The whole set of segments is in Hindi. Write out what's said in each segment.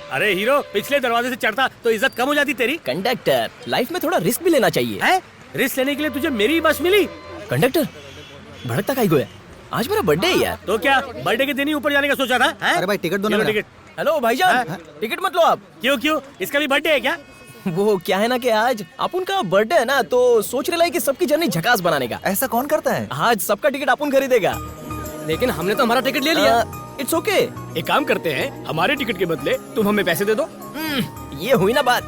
अरे हीरो, पिछले दरवाजे से चढ़ता तो इज्जत कम हो जाती तेरी। कंडक्टर, लाइफ में थोड़ा रिस्क भी लेना चाहिए। है? रिस्क लेने के लिए तुझे मेरी बस मिली? कंडक्टर, भड़कता काहे को है? आज मेरा बर्थडे है यार। तो क्या बर्थडे के दिन ही ऊपर जाने का सोचा था? है? अरे भाई टिकट दो ना ये लो मेरा। टिकट। हेलो भाईजान, टिकट मत लो आप। क्यों? इसका भी बर्थडे है क्या? वो क्या है ना कि आज अपुन का बर्थडे है ना, तो सोच रहे कि सबकी जर्नी झकास बनाने का। ऐसा कौन करता है? आज सबका टिकट अपुन खरीदेगा। लेकिन हमने तो हमारा टिकट ले लिया। It's okay. एक काम करते हैं, हमारे टिकट के बदले तुम हमें पैसे दे दो। ये हुई ना बात।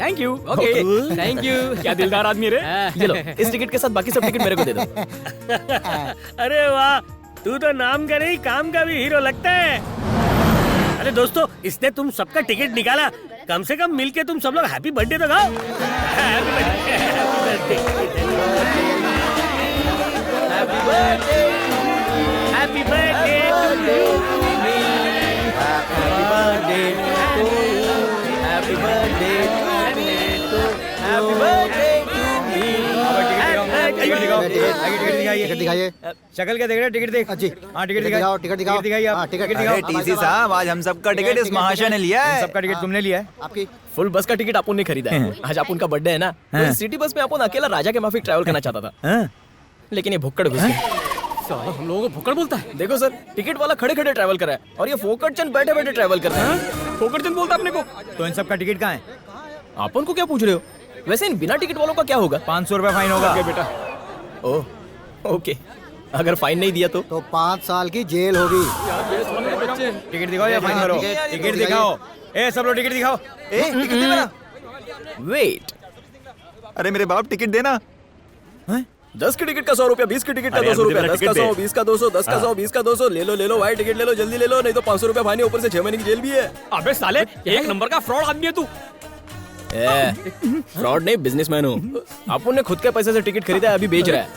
Thank you. Okay, thank you. क्या दिलदार आदमी रे। ये लो, इस टिकट के साथ बाकी सब टिकट मेरे को दे दो। अरे वाह, तू तो नाम का नहीं काम का भी हीरो लगता है। अरे दोस्तों, इसने तुम सबका टिकट निकाला, कम से कम मिलके तुम सब लोग हैप्पी बर्थडे तो गाओ। Happy birthday, happy birthday, happy birthday to you, happy birthday to you, happy birthday to you, happy birthday to me. Ticket दिखाइए। शक्ल क्या देख रहे? टिकट देख। जी हाँ, टिकट दिखाओ, टिकट दिखाओ। दिखाइए आप। हाँ, टिकट टिकट दिखाओ। दिखाओ। टीसी साहब, आज हम सबका टिकट इस महाशय ने लिया है। सबका टिकट तुमने लिया है। आपकी फुल बस का टिकट अपुन ने खरीदा है। आज अपुन का बर्थडे है ना, तो इस सिटी बस में अपुन अकेला राजा के माफिक ट्रैवल करना चाहता था, लेकिन ये भुक्कड़ घुस गया। साला हम लोगों को भुक्कड़ बोलता है। देखो सर, टिकट वाला खड़े खड़े ट्रैवल कर रहा है और ये फोकट चंद बैठे बैठे ट्रैवल कर रहा है। फोकटचंद बोलता अपने को। तो इन सबका टिकट कहाँ है? अपन को क्या पूछ रहे हो? वैसे इन बिना टिकट वालों का क्या होगा? 500 रुपए फाइन होगा। बेटा, ओह, ओके। अगर फाइन नहीं दिया तो 5 साल की जेल होगी। टिकट दिखाओ या फाइन करो। टिकट दिखाओ। ए सब लोग टिकट दिखाओ। टिकट दे मेरा। वेट, अरे मेरे बाप, टिकट देना। 10 की टिकट का 100 रुपया, 20 की टिकट का अरे 200 यार, रुपया, मुझे 10 का टिकट 100, दे। 20 का 200, 10 का 100, 20 का 200। ले लो भाई, टिकट ले लो, जल्दी ले लो, नहीं तो 500 रुपया फाइन है, ऊपर से 6 महीने की जेल भी है। अबे साले, एक नंबर का फ्रॉड आदमी है तू। फ्रॉड नहीं, बिजनेसमैन हूँ। अपन ने खुद के पैसे से टिकट खरीदा है, अभी बेच रहा है।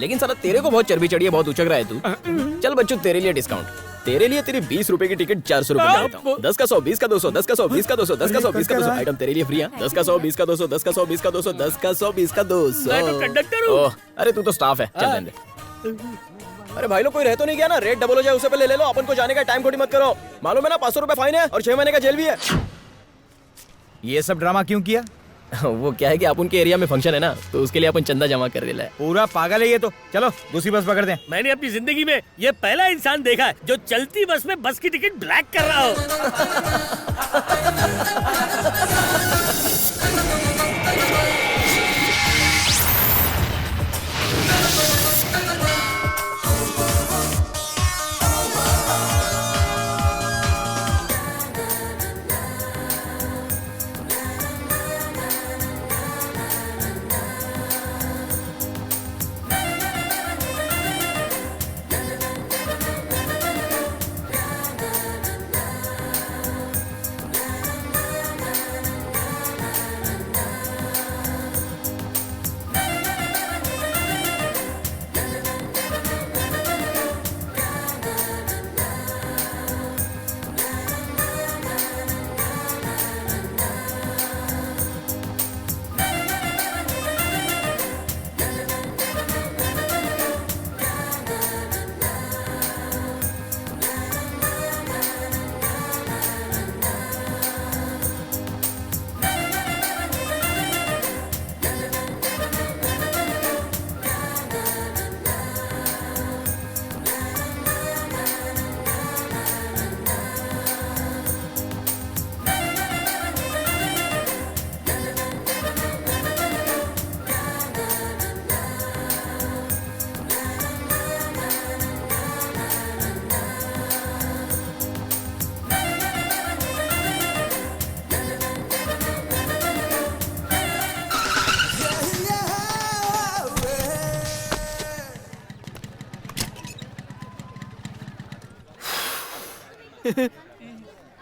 लेकिन साला तेरे को बहुत चर्बी चढ़ी है, बहुत उचक रहा है तू। चल बच्चों, तेरे लिए डिस्काउंट। तेरे लिए तेरी 20 रुपए की टिकट 400 रुपए में देता हूँ। 10 का 100, 20 का 200, 10 का 100, 20 का 200, 10 का 100, 20 का 200। आइटम तेरे लिए फ्री है। 10 का 100, 20 का 200, 10 का 100, 20 का 200, 10 का 100, 20 का 200। मैं तो कंडक्टर हूँ। ओह, अरे तू तो स्टाफ है, चल रहने दे। अरे भाई लोग, कोई रह तो नहीं गया ना? रेट डबल हो जाए उससे पहले ले लो। अपन को जाने का टाइम खोटी मत करो। मालूम है ना, 500 रुपए फाइन है और 6 महीने का जेल भी है। ये सब ड्रामा क्यों किया? वो क्या है कि अपन के एरिया में फंक्शन है ना, तो उसके लिए अपन चंदा जमा कर रहे हैं। पूरा पागल है ये तो। चलो दूसरी बस पकड़ते हैं। मैंने अपनी जिंदगी में ये पहला इंसान देखा है जो चलती बस में बस की टिकट ब्लैक कर रहा हो।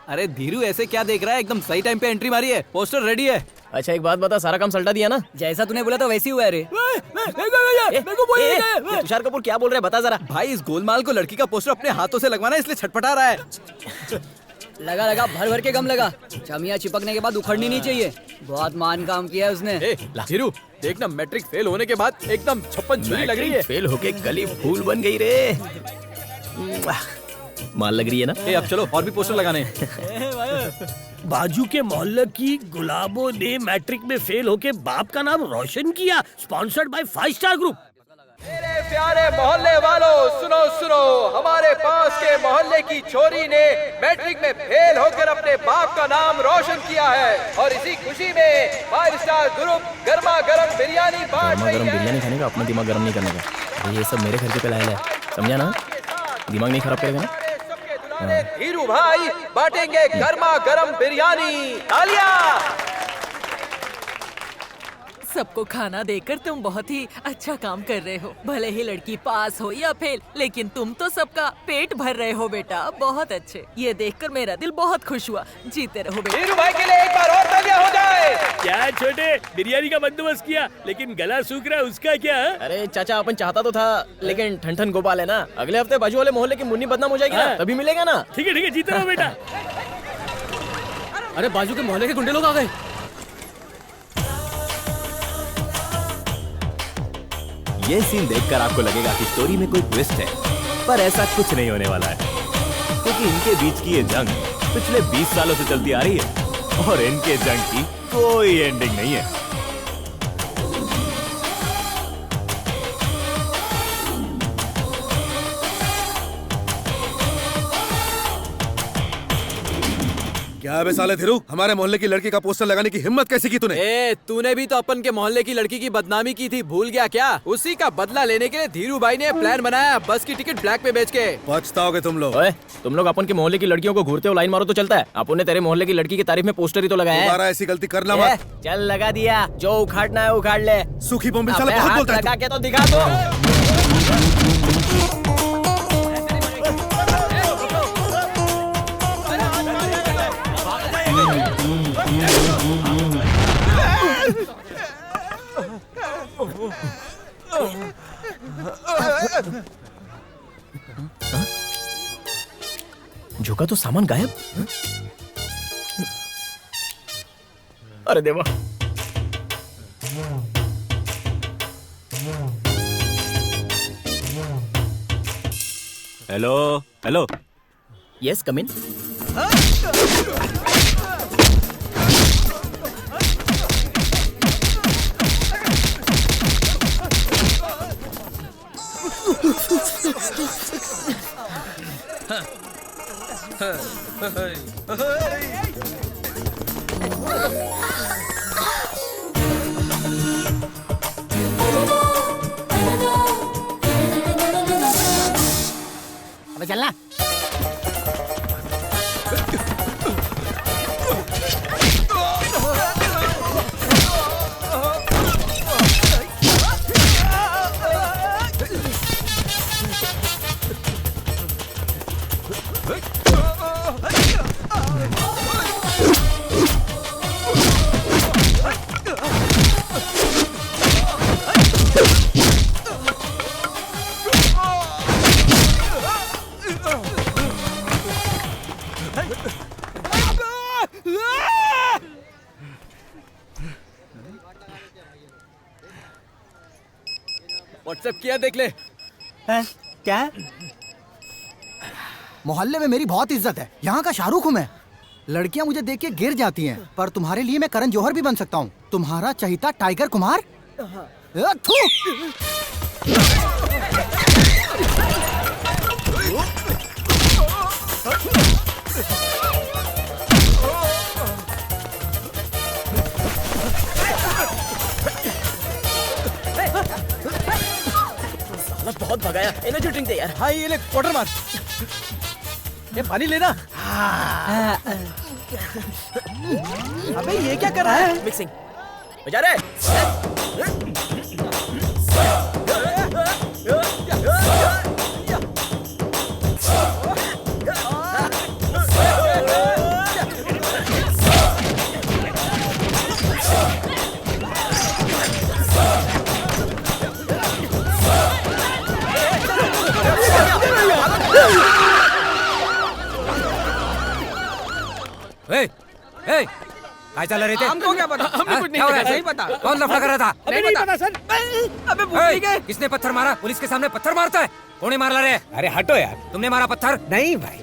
अरे धीरू, ऐसे क्या देख रहा है? एकदम सही टाइम पे एंट्री मारी है, पोस्टर रेडी है। अच्छा एक बात बता, सारा काम सल्टा दिया ना? जैसा तूने बोला था वैसे ही हुआ है रे। तुषार कपूर क्या बोल रहे हैं, बता जरा। भाई, इस गोलमाल को लड़की का पोस्टर अपने हाथों से लगवाना है, इसलिए छटपटा रहा है। लगा लगा, भर भर के गम लगा। चमिया चिपकने के बाद उखड़नी नहीं चाहिए। बहुत मान काम किया है उसने। धीरू देखना, मैट्रिक फेल होने के बाद एकदम 56 छुरी लग रही है। फेल होके गली फूल बन गई रे। माल लग रही है ना? ए अब चलो और भी पोस्टर लगाने हैं। बाजू के मोहल्ले की गुलाबों ने मैट्रिक में फेल होके बाप का नाम रोशन किया। Sponsored by 5 star group. मेरे प्यारे मोहल्ले वालों, सुनो सुनो, हमारे पास के मोहल्ले की छोरी ने मैट्रिक में फेल होकर अपने बाप का नाम रोशन किया है और इसी खुशी में 5 स्टार ग्रुप गर्मा गर्म बिरयानी बांट गर्मा रही गर्म है। बिरयानी खाने का अपना दिमाग गर्म नहीं करने का। ये सब मेरे खर्चे पे लाया है, समझा ना? दिमाग नहीं खराब करेगा ना? सबके दुलारे धीरू भाई बांटेंगे गर्मा गर्म बिरयानी। तालियां। सबको खाना देकर तुम बहुत ही अच्छा काम कर रहे हो। भले ही लड़की पास हो या फेल, लेकिन तुम तो सबका पेट भर रहे हो बेटा। बहुत अच्छे, ये देखकर मेरा दिल बहुत खुश हुआ। जीते रहो बेटा। धीरू भाई के लिए एक बार और तालियां हो जाए। क्या छोटे, बिरयानी का बंदोबस्त किया लेकिन गला सूख रहा है, उसका क्या? अरे चाचा, अपन चाहता तो था, लेकिन ठन ठन गोपाल है ना, अगले हफ्ते बाजू वाले मोहल्ले की मुन्नी बदनाम हो जाएगी ना, तभी मिलेगा ना। ठीक है जीते रहो बेटा। अरे बाजू के मोहल्ले के गुंडे लोग आ गए। ये सीन देखकर आपको लगेगा कि स्टोरी में कोई ट्विस्ट है, पर ऐसा कुछ नहीं होने वाला है, क्योंकि इनके बीच की ये जंग पिछले 20 सालों से चलती आ रही है और इनके जंग की कोई एंडिंग नहीं है। क्या बे साले धीरू, हमारे मोहल्ले की लड़की का पोस्टर लगाने की हिम्मत कैसे की तूने? ए तूने भी तो अपन के मोहल्ले की लड़की की बदनामी की थी, भूल गया क्या? उसी का बदला लेने के लिए धीरू भाई ने प्लान बनाया, बस की टिकट ब्लैक पे बेच के। पछताओगे तुम लोग। ओए, तुम लोग अपन के मोहल्ले की लड़कियों को घूरते हो लाइन मारो तो चलता है। अपन ने तेरे मोहल्ले की लड़की की तारीफ में पोस्टर ही तो लगाया है। दोबारा ऐसी गलती करना मत। चल लगा दिया, जो उखाड़ना है उखाड़ ले। सूखी बोम्बिल साला अबे बहुत हाथ बोलता है लगा के तो दिखा दो। झोंका तो सामान गायब। अरे देवा। Hello hello. यस, कम इन। अबे चलना। व्हाट्सएप किया, देख ले। क्या? मोहल्ले में मेरी बहुत इज्जत है, यहाँ का शाहरुख हूँ मैं। लड़कियाँ मुझे देख के गिर जाती हैं, पर तुम्हारे लिए मैं करण जौहर भी बन सकता हूँ। तुम्हारा चहिता टाइगर कुमार। थू! बहुत भगाया, एनर्जी ड्रिंक दे यार। हाँ ये ले, वाटर मार। ये पानी लेना। अबे ये क्या कर रहा है? मिक्सिंग बजा रहे। ए, ए, काय चला रहे थे? हमको क्या पता? हमने कुछ नहीं क्या हो रहा पता, है? नहीं पता। कौन लफड़ा कर रहा था? नहीं पता सर। अबे भूल ही गए। किसने पत्थर मारा? पुलिस के सामने पत्थर मारता है? कौन मार रहे? अरे हटो यार, तुमने मारा पत्थर? नहीं भाई,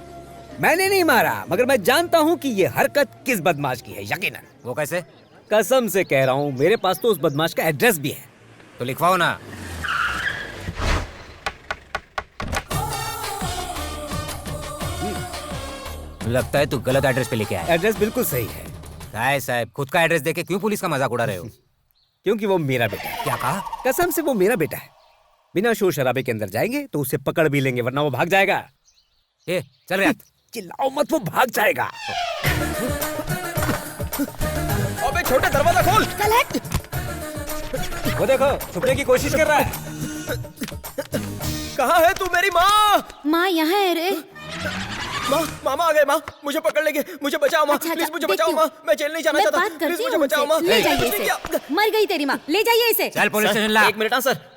मैंने नहीं मारा, मगर मैं जानता हूँ कि ये हरकत किस बदमाश की है, यकीनन। वो कैसे? कसम से कह रहा हूँ, मेरे पास तो उस बदमाश का एड्रेस भी है। तो लिखवाओ ना। लगता है तू गलत एड्रेस पे लेके आया। एड्रेस बिल्कुल सही है। काय साहब, खुद का एड्रेस देके क्यों पुलिस का मजाक उड़ा रहे हो? क्योंकि वो मेरा बेटा है। क्या कहा? कसम से वो मेरा बेटा है। बिना शोर शराबे के अंदर जाएंगे तो उसे पकड़ भी लेंगे, वरना वो भाग जाएगा। ए, चल रहा। चिल्लाओ मत, वो भाग जाएगा। अबे छोटे, दरवाजा खोल। वो देखो, छुपने की कोशिश कर रहा है। कहाँ है तू मेरी माँ? माँ यहाँ है रे। माँ, मामा आ गए। माँ, मुझे पकड़ लेंगे, मुझे बचाओ माँ। अच्छा, प्लीज मुझे देखती बचाओ हूँ। माँ, मैं जेल नहीं जाना मैं चाहता। बात करती प्लीज मुझे हूँ बचाओ माँ। उनसे। ले जाइए कुछ नहीं इसे। किया। मर गई तेरी माँ, ले जाइए इसे। चल पुलिस सर, स्टेशन ला। एक मिनट सर।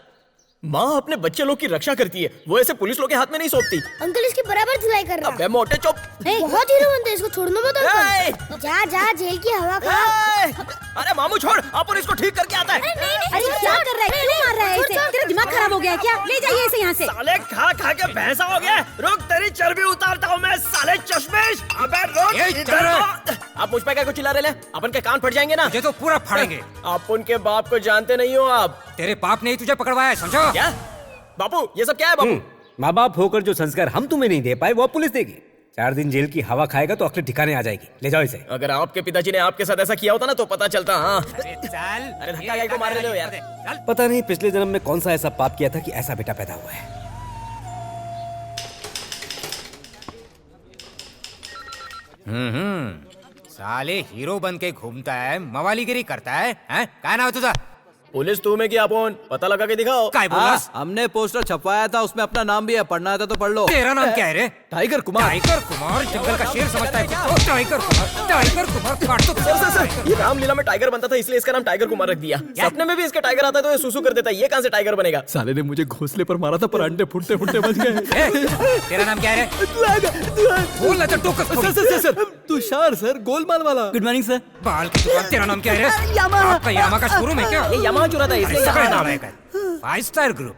माँ अपने बच्चे लोग की रक्षा करती है, वो ऐसे पुलिस लोग के हाथ में नहीं सौंपती। अंकल इसकी बराबर धुलाई कर रहा अबे मोटे चुप। बहुत हीरो बनते हैं, इसको छोड़ना मत अंकल। जा जा जेल की हवा खा। अरे मामू छोड़, अपन इसको ठीक करके आता है। अरे क्या कर रहा है, क्यों मार रहा है इसे? तेरा दिमाग खराब हो गया है क्या? ले जाइए इसे यहाँ से। साले खा खा के भैंसा हो गया। रुक, तेरी चर्बी उतारता हूँ मैं, साले चश्मेश। अबे रुक, इधर आ। आप मुझ पे क्या कुछ चिल्ला रहे हैं? अपन के कान फट जाएंगे ना। तुझे तो पूरा फाड़ेंगे। आप उनके बाप को जानते नहीं हो आप। तेरे बाप ने ही तुझे पकड़वाया है, समझो? क्या बापू, ये सब क्या है बापू? माँ बाप होकर जो संस्कार हम तुम्हें नहीं दे पाए, वो पुलिस देगी। 4 दिन जेल की हवा खाएगा तो अक्ल ठिकाने आ जाएगी। ले जाओ इसे। अगर आपके पिताजी ने आपके साथ ऐसा किया होता ना तो पता चलता। हाँ, अरे चल। अरे धक्का क्या को मार रहे हो यार? पता नहीं पिछले जन्म में कौन सा ऐसा पाप किया था कि ऐसा बेटा पैदा हुआ है। साले हीरो बन के घूमता है, मवालीगिरी करता है, हैं? क्या नाम है तुझा? पुलिस तू में क्या अपन पता लगा के दिखाओ। काय बोलस? हमने पोस्टर छपवाया था, उसमें अपना नाम भी है, पढ़ना है तो पढ़ लो। तेरा नाम क्या है रे? टाइगर कुमार। टाइगर कुमार जंगल का शेर समझता है खुद को। टाइगर कुमार, टाइगर कुमार काट तो। सर, ये रामलीला में टाइगर बनता था, इसलिए इसका नाम टाइगर कुमार रख दिया। सपने में भी इसका टाइगर आता है तो ये सुसु कर देता है। ये कहाँ से टाइगर बनेगा? साले ने मुझे घोंसले पर मारा था, पर अंडे फुटते फुटते बच गए। तेरा नाम क्या है रे? बोल ना तो टोकस फोड़ी। सर तुषार सर, गोलमाल वाला। Good morning sir. बाल की दुकान। तेरा नाम क्या है रे? आपका यामा का शोरूम है क्या? ये यामा चुरा था, इसलिए ऐसा यामा नाम नाम है। 5 स्टार ग्रुप।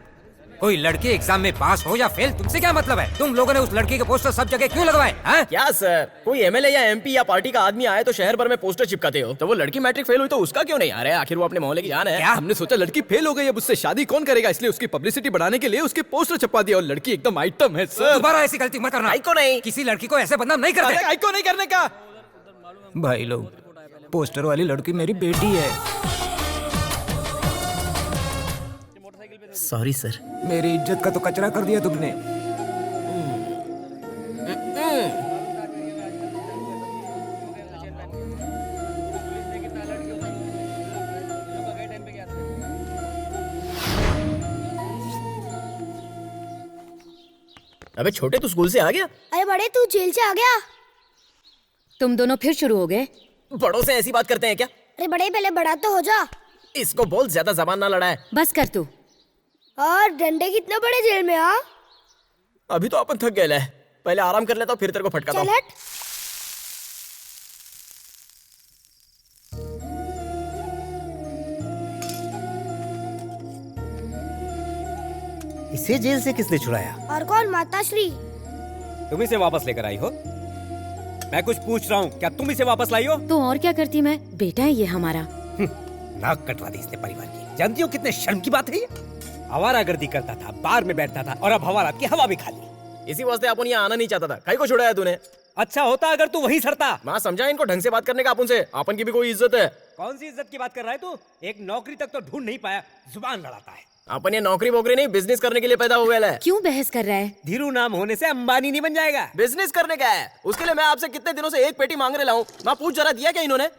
कोई लड़की एग्जाम में पास हो या फेल, तुमसे क्या मतलब है? तुम लोगों ने उस लड़की के पोस्टर सब जगह क्यों लगवाए? हैं? क्या सर, कोई एमएलए या एमपी या पार्टी का आदमी आए तो शहर भर में पोस्टर चिपकाते हो, तो वो लड़की मैट्रिक फेल हुई तो उसका क्यों नहीं? अरे आखिर वो अपने मोहल्ले की जान है। क्या? हमने सोचा लड़की फेल हो गई, अब उससे शादी कौन करेगा, इसलिए उसकी पब्लिसिटी बढ़ाने के लिए उसके पोस्टर छपवा दिया, और लड़की एकदम आइटम है सर। दोबारा ऐसी गलती मत करना। को नहीं, किसी लड़की को ऐसे बदनाम नहीं करते। आई को नहीं करने का। भाई लोग, पोस्टर वाली लड़की मेरी बेटी है। Sorry sir. मेरी इज्जत का तो कचरा कर दिया तुमने। अबे छोटे, तू स्कूल से आ गया? अरे बड़े, तू जेल से आ गया? तुम दोनों फिर शुरू हो गए। बड़ों से ऐसी बात करते हैं क्या? अरे बड़े, पहले बड़ा तो हो जा। इसको बोल ज्यादा जबान ना लड़ाए। बस कर तू। और डंडे कितने बड़े जेल में? हाँ, अभी तो अपन थक गए है, पहले आराम कर लेता हूँ, फिर तेरे को फटकाता चल हूँ। हट। इसे जेल से किसने छुड़ाया? और कौन? माता श्री। तुम इसे वापस लेकर आई हो? मैं कुछ पूछ रहा हूँ, क्या तुम इसे वापस लाई हो? तो और क्या करती मैं? बेटा है ये हमारा। नाक कटवा दी इसने परिवार की। जानती हो कितने शर्म की बात है ये? आवारागर्दी करता था, बार में बैठता था, और अब हवालात की हवा भी खा ली। इसी वास्ते अपन यहाँ आना नहीं चाहता था। कहीं को छुड़ाया तूने? अच्छा होता अगर तू वहीं सरता। माँ समझा इनको ढंग से बात करने का अपन से। अपन की भी कोई इज्जत है। कौन सी इज्जत की बात कर रहा है तू? एक नौकरी तक तो ढूंढ नहीं पाया, जुबान लड़ाता है। अपन ये नौकरी वोकरी नहीं, बिजनेस करने के लिए पैदा हुआ है। क्यों बहस कर रहा है? धीरू नाम होने से अंबानी नहीं बन जाएगा। बिजनेस करने का है, उसके लिए मैं आपसे कितने दिनों से एक पेटी मांग रहा हूँ। माँ पूछ जरा, दिया क्या इन्होंने?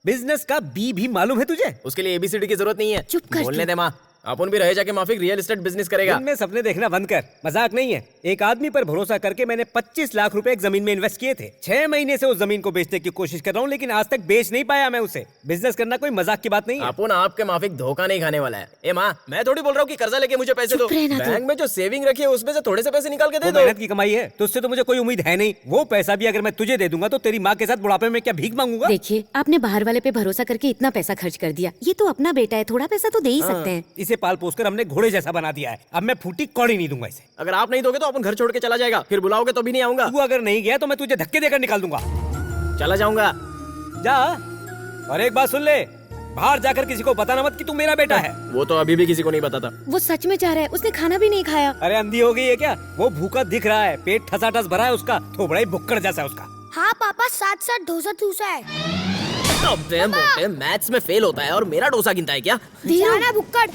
बिजनेस का बी भी मालूम है तुझे? उसके लिए एबीसीडी की जरूरत नहीं है। चुप कर बोलने दे माँ। अपन भी रहे जाके माफिक रियल एस्टेट बिजनेस करेगा। दिन में सपने देखना बंद कर, मजाक नहीं है। एक आदमी पर भरोसा करके मैंने 25 लाख रुपए एक जमीन में इन्वेस्ट किए थे। 6 महीने से उस जमीन को बेचने की कोशिश कर रहा हूँ, लेकिन आज तक बेच नहीं पाया मैं उसे। बिजनेस करना कोई मजाक की बात नहीं है। अपन आपके माफिक धोखा नहीं खाने वाला है। ए माँ, मैं थोड़ी बोल रहा हूँ कि कर्जा लेके मुझे पैसे दो। बैंक में जो सेविंग रखी है उसमें से थोड़े से पैसे निकाल के दे दो। मेहनत की कमाई है, तुझसे तो मुझे कोई उम्मीद है नहीं। वो पैसा भी अगर मैं तुझे दे दूंगा तो तेरी माँ के साथ बुढ़ापे में क्या भीख मांगूंगा? देखिए, आपने बाहर वाले पे भरोसा करके इतना पैसा खर्च कर दिया। ये तो अपना बेटा है, थोड़ा पैसा तो दे ही सकते हैं। इसे पाल पोस कर हमने घोड़े जैसा बना दिया है। अब मैं फूटी कौड़ी नहीं दूंगा इसे। अगर आप नहीं दोगे तो अपन घर छोड़ के चला जाएगा, फिर बुलाओगे तो भी नहीं आऊंगा। तू अगर नहीं गया तो मैं तुझे धक्के देकर निकाल दूंगा। चला जाऊंगा। जा। और एक बात सुन ले, बाहर जाकर किसी को बताना मत कि तू मेरा बेटा है। वो तो अभी भी किसी को नहीं बताता। वो सच में चाह रहा है, उसने खाना भी नहीं खाया। अरे अंधी हो गई है क्या? वो भूखा दिख रहा है, पेट ठसाठस भरा है उसका, थोबड़ा ही भुक्कड़ जैसा है उसका। हाँ पापा, साथ साथ डोसा ठूसा है। मैथ्स में फेल होता है और मेरा डोसा गिनता है क्या? धीराना भुक्कड़।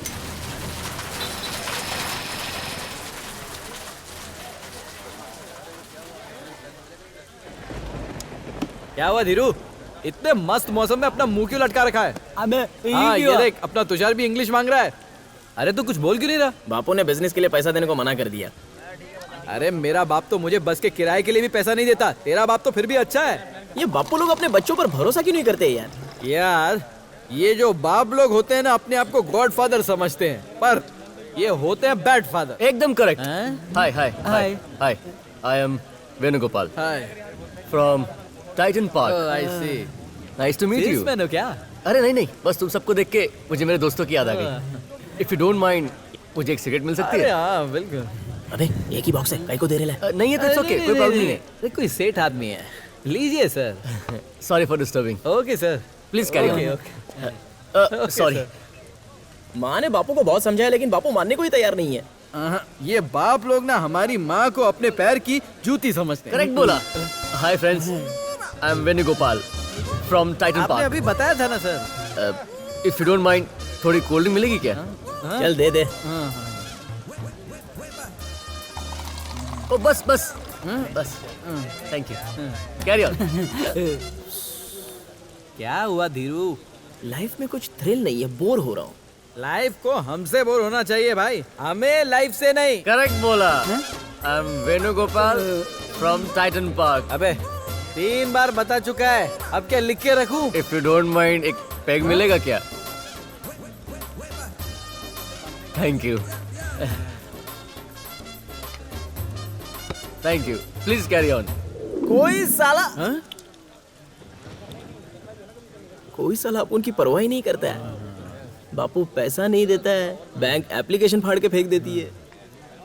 क्या हुआ धीरू? इतने मस्त मौसम में अपना मुंह क्यों लटका रखा है? हाँ, ये देख, अपना तुषार भी इंग्लिश मांग रहा है। अरे तू कुछ बोल क्यों नहीं रहा? बापू ने बिजनेस के लिए पैसा देने को मना कर दिया। अरे मेरा बाप तो मुझे बस के किराए के लिए भी पैसा नहीं देता। तेरा बाप तो फिर भी अच्छा है। ये बापू लोग अपने बच्चों पर भरोसा क्यों नहीं करते यार? यार, ये जो बाप लोग होते हैं ना, अपने आप को गॉड फादर समझते हैं, पर ये होते हैं बैड फादर। एकदम correct. Hi hi hi hi, I am Venugopal hi from Titan Park. I see. Nice to meet you. Salesman हो क्या? अरे नहीं नहीं, बस तुम सबको देख के मुझे मेरे दोस्तों की याद आ गई। इफ यू डोंट माइंड, मुझे एक सिगरेट मिल सकती है? हाँ बिल्कुल। अबे एक ही बॉक्स है, कहीं को दे रहे हैं? नहीं है तो इट्स ओके, कोई प्रॉब्लम नहीं है। है। कोई सेठ आदमी है, लीजिए sir. Sorry for disturbing. Okay sir, please carry on. Sorry. माँ ने बापू को बहुत समझाया लेकिन बापू मानने को ही तैयार नहीं है। ये बाप लोग ना हमारी माँ को अपने पैर की जूती समझते हैं। करेक्ट बोला। Hi friends, I am Venugopal from Titan आपने पार्क। अभी बताया था ना sir. If you don't mind, थोड़ी कोल्ड ड्रिंक मिलेगी क्या? चल दे दे। ओ बस बस बस, थैंक यू। Carry on. क्या हुआ धीरू? लाइफ में कुछ थ्रिल नहीं है, बोर हो रहा हूँ। लाइफ को हमसे बोर होना चाहिए भाई, हमें लाइफ से नहीं। करेक्ट बोला। आई am Venugopal from Titan park. अबे 3 बार बता चुका है, अब क्या लिख के रखूं? इफ यू डोंट माइंड, एक पैग मिलेगा क्या? Thank you. Thank you, please carry on. कोई साला अपन की परवाह ही नहीं करता है। बापू पैसा नहीं देता है, बैंक एप्लीकेशन फाड़ के फेंक देती है।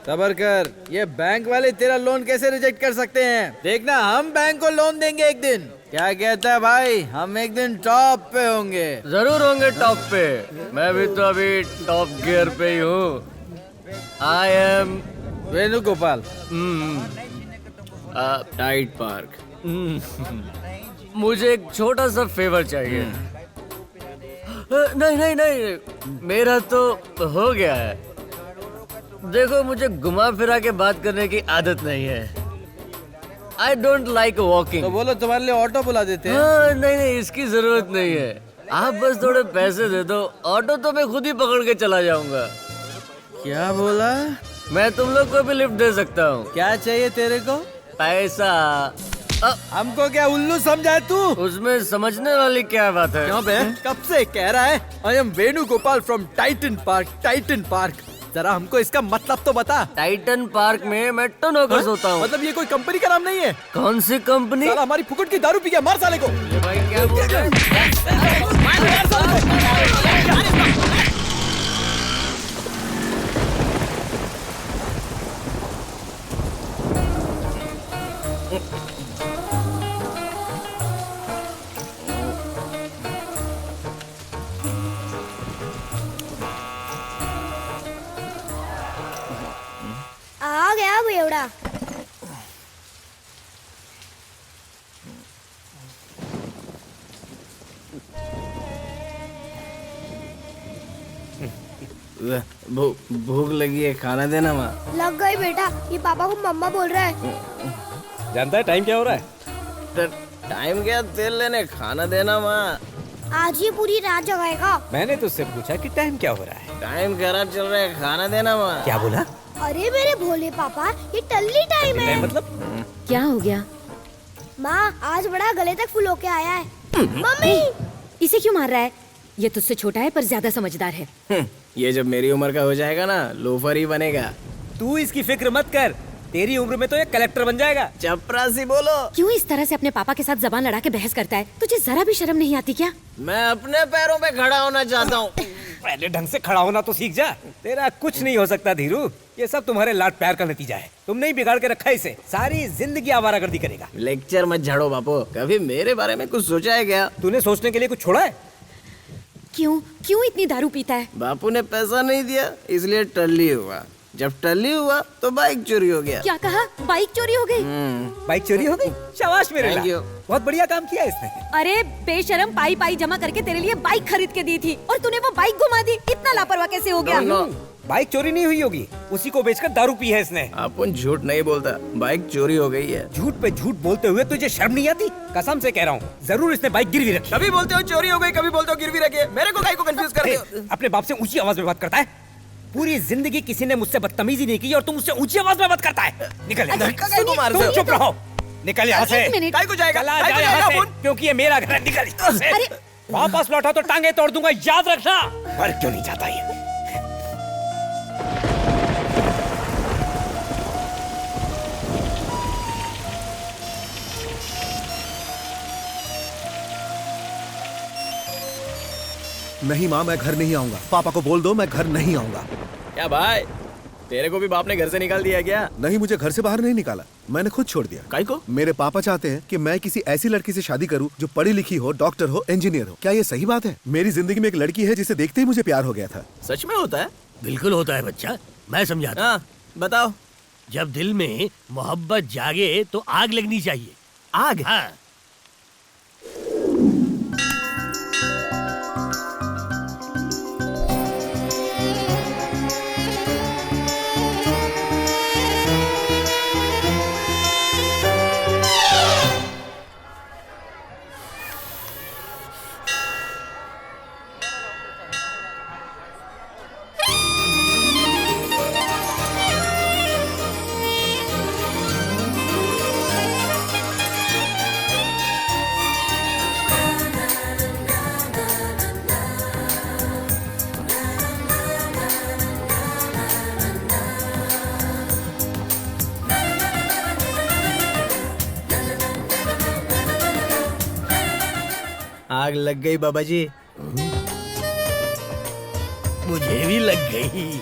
सबर कर, ये बैंक वाले तेरा लोन कैसे रिजेक्ट कर सकते हैं? देखना, हम बैंक को लोन देंगे एक दिन। क्या कहता है भाई, हम एक दिन टॉप पे होंगे। जरूर होंगे टॉप पे। मैं भी तो अभी टॉप गियर पे ही हूँ। आई एम वेणुगोपाल। Tight park. मुझे एक छोटा सा फेवर चाहिए। नहीं नहीं नहीं, मेरा तो हो गया है। देखो, मुझे घुमा फिरा के बात करने की आदत नहीं है। I don't like walking. तो बोलो, तुम्हारे लिए ऑटो बुला देते हैं। हाँ, नहीं नहीं, इसकी जरूरत नहीं है। आप बस थोड़े पैसे दे दो, ऑटो तो मैं खुद ही पकड़ के चला जाऊंगा। क्या बोला? मैं तुम लोग को भी लिफ्ट दे सकता हूँ। क्या चाहिए तेरे को? पैसा। हमको क्या उल्लू समझा है तू? उसमें समझने वाली क्या बात है? क्यों बे? कब से कह रहा है आई am Venugopal from Titan park. Titan park, जरा हमको इसका मतलब तो बता। टाइटन पार्क में मैं तो नौकर होता हूँ। मतलब ये कोई कंपनी का नाम नहीं है? कौन सी कंपनी? साला हमारी फुकट की दारू पी गया, मार साले को। ये भाई क्या बोल रहे हैं? आ गया बेवड़ा। भूख लगी है, खाना देना माँ। लग गई बेटा, ये पापा को मम्मा बोल रहा है। जानता है टाइम क्या हो रहा है? टाइम क्या, तेल लेने, खाना देना माँ। आज ये पूरी रात जगाएगा। मैंने तो उससे पूछा कि टाइम क्या हो रहा है। टाइम खराब चल रहा है, खाना देना माँ। क्या बोला? अरे मेरे भोले पापा, ये टल्ली टाइम है। मतलब क्या हो गया? माँ आज बड़ा गले तक फुल होके आया है। मम्मी इसे क्यों मार रहा है? ये तुझसे छोटा है पर ज्यादा समझदार है। ये जब मेरी उम्र का हो जाएगा ना, लोफर ही बनेगा। तू इसकी फिक्र मत कर, तेरी उम्र में तो ये कलेक्टर बन जाएगा। चपरासी बोलो। क्यों इस तरह से अपने पापा के साथ जबान लड़ा के बहस करता है? तुझे जरा भी शर्म नहीं आती क्या? मैं अपने पैरों पे खड़ा होना चाहता हूँ। पहले ढंग से खड़ा होना तो सीख जा। तेरा कुछ नहीं हो सकता धीरू, ये सब तुम्हारे लाड प्यार का नतीजा है। तुमने ही बिगाड़ के रखा है इसे, सारी जिंदगी आवारागर्दी करेगा। लेक्चर मत झाड़ो बापू, कभी मेरे बारे में कुछ सोचा है क्या? तूने सोचने के लिए कुछ छोड़ा है? क्यों क्यों इतनी दारू पीता है? बापू ने पैसा नहीं दिया इसलिए टल्ली हुआ, जब टल्ली हुआ तो बाइक चोरी हो गया। क्या कहा? बाइक चोरी हो गई? बाइक चोरी हो गई? शाबाश मेरे Thank you. लाल, बहुत बढ़िया काम किया इसने। अरे बेशरम, पाई पाई जमा करके तेरे लिए बाइक खरीद के दी थी और तूने वो बाइक घुमा दी। इतना लापरवाह कैसे हो गया? बाइक चोरी नहीं हुई होगी, उसी को बेचकर दारू पी है इसने। अपन झूठ नहीं बोलता, बाइक चोरी हो गई है। झूठ पे झूठ बोलते हुए तुझे शर्म नहीं आती? कसम से कह रहा हूँ, जरूर इसने बाइक गिरवी रखी। कभी बोलते हो चोरी हो गई, कभी बोलते हो गिरवी रखी है। मेरे को काहे को कंफ्यूज कर रहे हो? अपने बाप से ऊंची आवाज में बात करता है। पूरी जिंदगी किसी ने मुझसे बदतमीजी नहीं की और तुम मुझसे ऊंची आवाज में बात करता है। निकल तुम चुप रहो, निकल यहाँ से। काहे को जाएगा? चला काहे को जा यहाँ जाएगा से, क्योंकि ये मेरा घर है। निकल यहाँ से। वापस लौटा तो टांगे तोड़ दूंगा, याद रखना। मर क्यों नहीं जाता ये? नहीं माँ, मैं घर नहीं आऊंगा। पापा को बोल दो मैं घर नहीं आऊंगा। क्या भाई, तेरे को भी बाप ने घर से निकाल दिया क्या? नहीं, मुझे घर से बाहर नहीं निकाला, मैंने खुद छोड़ दिया। काहे को? मेरे पापा चाहते हैं कि मैं किसी ऐसी लड़की से शादी करूं जो पढ़ी लिखी हो, डॉक्टर हो, इंजीनियर हो। क्या ये सही बात है? मेरी जिंदगी में एक लड़की है जिसे देखते ही मुझे प्यार हो गया था। सच में होता है? बिल्कुल होता है बच्चा, मैं समझाता। हाँ बताओ। जब दिल में मोहब्बत जागे तो आग लगनी चाहिए। आग? हाँ। आग लग गई बाबा जी। मुझे भी लग गई।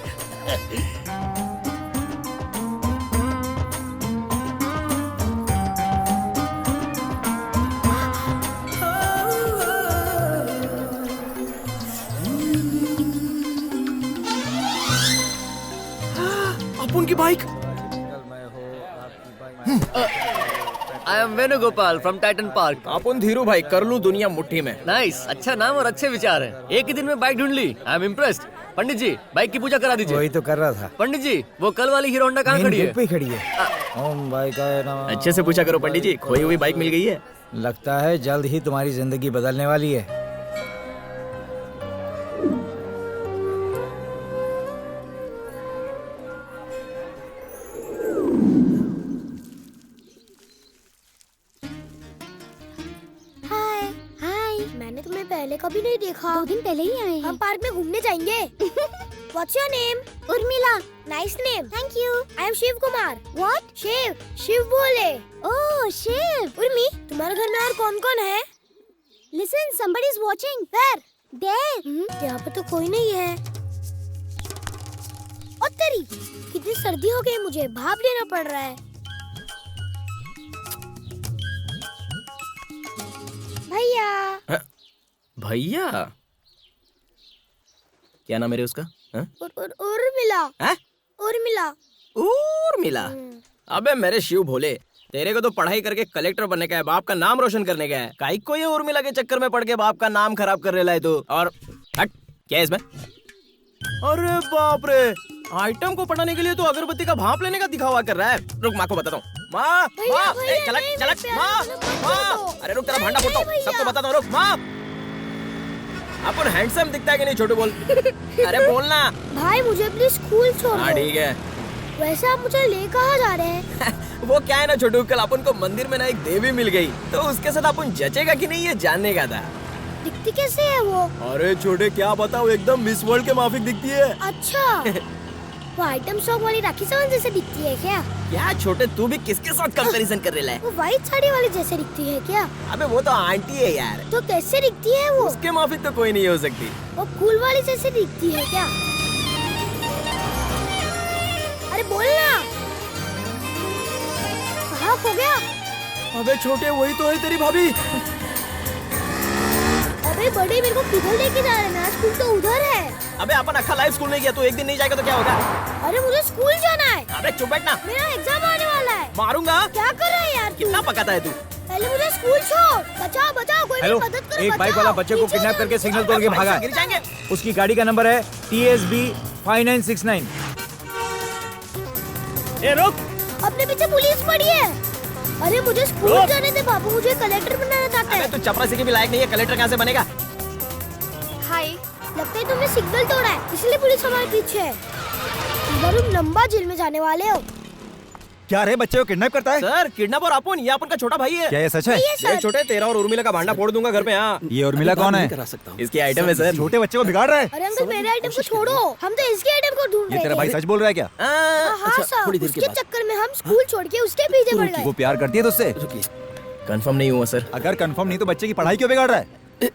अपन की bike. I am Venugopal from Titan Park. अपन धीरू भाई, कर लूं दुनिया मुट्ठी में। नाइस, अच्छा नाम और अच्छे विचार हैं। एक ही दिन में बाइक ढूंढ ली, I am impressed. Pandit ji bike की पूजा करा दीजिए। वही तो कर रहा था। पंडित जी वो कल वाली हीरो होंडा कहाँ खड़ी है? पे खड़ी है। ओम बाइक अच्छे से पूछा करो पंडित जी, खोई हुई बाइक मिल गई है। लगता है जल्द ही तुम्हारी जिंदगी बदलने वाली है। हाय हाय, मैंने तुम्हें पहले कभी नहीं देखा। 2 दिन पहले ही आए हैं। हम पार्क में घूमने जाएंगे। What's your name? Urmila. Nice name. Thank you. I am Shiv Kumar. What? Shiv, Shiv बोले। Oh, शिव। उर्मी, तुम्हारे घर में और कौन-कौन है? Listen, somebody is watching. Where? There. यहाँ पे तो कोई नहीं है। ओ तेरी, कितनी सर्दी हो गई, मुझे भाप लेना पड़ रहा है। भैया। भैया? क्या नाम है उसका? उर्मिला। उर्मिला। उर्मिला? अबे मेरे शिव भोले, तेरे को तो पढ़ाई करके कलेक्टर बनने का है, बाप का नाम रोशन करने का है। काहे को ये उर्मिला के चक्कर में पड़ के बाप का नाम खराब कर रहा है तू? और हट, क्या है इसमें? अरे बाप रे, आइटम को पढ़ाने के लिए तो अगरबत्ती का भाप लेने का दिखावा कर रहा है। रुक, माँ को बताता हूँ। माँ, चलक चलक, माँ, माँ, अरे रुक, तेरा भांडा फोड़ता हूँ, सबको बताता हूँ। रुक माँ। अपन हैंडसम दिखता है कि नहीं छोटू बोल? अरे बोलना। भाई मुझे प्लीज स्कूल छोड़ हाँ दो। ठीक है। वैसे आप मुझे ले कहाँ जा रहे हैं? वो क्या है ना छोटू, कल अपन को मंदिर में ना एक देवी मिल गई, तो उसके साथ अपन जचेगा कि नहीं ये जानने का था। दिखती कैसे है वो? अरे छोटे क्या बताओ, एकदम मिस वर्ल्ड के माफिक दिखती है। अच्छा वो आइटम सॉन्ग वाली राखी सावंत जैसे दिखती है क्या? क्या छोटे तू भी किसके साथ कंपैरिजन कर रहा है? वो व्हाइट साड़ी वाली जैसे दिखती है क्या? अबे वो तो आंटी है यार। तो कैसे दिखती है वो? उसके माफिक तो कोई नहीं हो सकती। वो कूल वाली जैसे दिखती है क्या? अरे बोलना। कहाँ खो गया? अबे छोटे वही तो है तेरी भाभी। अबे बड़े मेरे को किधर लेके जा रहे हैं? मेरा स्कूल तो उधर है। अबे अपन अक्खा लाइफ स्कूल में गया, तो एक दिन नहीं जाएगा तो क्या होगा? अरे मुझे स्कूल जाना है। अबे चुप बैठना। मेरा एग्जाम आने वाला है। मारूंगा। क्या कर रहा है यार? कितना पकाता है तू? पहले मुझे स्कूल छोड़। बचाओ बचाओ, कोई मेरी मदद करो। एक बाइक वाला बच्चे को किडनैप करके सिग्नल तोड़ के भागा है। गिर जाएंगे। उसकी गाड़ी का नंबर है TSB 5969। ए रुक। अपने पीछे पुलिस पड़ी है। अरे मुझे स्कूल जाने दे बाबू, मुझे कलेक्टर बनाना चाहता है। तू चपरासी के भी लायक नहीं है, कलेक्टर कहाँ से बनेगा? हाय, लगता है तुमने सिग्नल तोड़ा है, इसलिए पुलिस हमारे पीछे है। इधर तुम लंबा जेल में जाने वाले हो। क्या रे बच्चे को किडनैप करता है? सर किडनैप और अपन, ये अपन का छोटा भाई है। क्या ये सच है? ये छोटे तेरा और उर्मिला का भांडा फोड़ दूंगा घर पे। हाँ ये उर्मिला कौन है? करा सकता हूँ। इसकी आइटम है सर। छोटे बच्चे को बिगाड़ रहा है। अरे अंकल मेरे आइटम को छोड़ो, हम तो इसके आइटम को ढूंढ रहे ये तेरा भाई सच बोल रहा है क्या? हाँ सर, उसके चक्कर में हम स्कूल छोड़ के उसके पीछे पड़ गए। वो प्यार करती है तुझसे? कंफर्म नहीं हुआ सर। अगर कंफर्म नहीं तो बच्चे की पढ़ाई क्यों बिगाड़ रहा है?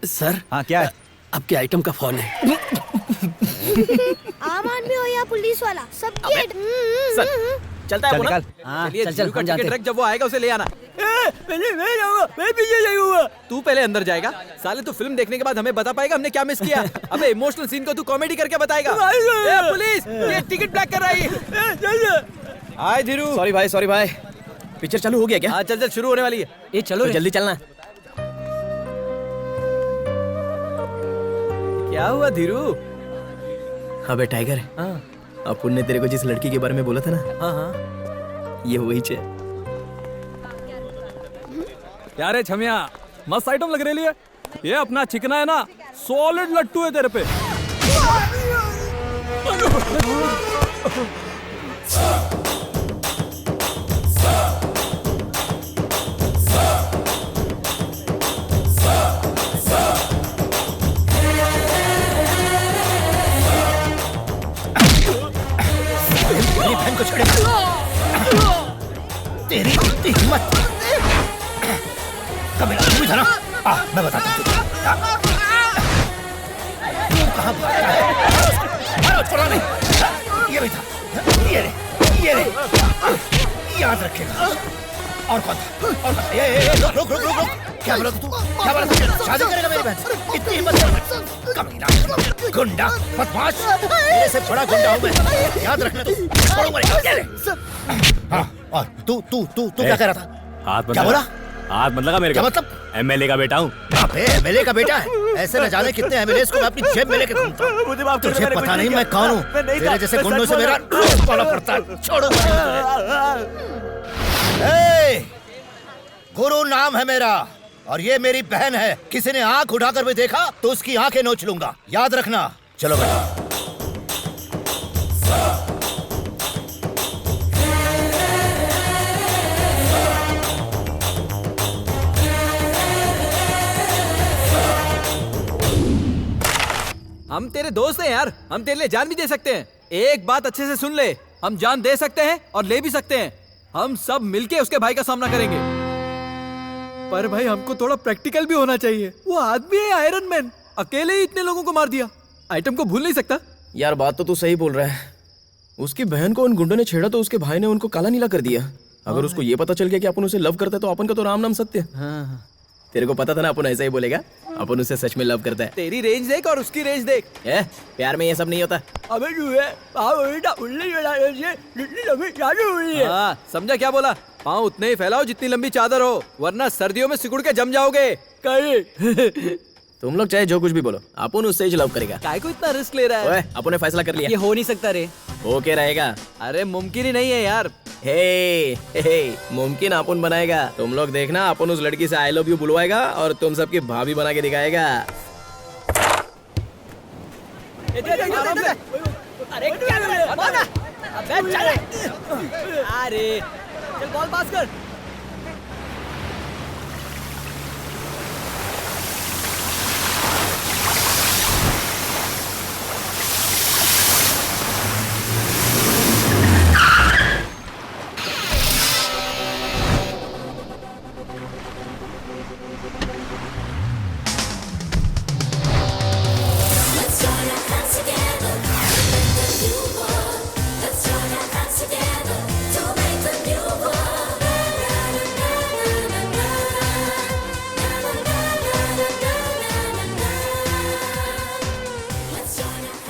सर हाँ क्या है? आपके आइटम का फोन है। आम आदमी हो या पुलिस वाला, सबकी सर चलता है वो ना? चलिए चल हम जाते हैं। जब वो आएगा उसे ले आना। पहले मैं जाऊंगा, मैं पीछे जाऊंगा। तू पहले अंदर जाएगा। साले तू फिल्म देखने के बाद हमें बता पाएगा हमने क्या मिस किया? अबे इमोशनल सीन को तू कॉमेडी करके बताएगा। ए पुलिस, ये टिकट ब्लैक कर रही है। हाय धीरू। सॉरी भाई। पिक्चर चालू हो गया क्या? हाँ चल शुरू होने वाली है। ये चलो तो जल्दी चलना। क्या हुआ धीरू? अबे टाइगर, अपन ने तेरे को जिस लड़की के बारे में बोला था ना, हाँ ये वही है। क्या रे छमिया, मस्त आइटम लग रही है। ये अपना चिकना है ना, सॉलिड लट्टू है तेरे पे। बहन को छोड़ेगा। तेरी हिम्मत कभी भी था ना? मैं बताता हूँ कहाँ भागता है। मारो, छोड़ो नहीं। ये भी था, ये रे याद रखेगा। और कौन था? और कौन था? ये रुक। क्या बोला तू? क्या बोला तू? शादी करेगा मेरी बहन? इतनी हिम्मत? कमीना, गुंडा, बदमाश, मेरे से बड़ा गुंडा हूँ मैं, याद रखना तू। हाँ, और तू क्या कह रहा था? हाथ मत क्या लगा। बोला? हाथ मत लगा मेरे क्या को। मतलब? MLA का बेटा हूँ। MLA का बेटा है? ऐसे न जाने कितने MLAs को मैं अपनी जेब में लेके घूमता हूँ। मुझे माफ कर, तुझे मैंने पता कुछ नहीं नहीं मैं किया। कौन हूँ? मैं नहीं था, तेरे जैसे मैं गुंडों सच से बोल मेरा रहा हूँ। पाला पड़ता है। छोड़ो। गुरु नाम है मेरा, और ये मेरी बहन है। किसी ने आंख उठाकर भी देखा तो उसकी आंखें नोच लूंगा, याद रखना। चलो बेटा। हम तेरे दोस्त हैं यार, हम तेरे लिए जान भी दे सकते हैं। एक बात अच्छे से सुन ले, हम जान दे सकते हैं और ले भी सकते हैं। हम सब मिलके उसके भाई का सामना करेंगे। पर भाई हमको थोड़ा प्रैक्टिकल भी होना चाहिए। वो आदमी है आयरन मैन, अकेले ही इतने लोगों को मार दिया। आइटम को भूल नहीं सकता। यार बात तो तू सही बोल रहा है। उसकी बहन को उन गुंडों ने छेड़ा तो उसके भाई ने उनको काला नीला कर दिया। अगर उसको ये पता चल गया कि अपन उसे लव करता है तो अपन का तो राम नाम सत्य। तेरे को पता था ना अपन ऐसा ही बोलेगा। अपन उसे सच में लव करता है। तेरी रेंज देख और उसकी रेंज देख। प्यार में ये सब नहीं होता। अबे हाँ, समझा क्या बोला? पाँव उतने ही फैलाओ जितनी लंबी चादर हो, वरना सर्दियों में सिकुड़ के जम जाओगे। तुम लोग चाहे जो कुछ भी बोलो, अपन उससे ही लव करेगा। काय को इतना रिस्क ले रहा है? अपन ने फैसला कर लिया। ये हो नहीं सकता रे। हो के रहेगा। अरे मुमकिन ही नहीं है यार। हे, मुमकिन अपन बनाएगा। तुम लोग देखना, अपन उस लड़की से आई लव यू बुलवाएगा और तुम सबकी भाभी बना के दिखाएगा। आराम से। अरे क्या कर रहे हो? बॉल ना। अबे चल। अरे चल बॉल पास कर।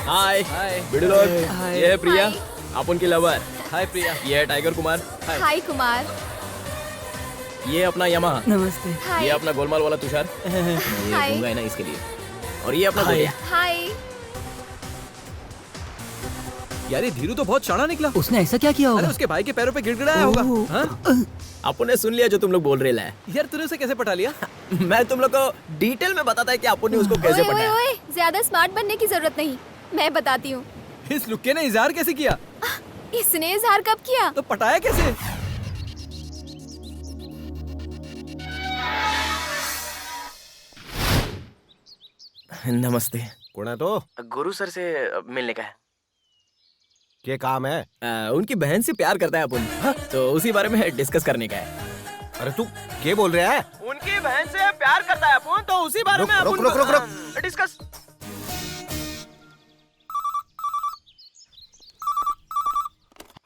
हाय हाय बिडू लोग, हाय। ये है प्रिया, आप उनकी लवर। हाय प्रिया। ये है टाइगर कुमार। हाय कुमार। ये अपना यमहा। नमस्ते। ये अपना गोलमाल वाला तुषार। ये हाय। गूंगा है ना इसके लिए। और ये अपना हाय। गोलिया। हाय। यार ये धीरू तो बहुत शाना निकला। उसने ऐसा क्या किया अरे होगा? उसके भाई के पैरों पे गिड़गिड़ाया होगा। हाँ? आपने सुन लिया जो तुम लोग बोल रहे ला है। यार तूने उसे कैसे पटा लिया? मैं तुम लोग को डिटेल में बताता है कि आपने उसको कैसे ओए ओए पटाया। ओए, ज्यादा स्मार्ट बनने की जरूरत नहीं, मैं बताती हूँ। इस लुक्के ने इजहार कैसे किया? इसने इजहार कब किया? तो पटाया कैसे? नमस्ते। कौन है तो? गुरु सर से मिलने का है। क्या काम है? उनकी बहन से प्यार करता है अपन, तो उसी बारे में डिस्कस करने का है। अरे तू क्या बोल रहा है? उनकी बहन से प्यार करता है अपन, तो उसी बारे में रुक, रुक, रुक, रुक। डिस्कस।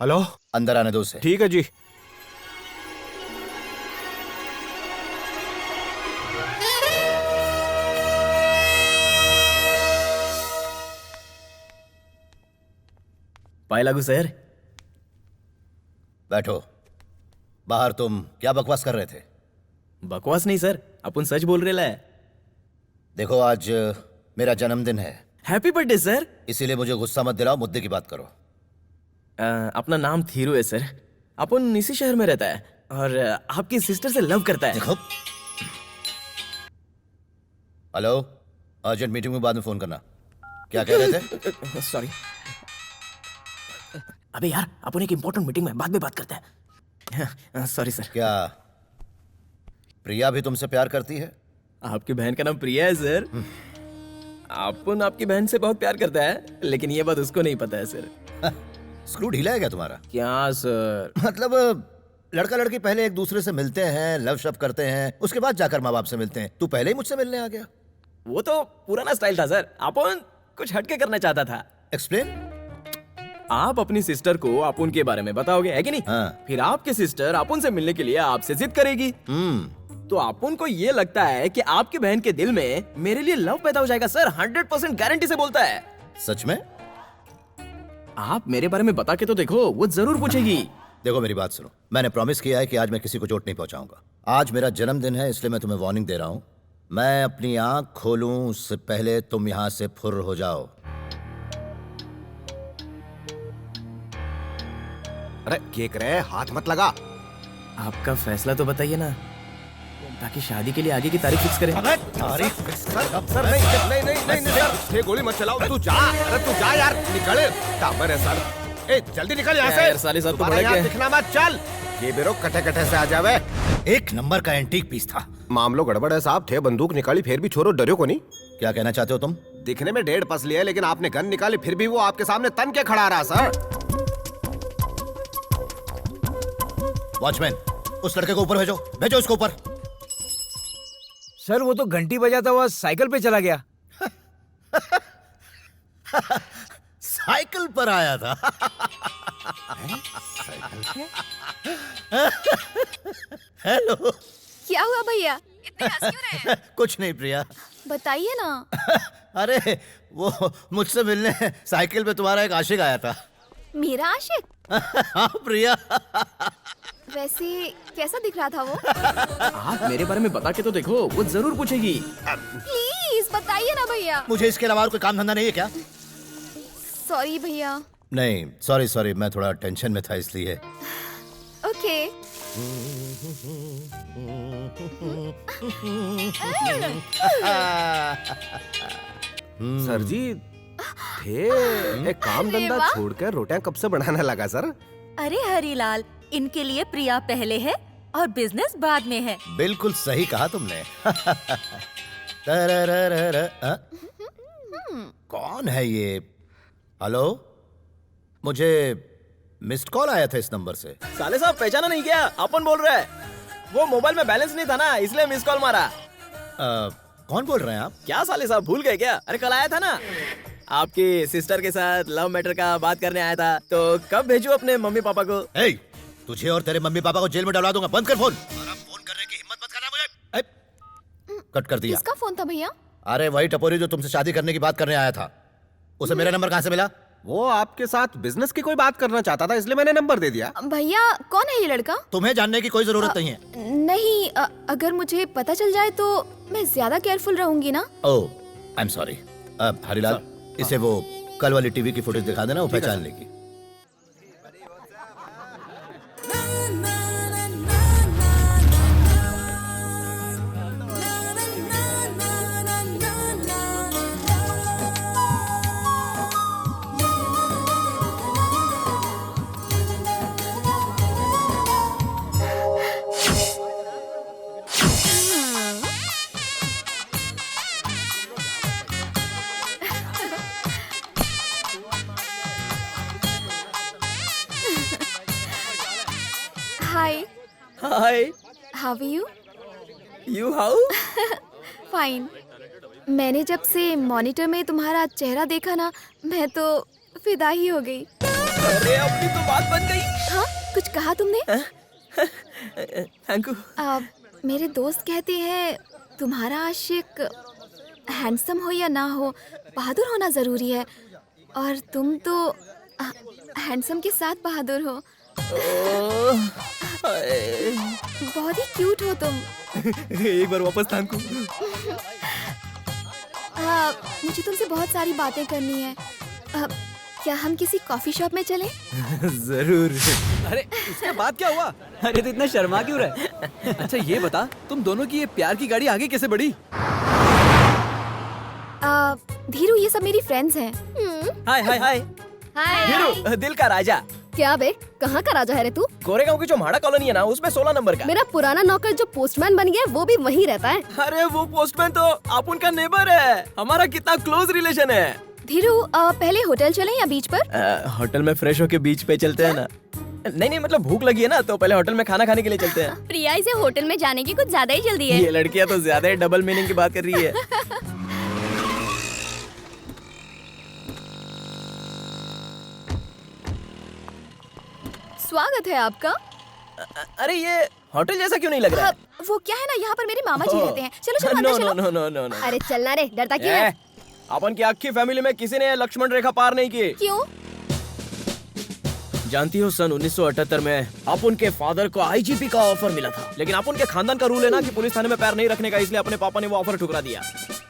हेलो, अंदर आने दो उसे। ठीक है जी। पाए लागू सर। बैठो। बाहर तुम क्या बकवास कर रहे थे? बकवास नहीं सर, अपन सच बोल रहे ला है। देखो आज मेरा जन्मदिन है। Happy birthday sir. इसीलिए मुझे गुस्सा मत दिलाओ, मुद्दे की बात करो। अपना नाम थीरू है सर। अपन इसी शहर में रहता है और आपकी सिस्टर से लव करता है। देखो, हेलो, अर्जेंट मीटिंग में बाद में फोन करना। क्या कह रहे थे? सॉरी। अबे यार, अपन एक इम्पोर्टेंट मीटिंग में बाद में बात करते हैं। Sorry sir. क्या प्रिया भी तुमसे प्यार करती है? आपकी बहन का नाम प्रिया है सर। अपन आपकी बहन से बहुत प्यार करता है, लेकिन ये बात उसको नहीं पता है सर। स्क्रू ढीला है क्या तुम्हारा? क्या सर? मतलब लड़का लड़की पहले एक दूसरे से मिलते हैं, लव शव करते हैं, उसके बाद जाकर माँ बाप से मिलते हैं। तू पहले ही मुझसे मिलने आ गया। वो तो पुराना स्टाइल था सर, अपन कुछ हटके करना चाहता था। एक्सप्लेन। आप अपनी सिस्टर को अपुन के बारे में बताओगे, है कि नहीं? हाँ। फिर आपकी सिस्टर अपुन से मिलने के लिए आपसे जिद करेगी। तो अपुन को ये लगता है कि आपकी बहन के दिल में मेरे लिए लव पैदा हो जाएगा सर। 100% गारंटी से बोलता है। सच में? आप मेरे बारे में बता के तो देखो, वो जरूर पूछेगी। देखो मेरी बात सुनो, मैंने प्रॉमिस किया है कि आज मैं किसी को चोट नहीं पहुंचाऊंगा। आज मेरा जन्मदिन है, इसलिए मैं तुम्हें वार्निंग दे रहा हूं। मैं अपनी आंख खोलूं उससे पहले तुम यहां से फुर्र हो जाओ। अरे केक रहे, हाथ मत लगा। आपका फैसला तो बताइए ना, ताकि शादी के लिए आगे की तारीख फिक्स करें। तारीख सर, नहीं सर, ये गोली मत चलाओ। तू जा, अरे तू जा यार, निकल। काबर है सर। ए जल्दी निकल यहाँ से। यार साले साहब तो दोबारा बड़े यहाँ के। दिखना मत, चल। ये बेरो कटे कटे से आ जावे। एक नंबर का एंटीक पीस था। मामलो गड़बड़ है साहब। थे बंदूक निकाली फिर भी छोरो डरियो को नहीं। क्या कहना चाहते हो तुम? दिखने में 1.5 पसली है, लेकिन आपने गन निकाली फिर भी वो आपके सामने तन के खड़ा रहा सर। वॉचमैन, उस लड़के को ऊपर भेजो, भेजो इसको ऊपर। सर वो तो घंटी बजाता हुआ साइकिल पे चला गया। साइकिल पर आया था। हेलो। क्या हुआ भैया, इतने हंस क्यों रहे हैं? कुछ नहीं प्रिया। बताइए ना। अरे वो मुझसे मिलने साइकिल पे तुम्हारा एक आशिक आया था। मेरा आशिक? हाँ प्रिया। वैसे कैसा दिख रहा था वो? आप मेरे बारे में बता के तो देखो, वो जरूर पूछेगी। प्लीज बताइए ना भैया। मुझे इसके अलावा और कोई काम धंधा नहीं है क्या? सॉरी भैया। नहीं सॉरी, मैं थोड़ा टेंशन में था इसलिए। ओके। सर जी एक काम धंधा छोड़कर रोटियां कब से बनाने लगा सर? अरे हरीलाल, इनके लिए प्रिया पहले है और बिजनेस बाद में है। बिल्कुल सही कहा तुमने। तररररर, कौन है ये? हेलो, मुझे मिस्ड कॉल आया था इस नंबर से। साले साहब पहचाना नहीं क्या? अपन बोल रहे हैं। वो मोबाइल में बैलेंस नहीं था ना, इसलिए मिस कॉल मारा। कौन बोल रहे हैं आप? क्या साले साहब भूल गए क्या? अरे कल आया था ना, आपकी सिस्टर के साथ लव मैटर का बात करने आया था। तो कब भेजूं अपने मम्मी पापा को? तुझे और तेरे मम्मी पापा को जेल में डलवा दूंगा। बंद कर फोन। फोन करने की हिम्मत मत करना मुझे। कट कर दिया। किसका फोन था भैया? अरे वही टपोरी जो तुमसे शादी करने की बात करने आया था। उसे मेरा नंबर कहाँ से मिला? वो आपके साथ बिजनेस की कोई बात करना चाहता था, इसलिए मैंने नंबर दे दिया। भैया कौन है ये लड़का? तुम्हें जानने की कोई जरूरत नहीं है। नहीं, अगर मुझे पता चल जाए तो मैं ज्यादा केयरफुल रहूंगी ना। ओह, आई एम सॉरी। हरीलाल, इसे वो कल वाली टीवी की फुटेज दिखा देना, वो पहचान लेगी। Hi. Hi. How are you? You how? Fine. मैंने जब से मॉनिटर में तुम्हारा चेहरा देखा ना, मैं तो फिदा ही हो गई। अरे अपनी तो बात बन गई। हाँ, कुछ कहा तुमने? Thank you. मेरे दोस्त कहते हैं तुम्हारा आशिक हैंडसम हो या ना हो, बहादुर होना जरूरी है, और तुम तो हैंडसम के साथ बहादुर हो। बहुत ही क्यूट हो तुम। एक बार वापस थैंक यू। मुझे तुमसे बहुत सारी बातें करनी है। क्या हम किसी कॉफी शॉप में चलें? जरूर। अरे उसके बाद क्या हुआ? अरे तो इतना शर्मा क्यों रहे? अच्छा ये बता, तुम दोनों की ये प्यार की गाड़ी आगे कैसे बढ़ी? धीरू, ये सब मेरी फ्रेंड्स हैं। हाय हाय हाय। धीरू, दिल का राजा। क्या बे, कहाँ का राजा है रे तू? कोरेगांव की जो म्हाड़ा कॉलोनी है ना, उसमें 16 नंबर का। मेरा पुराना नौकर जो पोस्टमैन बन गया वो भी वहीं रहता है। अरे वो पोस्टमैन तो आप उनका नेबर है। हमारा कितना क्लोज रिलेशन है। धीरू, पहले होटल चलें या बीच पर? होटल में फ्रेश होके बीच पे चलते हैं ना। नहीं मतलब भूख लगी है ना, तो पहले होटल में खाना खाने के लिए चलते हैं। प्रिया, इसे होटल में जाने की कुछ ज्यादा ही जल्दी है। ये लड़कियां तो ज्यादा ही डबल मीनिंग की बात कर रही है। स्वागत है आपका। अरे ये होटल जैसा क्यों नहीं लग रहा है? वो क्या है ना, यहाँ पर मेरे मामा जी रहते हैं। चलो चलो अंदर चलो। नो। अरे चलना रे, डरता क्यों है? अपन की आखी फैमिली में किसी ने लक्ष्मण रेखा पार नहीं की। क्यों? जानती हो, सन 1978 में अपन के फादर को आईजीपी का ऑफर मिला था, लेकिन अपन के खानदान का रूल है ना कि पुलिस थाने में पैर नहीं रखने का, इसलिए अपने पापा ने वो ऑफर ठुकरा दिया।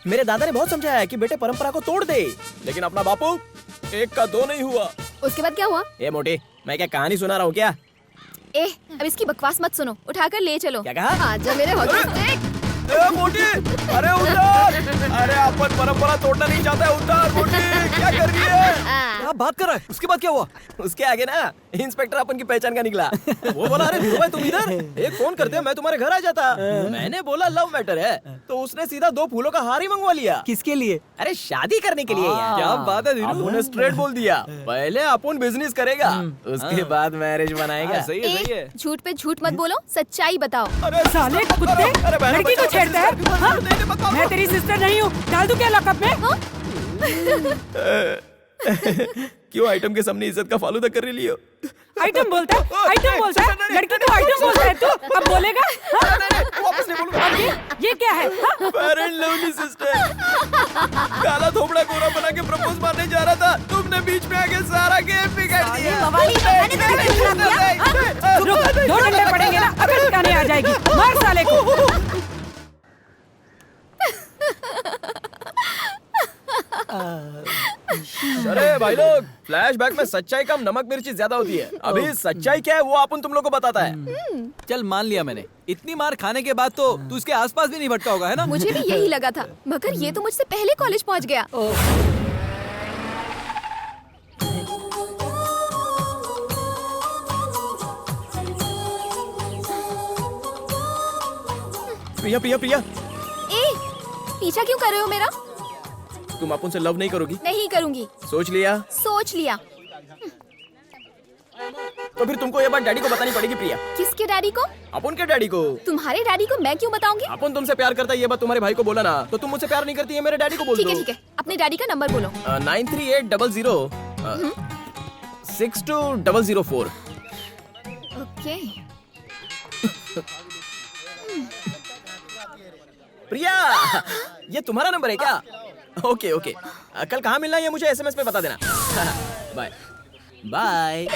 मेरे दादा ने बहुत समझाया कि बेटे परंपरा को तोड़ दे, लेकिन अपना बापू एक का दो नहीं हुआ। उसके बाद क्या हुआ? ए मोटी, मैं क्या कहानी सुना रहा हूँ क्या? अब इसकी बकवास मत सुनो, उठाकर ले चलो। क्या कहा? आजा मेरे होटल। मोटी, अरे उतार! अरे अपन परंपरा तोड़ना नहीं चाहता है, उतार मोटी, क्या कर रही है? क्या बात कर रहा है? उसके बाद क्या हुआ? उसके आगे ना इंस्पेक्टर अपन की पहचान का निकला। वो बोला, अरे धीरू भाई तुम इधर, एक फोन करते मैं तुम्हारे घर आ जाता। मैंने बोला लव मैटर है, तो उसने सीधा 2 फूलों का हार ही मंगवा लिया। किसके लिए? अरे शादी करने के लिए यार। क्या बात है धीरू? अपन स्ट्रेट बोल दिया, पहले अपन बिजनेस करेगा, उसके बाद मैरिज बनाएगा। सही है, सही है। झूठ पे झूठ मत बोलो, सच्चाई बताओ। अरे साले कुत्ते, लड़की को छेड़ता है? हाँ? मैं तेरी सिस्टर नहीं हूँ, डाल दूं क्या लॉकअप में? क्यों आइटम के सामने इज्जत का फालूदा कर रही हो? आइटम बोलता है, आइटम बोलता है, लड़की को आइटम बोलता है तू? अब बोलेगा? वापस नहीं बोलूंगा। अब ये क्या है? पेरेंट लवली सिस्टर, काला थोपड़ा गोरा बना के प्रपोज मारने जा रहा था, तुमने बीच में आके सारा गेम बिगाड़ दिया। रुक, 2 डंडे पड़ेंगे ना, अकल ठिकाने आ जाएगी। मार साले को। अरे भाई लोग, फ्लैशबैक में सच्चाई कम नमक मिर्ची ज्यादा होती है। अभी सच्चाई क्या है वो अपन तुम लोग को बताता है। चल मान लिया मैंने, इतनी मार खाने के बाद तो तू इसके आसपास भी नहीं भटका होगा, है ना? मुझे भी यही लगा था, मगर ये तो मुझसे पहले कॉलेज पहुंच गया। प्रिया प्रिया प्रिया, ए, पीछा क्यों कर रहे हो मेरा? तुम अपुन से लव नहीं करोगी? नहीं करूंगी। सोच लिया? सोच लिया। तो फिर तुमको ये बात डैडी को बतानी पड़ेगी प्रिया। किसके डैडी को? अपुन के डैडी को। तुम्हारे डैडी को मैं क्यों बताऊंगी? अपुन तुमसे प्यार करता है ये बात तुम्हारे भाई को बोला ना, तो तुम मुझसे प्यार नहीं करती है मेरे डैडी को बोल दो। ठीक है ठीक है, अपने डैडी का नंबर बोलो। 9380062004। ओके। प्रिया, ये तुम्हारा नंबर है क्या? ओके ओके, कल कहाँ मिलना है ये मुझे SMS पे बता देना। Bye bye.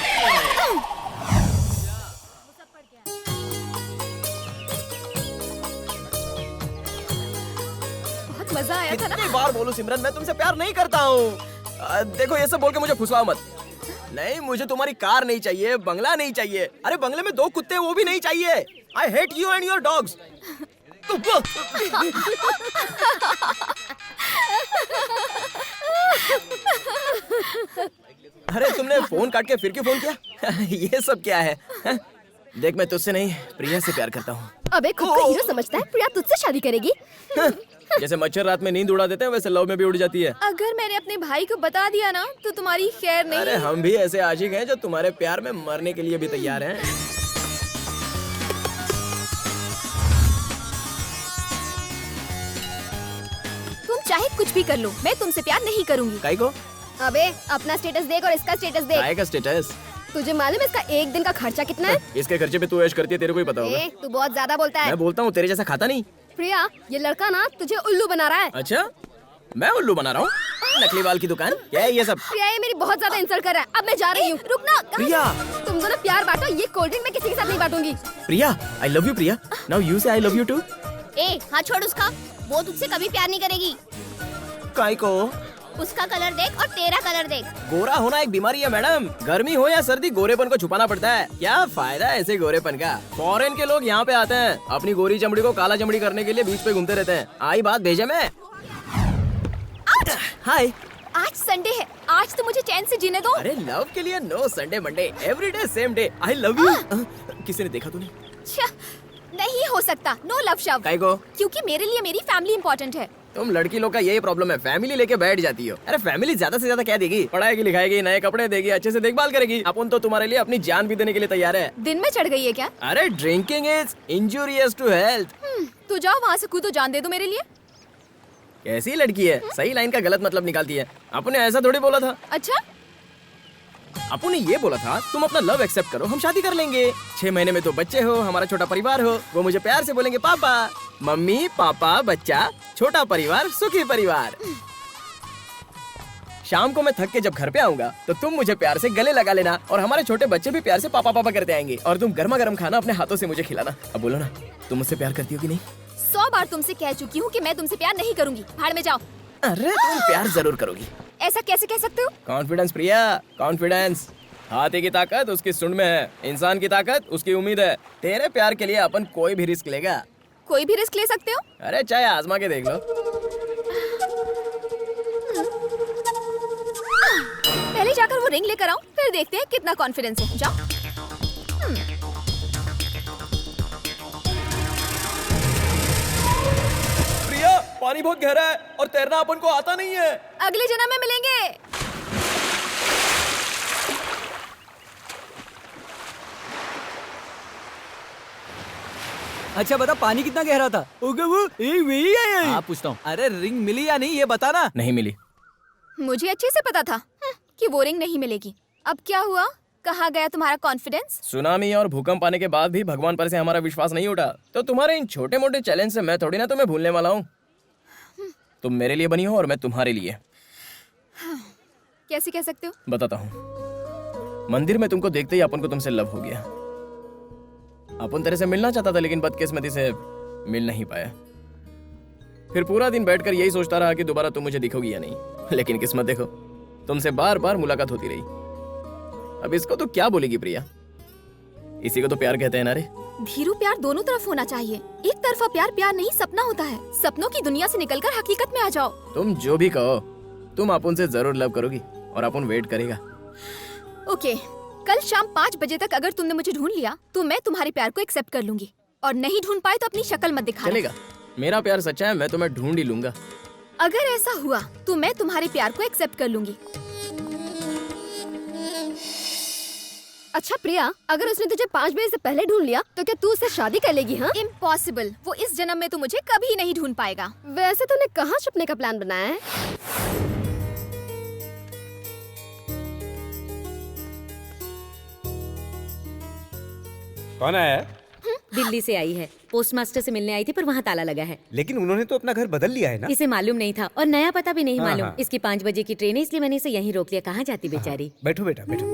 बहुत मजा आया था ना? कितनी बार बोलूं सिमरन, मैं तुमसे प्यार नहीं करता हूँ। देखो ये सब बोल के मुझे फुसलाओ मत। नहीं, मुझे तुम्हारी कार नहीं चाहिए, बंगला नहीं चाहिए। अरे बंगले में 2 कुत्ते वो भी नहीं चाहिए। I hate you and your dogs. अरे तुमने फोन काट के फिर क्यों फोन किया? ये सब क्या है? देख मैं तुझसे नहीं प्रिया से प्यार करता हूँ। अबे खुद को हीरो समझता है, प्रिया तुझसे शादी करेगी? जैसे मच्छर रात में नींद उड़ा देते हैं वैसे लव में भी उड़ जाती है। अगर मैंने अपने भाई को बता दिया ना तो तुम्हारी खैर नहीं। अरे हम भी ऐसे आशिक हैं जो तुम्हारे प्यार में मरने के लिए भी तैयार हैं। तुम चाहे कुछ भी कर लो, मैं तुमसे प्यार नहीं करूंगी। काई को? अबे अपना स्टेटस देख और इसका स्टेटस देख। काय का स्टेटस? तुझे मालूम है इसका एक दिन का खर्चा कितना है? इसके खर्चे पे तू ऐश करती है, तेरे को ही पता होगा। तू बहुत ज्यादा बोलता है। मैं बोलता हूँ, तेरे जैसा खाता नहीं। प्रिया, ये लड़का ना तुझे उल्लू बना रहा है। अच्छा, मैं उल्लू बना रहा हूँ? नकली बाल की दुकान क्या है ये सब? प्रिया ये मेरी बहुत ज्यादा इंसल्ट कर रहा है, अब मैं जा रही हूँ। रुकना। प्रिया, तुम दोनों प्यार बांटो, ये कोल्ड ड्रिंक मैं किसी के साथ नहीं बांटूंगी। Priya, I love you Priya. Now you say I love you to. हाथ छोड़ उसका, वो तुझसे कभी प्यार नहीं करेगी। काय को? उसका कलर देख और तेरा कलर देख। गोरा होना एक बीमारी है मैडम। गर्मी हो या सर्दी, गोरेपन को छुपाना पड़ता है। क्या फायदा है ऐसे गोरेपन का? फॉरेन के लोग यहाँ पे आते हैं, अपनी गोरी चमड़ी को काला चमड़ी करने के लिए बीच पे घूमते रहते हैं। आई बात भेजे में। हाय, आज संडे है, आज तो मुझे चैन से जीने दो। अरे लव के लिए no Sunday Monday, every day same day. I love you. किसी ने देखा तूने? नहीं हो सकता, नो लव शव। काय को? क्योंकि मेरे लिए मेरी फैमिली इम्पोर्टेंट है। तुम लड़की लोग का यही प्रॉब्लम है, फैमिली लेके बैठ जाती हो। अरे फैमिली ज्यादा से ज्यादा क्या देगी? पढ़ाएगी, लिखाएगी, नए कपड़े देगी, अच्छे से देखभाल करेगी। अपन तो तुम्हारे लिए अपनी जान भी देने के लिए तैयार है। दिन में चढ़ गई है क्या? अरे drinking is injurious to health. तो जाओ वहाँ से कूदो, जान दे दो मेरे लिए। कैसी लड़की है, सही लाइन का गलत मतलब निकालती है। आपने ऐसा थोड़ी बोला था। अच्छा, आपने ये बोला था तुम अपना लव एक्सेप्ट करो, हम शादी कर लेंगे। 6 महीने में तो बच्चे हो, हमारा छोटा परिवार हो। वो मुझे प्यार से बोलेंगे पापा। मम्मी पापा बच्चा, छोटा परिवार, सुखी परिवार। शाम को मैं थक के जब घर पे आऊंगा तो तुम मुझे प्यार से गले लगा लेना और हमारे छोटे बच्चे भी प्यार से पापा पापा करते आएंगे और तुम गर्मा गर्म खाना अपने हाथों से मुझे खिलाना। अब बोलो ना, तुम मुझसे प्यार करती हो कि नहीं? 100 बार तुमसे कह चुकी हूँ कि मैं तुमसे प्यार नहीं करूंगी। भाड़ में जाओ। अरे तुम प्यार जरूर करोगी। ऐसा कैसे कह सकते हो? कॉन्फिडेंस प्रिया, कॉन्फिडेंस। हाथी की ताकत उसकी सूंड में है, इंसान की ताकत उसकी उम्मीद है। तेरे प्यार के लिए अपन कोई भी रिस्क लेगा। कोई भी रिस्क ले सकते हो? अरे चाहे आजमा के देख लो। पहले जाकर वो रिंग लेकर आओ, फिर देखते हैं कितना कॉन्फिडेंस है। जाओ। प्रिया, पानी बहुत गहरा है और तैरना अपन को आता नहीं है। अगले जन्म में मिलेंगे। अच्छा बता, पानी कितना गहरा था? हाँ पूछता हूँ। अरे रिंग मिली या नहीं ये बता ना। नहीं मिली। मुझे अच्छे से पता था कि वो रिंग नहीं मिलेगी। अब क्या हुआ? कहाँ गया तुम्हारा कॉन्फिडेंस? सुनामी और भूकंप आने के बाद भी भगवान पर से हमारा विश्वास नहीं उठा, तो तुम्हारे इन छोटे मोटे चैलेंज से मैं थोड़ी ना तुम्हें भूलने वाला हूँ। तुम मेरे लिए बनी हो और मैं तुम्हारे लिए। कैसे कह सकते हो? बताता हूँ। मंदिर में तुमको देखते ही अपन को तुमसे लव हो गया। अपन तेरे से मिलना चाहता था लेकिन बदकिस्मती से मिल नहीं पाया। फिर पूरा दिन बैठकर यही सोचता रहा कि दोबारा तुम मुझे दिखोगी या नहीं, लेकिन किस्मत देखो, तुमसे बार बार मुलाकात होती रही। अब इसको तो क्या बोलेगी प्रिया? इसी को तो प्यार कहते हैं ना रे। धीरू, प्यार दोनों तरफ होना चाहिए। एक तरफा प्यार प्यार नहीं, सपना होता है। सपनों की दुनिया से निकलकर हकीकत में आ जाओ। तुम जो भी कहो, तुम अपन से जरूर लव करोगी और अपन वेट करेगा। ओके, कल शाम 5 बजे तक अगर तुमने मुझे ढूंढ लिया तो मैं तुम्हारे प्यार को एक्सेप्ट कर लूंगी और नहीं ढूंढ पाए तो अपनी शक्ल मत दिखाना। चलेगा, मेरा प्यार सच्चा है, मैं तुम्हें ढूंढ ही लूंगा। अगर ऐसा हुआ तो मैं तुम्हारे प्यार को एक्सेप्ट कर लूंगी। अच्छा प्रिया, अगर उसने तुझे 5 बजे से पहले ढूंढ लिया तो क्या तू उससे शादी कर लेगी? हाँ, इम्पॉसिबल। वो इस जन्म में तो मुझे कभी नहीं ढूंढ पाएगा। वैसे तूने कहाँ छुपने का प्लान बनाया है? कौन आया है? दिल्ली से आई है, पोस्टमास्टर से मिलने आई थी पर वहाँ ताला लगा है। लेकिन उन्होंने तो अपना घर बदल लिया है ना? इसे मालूम नहीं था और नया पता भी नहीं हाँ, मालूम। हाँ। इसकी 5 बजे की ट्रेन है, इसलिए मैंने इसे यहीं रोक लिया। कहाँ जाती बेचारी। बैठो बेटा बैठो।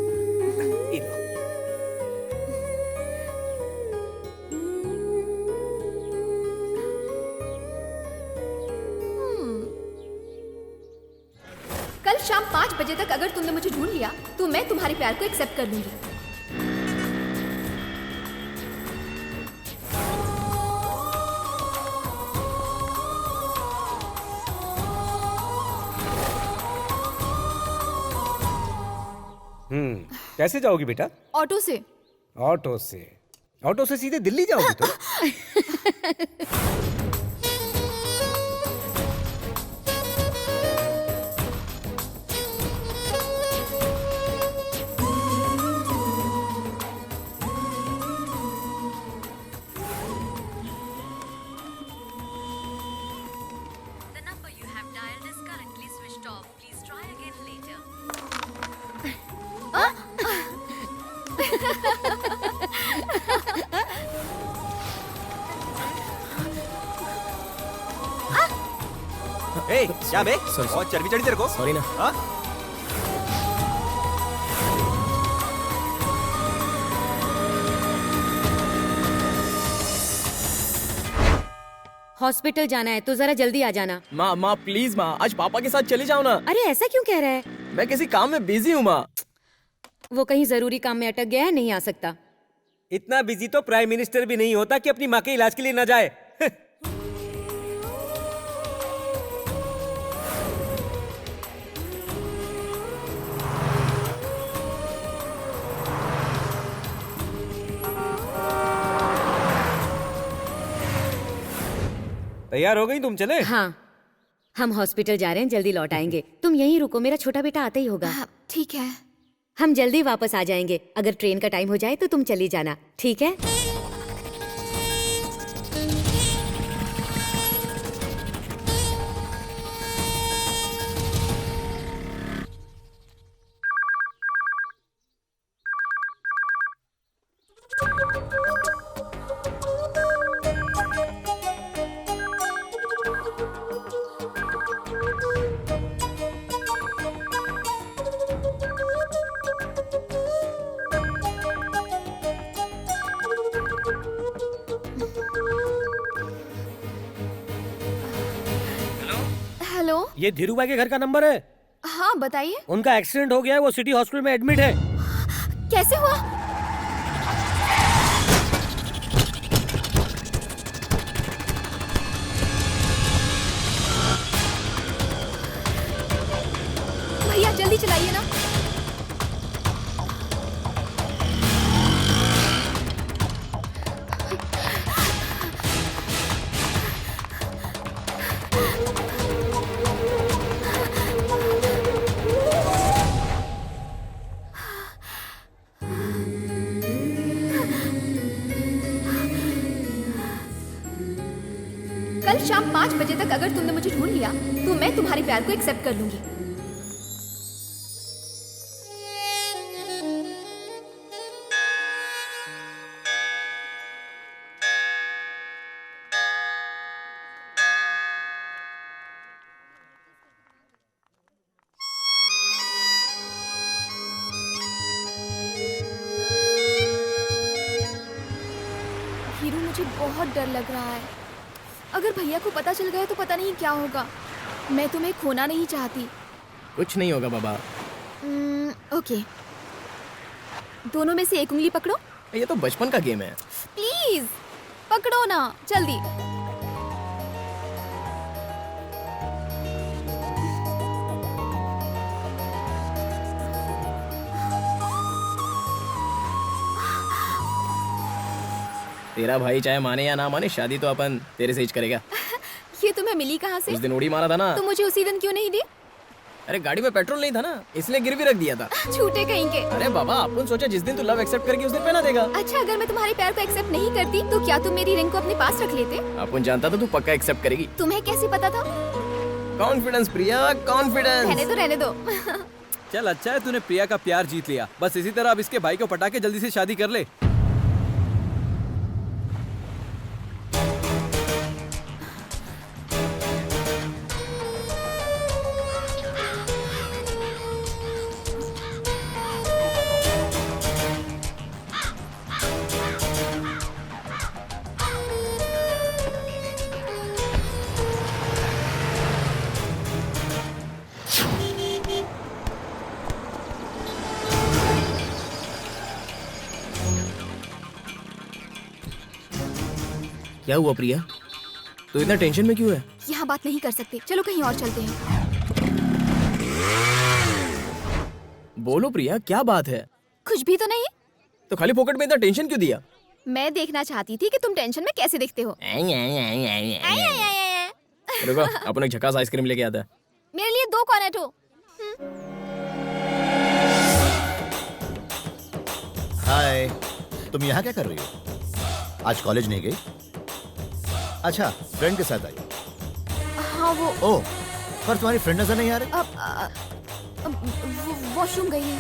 ये लो। कल शाम 5 बजे तक अगर तुमने मुझे ढूंढ लिया तो मैं तुम्हारे प्यार को एक्सेप्ट कर लूंगी। कैसे जाओगी बेटा? ऑटो से। ऑटो से? ऑटो से सीधे दिल्ली जाओगी तो? ए, क्या बे? बहुत चर्बी चढ़ी तेरे को। सॉरी ना। हाँ? हॉस्पिटल जाना है तो जरा जल्दी आ जाना। माँ प्लीज माँ, आज पापा के साथ चले जाओ ना। अरे ऐसा क्यों कह रहा है? मैं किसी काम में बिजी हूँ माँ। वो कहीं जरूरी काम में अटक गया है, नहीं आ सकता। इतना बिजी तो प्राइम मिनिस्टर भी नहीं होता कि अपनी माँ के इलाज के लिए न जाए। तैयार हो गई तुम? चले? हाँ, हम हॉस्पिटल जा रहे हैं, जल्दी लौट आएंगे। तुम यहीं रुको, मेरा छोटा बेटा आता ही होगा। ठीक है। हम जल्दी वापस आ जाएंगे। अगर ट्रेन का टाइम हो जाए तो तुम चली जाना, ठीक है? हेलो। ये धीरूभाई के घर का नंबर है? हाँ बताइए। उनका एक्सीडेंट हो गया है, वो सिटी हॉस्पिटल में एडमिट है। कैसे हुआ? भैया जल्दी चलाइए ना। कल शाम 5 बजे तक अगर तुमने मुझे ढूंढ लिया तो मैं तुम्हारे प्यार को एक्सेप्ट कर लूंगी। हीरू, मुझे बहुत डर लग रहा है। अगर भैया को पता चल गया तो पता नहीं क्या होगा। मैं तुम्हें खोना नहीं चाहती। कुछ नहीं होगा बाबा। ओके, दोनों में से एक उंगली पकड़ो। ये तो बचपन का गेम है। प्लीज पकड़ो ना, जल्दी। तेरा भाई चाहे माने या ना माने, शादी तो अपन तेरे से ही करेगा। ये तुम्हें मिली कहाँ से? उस दिन उड़ी मारा था ना। तो मुझे उसी दिन क्यों नहीं दी? अरे गाड़ी में पेट्रोल नहीं था ना, इसलिए गिरवी रख दिया था। झूठे कहीं के। अरे बाबा, अपन सोचा जिस दिन तू लव एक्सेप्ट करेगी उस दिन पहना देगा। अच्छा, अगर मैं तुम्हारे प्यार को एक्सेप्ट नहीं करती तो क्या तुम मेरी रिंग को अपने पास रख लेते? अपन जानता था तू पक्का एक्सेप्ट करेगी। तुम्हें कैसे पता था? कॉन्फिडेंस प्रिया, कॉन्फिडेंस। रहने दो। चल अच्छा है तूने प्रिया का प्यार जीत लिया। बस इसी तरह अब इसके भाई को पटा के जल्दी से शादी कर ले। क्या हुआ प्रिया, तो इतना टेंशन में क्यों है? यहाँ बात नहीं कर सकते, चलो कहीं और चलते हैं। बोलो प्रिया, क्या बात है? कुछ भी तो नहीं। तो खाली पॉकेट में इतना टेंशन क्यों दिया? मैं देखना चाहती थी कि तुम टेंशन में कैसे दिखते हो। रुको, अपन एक झकास आइसक्रीम लेके आता है। मेरे लिए 2 कॉर्नेटो। हाय, तुम यहाँ क्या कर रही हो? आज कॉलेज नहीं गई? अच्छा, फ्रेंड के साथ आई? हाँ वो। ओह, पर तुम्हारी फ्रेंड नजर नहीं आ रही? वॉशरूम गई है।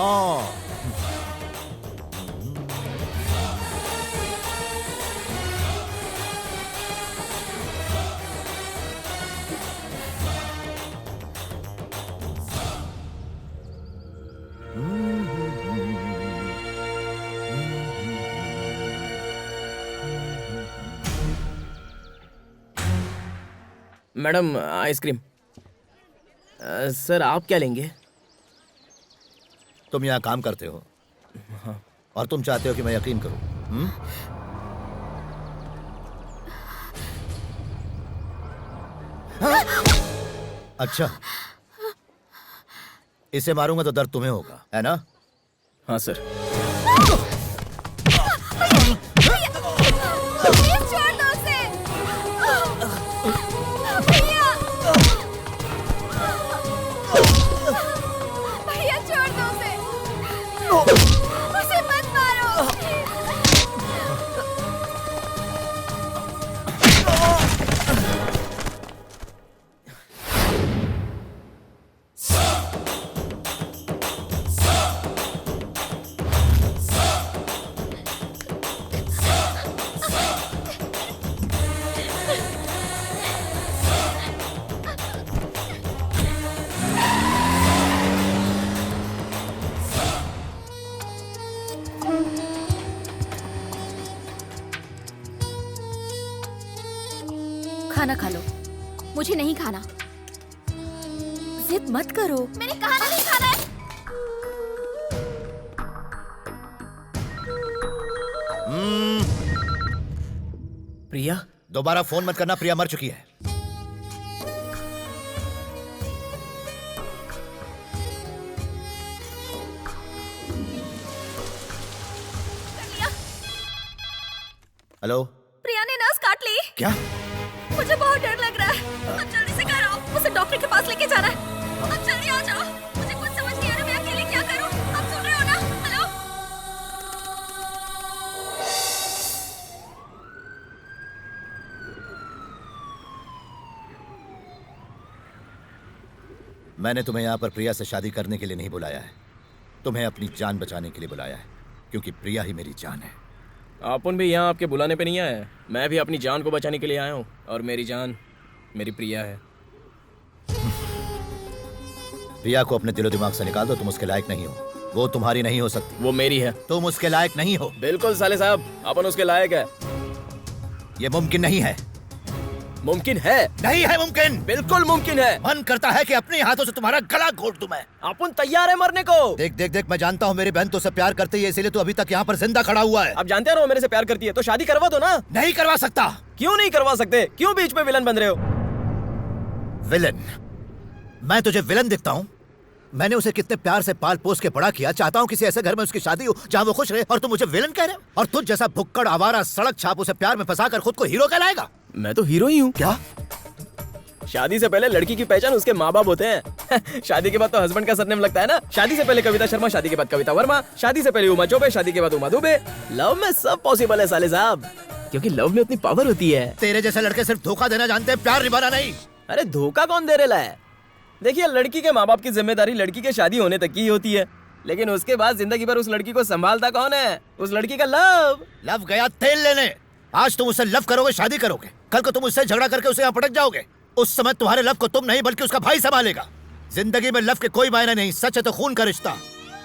Madam, ice cream. सर आप क्या लेंगे? तुम यहाँ काम करते हो। हाँ। और तुम चाहते हो कि मैं यकीन करूं? हाँ? अच्छा, इसे मारूंगा तो दर्द तुम्हें होगा, है ना? हाँ सर। उसे मत मारो। खाना खा लो। मुझे नहीं खाना। जिद मत करो। मैंने कहा ना नहीं खाना है। प्रिया, दोबारा फोन मत करना, प्रिया मर चुकी है। हेलो। प्रिया ने नस काट ली। क्या? मुझे बहुत डर लग रहा है। अब जल्दी से घर आओ, मुझे डॉक्टर के पास लेके जाना है। अब जल्दी आ जाओ। मुझे कुछ समझ नहीं आ रहा, मैं अकेले क्या करूं? आप सुन रहे हो ना? हेलो। मैंने तुम्हें यहाँ पर प्रिया से शादी करने के लिए नहीं बुलाया है, तुम्हें अपनी जान बचाने के लिए बुलाया है, क्योंकि प्रिया ही मेरी जान है। अपन भी यहाँ आपके बुलाने पे नहीं आया है, मैं भी अपनी जान को बचाने के लिए आया हूँ, और मेरी जान मेरी प्रिया है। प्रिया को अपने दिलो दिमाग से निकाल दो, तुम उसके लायक नहीं हो। वो तुम्हारी नहीं हो सकती। वो मेरी है। तुम उसके लायक नहीं हो। बिल्कुल साले साहब, अपन उसके लायक है। ये मुमकिन नहीं है। मुमकिन है। नहीं है मुमकिन। बिल्कुल मुमकिन है। मन करता है कि अपने हाथों से तुम्हारा गला घोट दूं मैं। अपन तैयार है मरने को। देख देख देख, मैं जानता हूँ मेरी बहन तो से प्यार करती है, इसीलिए तो अभी तक यहाँ पर जिंदा खड़ा हुआ है। अब जानते हो मेरे से प्यार करती है, तो शादी करवा दो ना। नहीं करवा सकता। क्यों नहीं करवा सकते? क्यों बीच में विलन बन रहे हो? विलन? मैं तुझे विलन दिखता हूँ? मैंने उसे कितने प्यार से पाल पोस के बड़ा किया। चाहता हूँ किसी ऐसे घर में उसकी शादी हो जहाँ वो खुश रहे, और तुम मुझे विलन कह रहे हो? और तुझ जैसा भुक्कड़ आवारा सड़क छाप उसे प्यार में फंसा कर खुद को हीरो कहलाएगा? मैं तो हीरो ही हूँ। क्या? शादी से पहले लड़की की पहचान उसके माँ बाप होते हैं। शादी के बाद तो हस्बैंड का सरनेम लगता है ना। शादी से पहले कविता शर्मा, शादी के बाद कविता वर्मा, शादी से पहले उमा चौबे, शादी के बाद उमा दुबे। लव में सब पॉसिबल है साले साहब, क्योंकि लव में उतनी पावर होती है। तेरे जैसे लड़के सिर्फ धोखा देना जानते हैं, प्यार निभाना नहीं। अरे धोखा कौन दे रहा है? देखिए, लड़की के माँ बाप की जिम्मेदारी लड़की के शादी होने तक की होती है, लेकिन उसके बाद जिंदगी भर उस लड़की को संभालता कौन है? उस लड़की का लव गया तेल लेने। आज तुम उससे लव करोगे, शादी करोगे, कल को तुम उससे झगड़ा करके उसे यहाँ पटक जाओगे। उस समय तुम्हारे लव को तुम नहीं बल्कि उसका भाई संभालेगा। जिंदगी में लव के कोई मायने नहीं, सच है तो खून का रिश्ता।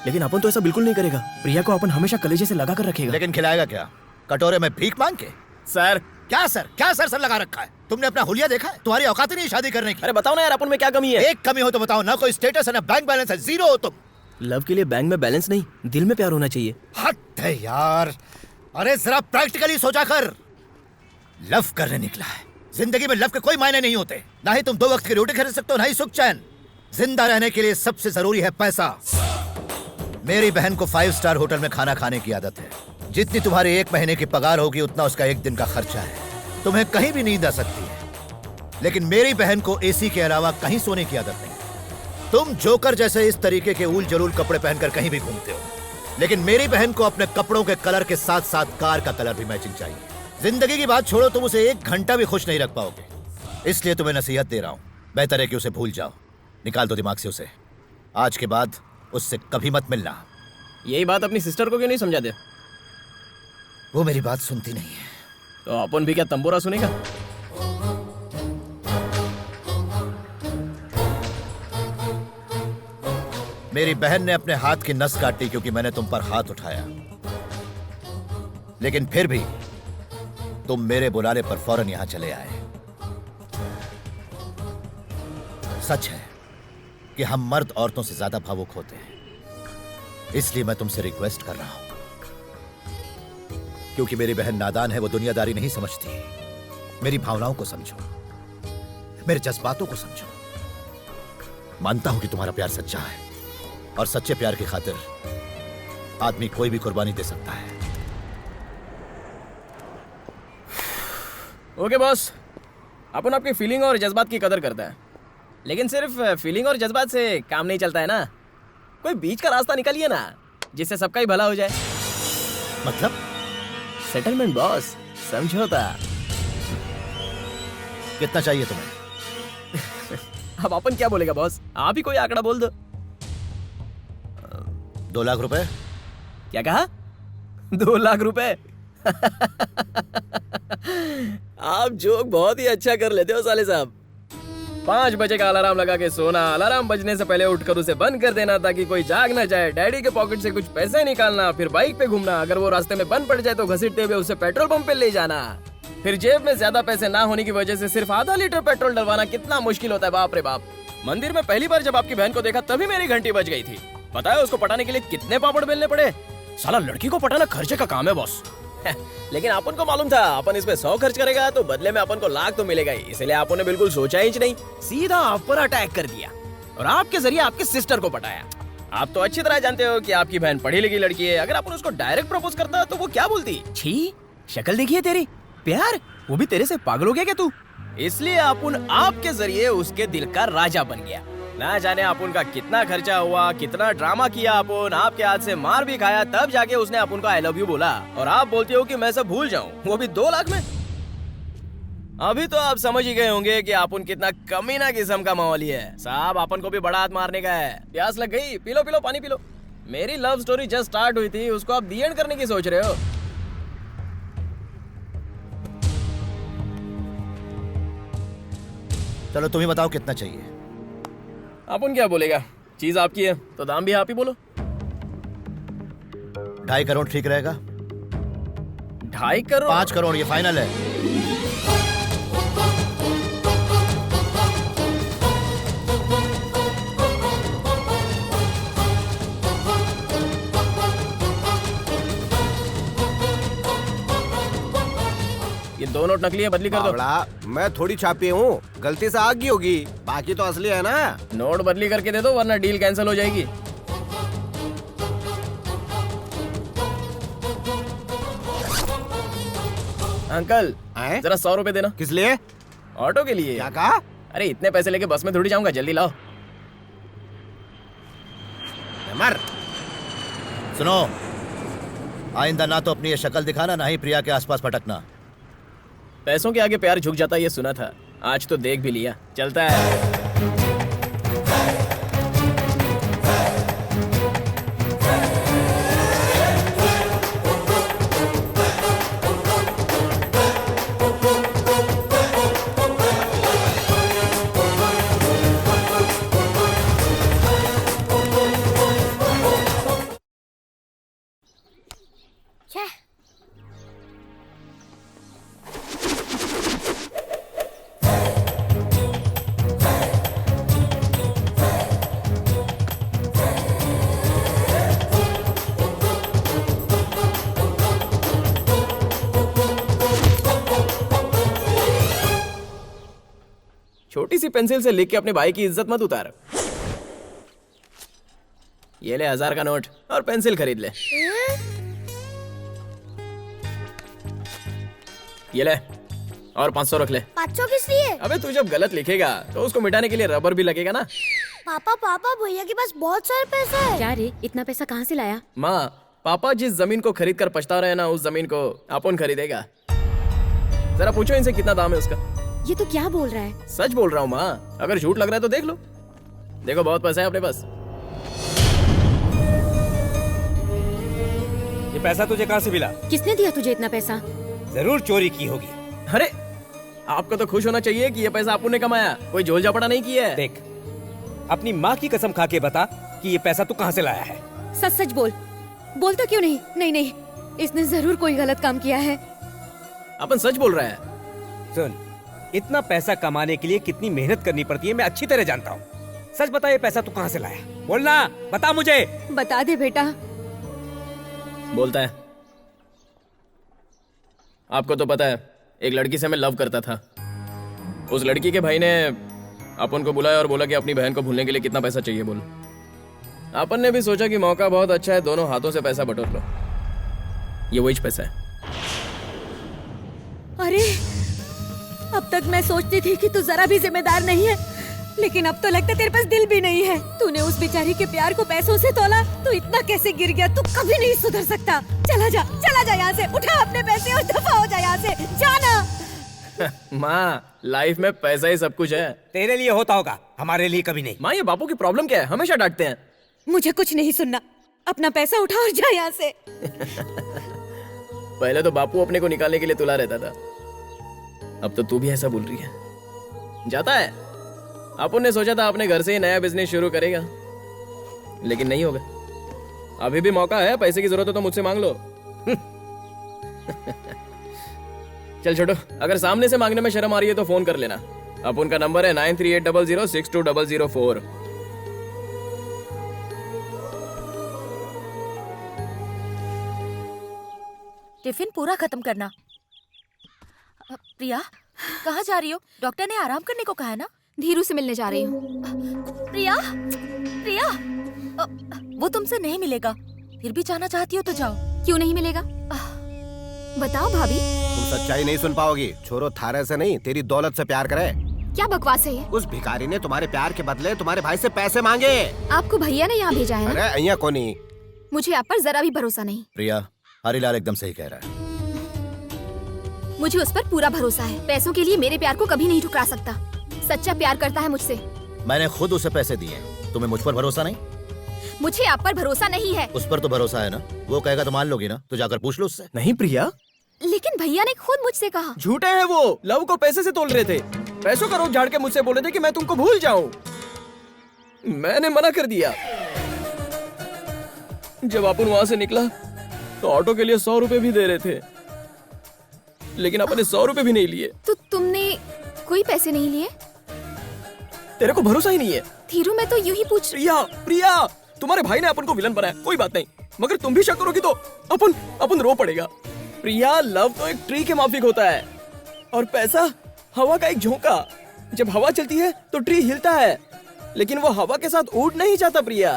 लेकिन अपन तो ऐसा बिल्कुल नहीं करेगा। प्रिया को अपन हमेशा कलेजे से लगा कर रखेगा। लेकिन खिलाएगा क्या? कटोरे में भीख मांग के? सर क्या सर? क्या सर लगा रखा है? तुमने अपना हुलिया देखा है? तुम्हारी औकात ही नहीं शादी करने की। अरे बताओ ना यार, अपन में क्या कमी है? एक कमी हो तो बताओ ना। कोई स्टेटस है ना बैंक बैलेंस है, जीरो हो तुम। लव के लिए बैंक में बैलेंस नहीं, दिल में प्यार होना चाहिए। हद है यार। अरे जरा प्रैक्टिकली सोचा कर। लव करने निकला है। जिंदगी में लव के कोई मायने नहीं होते। ना ही तुम 2 वक्त की रोटी खरीद सकते हो, ना ही सुख चैन। जिंदा रहने के लिए सबसे जरूरी है पैसा। मेरी बहन को 5 स्टार होटल में खाना खाने की आदत है। जितनी तुम्हारी 1 महीने की पगार होगी उतना उसका 1 दिन का खर्चा है। तुम्हें कहीं भी नींद आ सकती है, लेकिन मेरी बहन को एसी के अलावा कहीं सोने की आदत नहीं। तुम जोकर जैसे इस तरीके के उल जलूल कपड़े पहनकर कहीं भी घूमते हो, लेकिन मेरी बहन को अपने कपड़ों के कलर के साथ साथ कार का कलर भी मैचिंग चाहिए। जिंदगी की बात छोड़ो, तुम उसे 1 घंटा भी खुश नहीं रख पाओगे। इसलिए तुम्हें नसीहत दे रहा हूं, बेहतर है कि उसे भूल जाओ। निकाल दो दिमाग से उसे। आज के बाद उससे कभी मत मिलना। यही बात अपनी सिस्टर को क्यों नहीं समझा दे? वो मेरी बात सुनती नहीं है। तो अपन भी क्या तंबोरा सुनेगा? मेरी बहन ने अपने हाथ की नस काटी क्योंकि मैंने तुम पर हाथ उठाया, लेकिन फिर भी तुम मेरे बुलाने पर फौरन यहां चले आए। सच है कि हम मर्द औरतों से ज्यादा भावुक होते हैं, इसलिए मैं तुमसे रिक्वेस्ट कर रहा हूं, क्योंकि मेरी बहन नादान है, वो दुनियादारी नहीं समझती। मेरी भावनाओं को समझो, मेरे जज्बातों को समझो। मानता हूं कि तुम्हारा प्यार सच्चा है, और सच्चे प्यार की खातिर आदमी कोई भी कुर्बानी दे सकता है। ओके बॉस, अपन आपकी फीलिंग और जज्बात की कदर करता है, लेकिन सिर्फ फीलिंग और जज्बात से काम नहीं चलता है ना। कोई बीच का रास्ता निकालिए ना, जिससे सबका ही भला हो जाए। मतलब? सेटलमेंट बॉस, समझौता। कितना चाहिए तुम्हें? अब अपन क्या बोलेगा बॉस? आप ही कोई आंकड़ा बोल दो। 2 लाख रुपए। क्या कहा? 2 लाख रुपए? आप जोक बहुत ही अच्छा कर लेते हो साले साहब। 5 बजे का अलार्म लगा के सोना, अलार्म बजने से पहले उठकर उसे बंद कर देना ताकि कोई जाग ना जाए, डैडी के पॉकेट से कुछ पैसे निकालना, फिर बाइक पे घूमना, अगर वो रास्ते में बंद पड़ जाए तो घसीटते हुए उसे पेट्रोल पंप पे ले जाना, फिर जेब में ज्यादा पैसे ना होने की वजह से सिर्फ आधा लीटर पेट्रोल डलवाना। कितना मुश्किल होता है, बाप रे बाप। मंदिर में पहली बार जब आपकी बहन को देखा तभी मेरी घंटी बज गई थी। पता है उसको पटाने के लिए कितने पापड़ बेलने पड़े? साला लड़की को पटाना खर्चे का काम है बॉस। लेकिन अपन को मालूम था अपन इस पे 100 खर्च करेगा तो बदले में अपन को लाख तो मिलेगा ही, इसलिए आपने बिल्कुल सोचा ही नहीं, सीधा आप पर अटैक कर दिया और आपके जरिए आपके सिस्टर को पटाया। आप तो अच्छी तरह जानते हो कि आपकी बहन पढ़ी लिखी लड़की है। अगर अपन उसको डायरेक्ट प्रपोज करता तो वो क्या बोलती? छी, शक्ल देखिए तेरी, प्यार, वो भी तेरे से पागल हो गया क्या तू? इसलिए अपन आपके जरिए उसके दिल का राजा बन गया। ना जाने अपन का कितना खर्चा हुआ, कितना ड्रामा किया अपन, आपके हाथ से मार भी खाया, तब जाके उसने अपन को आई लव यू बोला। और आप बोलते हो कि मैं सब भूल जाऊं, वो भी 2 लाख में। अभी तो आप समझ ही गए होंगे कि अपन कितना कमीना किस्म का माहौली है। साहब अपन को भी बड़ा हाथ मारने का है। प्यास लग गई? पी लो पी लो, पानी पी लो। मेरी लव स्टोरी जस्ट स्टार्ट हुई थी, उसको आप दी एंड करने की सोच रहे हो। चलो तुम ही बताओ कितना चाहिए। अपन क्या बोलेगा, चीज आपकी है तो दाम भी आप ही बोलो। 2.5 करोड़ ठीक रहेगा? 2.5 करोड़? 5 करोड़, ये फाइनल है। ये दो नोट नकली है, बदली कर दो। बावड़ा, मैं थोड़ी छापी हूँ, गलती से आ गई होगी, बाकी तो असली है ना। नोट बदली करके दे दो वरना डील कैंसिल हो जाएगी। अंकल जरा 100 रुपए देना। किस लिए? ऑटो के लिए। क्या कहा? अरे इतने पैसे लेके बस में थोड़ी जाऊंगा, जल्दी लाओ। मर। सुनो, आइंदा ना तो अपनी ये शक्ल दिखाना, ना ही प्रिया के आसपास भटकना। पैसों के आगे प्यार झुक जाता है ये सुना था, आज तो देख भी लिया। चलता है। छोटी सी पेंसिल से लिख के अपने भाई की इज्जत मत उतार। ये ले 1000 का नोट और पेंसिल खरीद ले। ये ले और 500 रख ले। 500 किस लिए? अबे तू जब गलत लिखेगा तो उसको मिटाने के लिए रबर भी लगेगा ना। पापा भैया के पास बहुत सारे पैसे हैं। क्या रे, इतना पैसा कहाँ से लाया? माँ, पापा जिस जमीन को खरीद कर पछता रहे ना, उस जमीन को अपन खरीदेगा। जरा पूछो इनसे कितना दाम है उसका। ये तो क्या बोल रहा है? सच बोल रहा हूँ माँ, अगर झूठ लग रहा है तो देख लो। देखो बहुत पैसा है अपने पास। ये पैसा तुझे कहाँ से मिला? किसने दिया तुझे इतना पैसा? जरूर चोरी की होगी। अरे आपको तो खुश होना चाहिए कि ये पैसा आपने ने कमाया, कोई झोल झापड़ा नहीं किया है। देख, अपनी माँ की कसम खा के बता कि ये पैसा तू कहाँ से लाया है। सच सच बोल। बोलता क्यों नहीं? नहीं, इसने जरूर कोई गलत काम किया है। अपन सच बोल रहा है। सुन, इतना पैसा कमाने के लिए कितनी मेहनत करनी पड़ती है मैं अच्छी तरह जानता हूँ। सच बता, ये पैसा तू कहाँ से लाया? बोलना, बता मुझे। बता दे बेटा। बोलता है। आपको तो पता है, एक लड़की से मैं लव करता था। उस लड़की के भाई ने अपन को बुलाया और बोला कि अपनी बहन को भूलने के लिए कितना पैसा चाहिए बोल। अपन ने भी सोचा कि मौका बहुत अच्छा है, दोनों हाथों से पैसा बटोर लो। ये वही पैसा है। अरे अब तक मैं सोचती थी कि तू जरा भी जिम्मेदार नहीं है, लेकिन अब तो लगता है तेरे पास दिल भी नहीं है। तूने उस बेचारी के प्यार को पैसों से तोला, तू इतना कैसे गिर गया? तू कभी नहीं सुधर सकता। चला जा यहाँ से, उठा अपने पैसे और दफा हो जा यहाँ से, जाना। माँ, लाइफ में पैसा ही सब कुछ है। तेरे लिए होता होगा, हमारे लिए कभी नहीं। माँ, ये बापू की प्रॉब्लम क्या है? हमेशा डांटते हैं। मुझे कुछ नहीं सुनना, अपना पैसा उठा और जा यहाँ से। पहले तो बापू अपने को निकालने के लिए तुला रहता था, अब तो तू भी ऐसा बोल रही है। जाता है। अपन ने सोचा था अपने घर से ही नया बिजनेस शुरू करेगा, लेकिन नहीं होगा। अभी भी मौका है, पैसे की जरूरत हो तो मुझसे मांग लो। चल छोटो, अगर सामने से मांगने में शर्म आ रही है तो फोन कर लेना। अपन का नंबर है 9380062004। टिफिन पूरा खत्म करना। प्रिया, कहाँ जा रही हो? डॉक्टर ने आराम करने को कहा है ना? धीरू से मिलने जा रही हूँ। प्रिया, वो तुमसे नहीं मिलेगा। फिर भी जाना चाहती हो तो जाओ। क्यों नहीं मिलेगा? बताओ भाभी। तुम सच्चाई नहीं सुन पाओगी। छोरो थारे से नहीं, तेरी दौलत से प्यार करे। क्या बकवास है ये? उस भिखारी ने तुम्हारे प्यार के बदले तुम्हारे भाई से पैसे मांगे। आपको भैया ने यहाँ भेजा है ना? अरे अయ్యా कोनी। मुझे आप पर जरा भी भरोसा नहीं। प्रिया, हरीलाल एकदम सही कह रहा है। मुझे उस पर पूरा भरोसा है। पैसों के लिए मेरे प्यार को कभी नहीं ठुकरा सकता। सच्चा प्यार करता है मुझसे। मैंने खुद उसे पैसे दिए, तुम्हें मुझ पर भरोसा नहीं? मुझे आप पर भरोसा नहीं है। उस पर तो भरोसा है ना, वो कहेगा तो मान लोगी ना? तो जाकर पूछ लो उससे। नहीं प्रिया, लेकिन भैया ने खुद मुझसे कहा। झूठे हैं वो, लव को पैसे से तोल रहे थे। पैसों का रोक झाड़ के मुझसे बोले थे कि मैं तुमको भूल जाऊं। मैंने मना कर दिया। जब अपन वहां से निकला तो ऑटो के लिए 100 रुपए भी दे रहे थे, लेकिन अपन ने 100 रुपए भी नहीं लिए। तो तुमने कोई पैसे नहीं लिए? तेरे को भरोसा ही नहीं है। धीरू, मैं तो यूं ही पूछ। प्रिया, तुम्हारे भाई ने अपन को विलन बनाया, कोई बात नहीं, मगर तुम भी शक करोगी तो अपन रो पड़ेगा। प्रिया, लव तो एक ट्री के माफिक होता है। और पैसा हवा का एक झोंका। जब हवा चलती है तो ट्री हिलता है, लेकिन वो हवा के साथ उड़ नहीं जाता। प्रिया,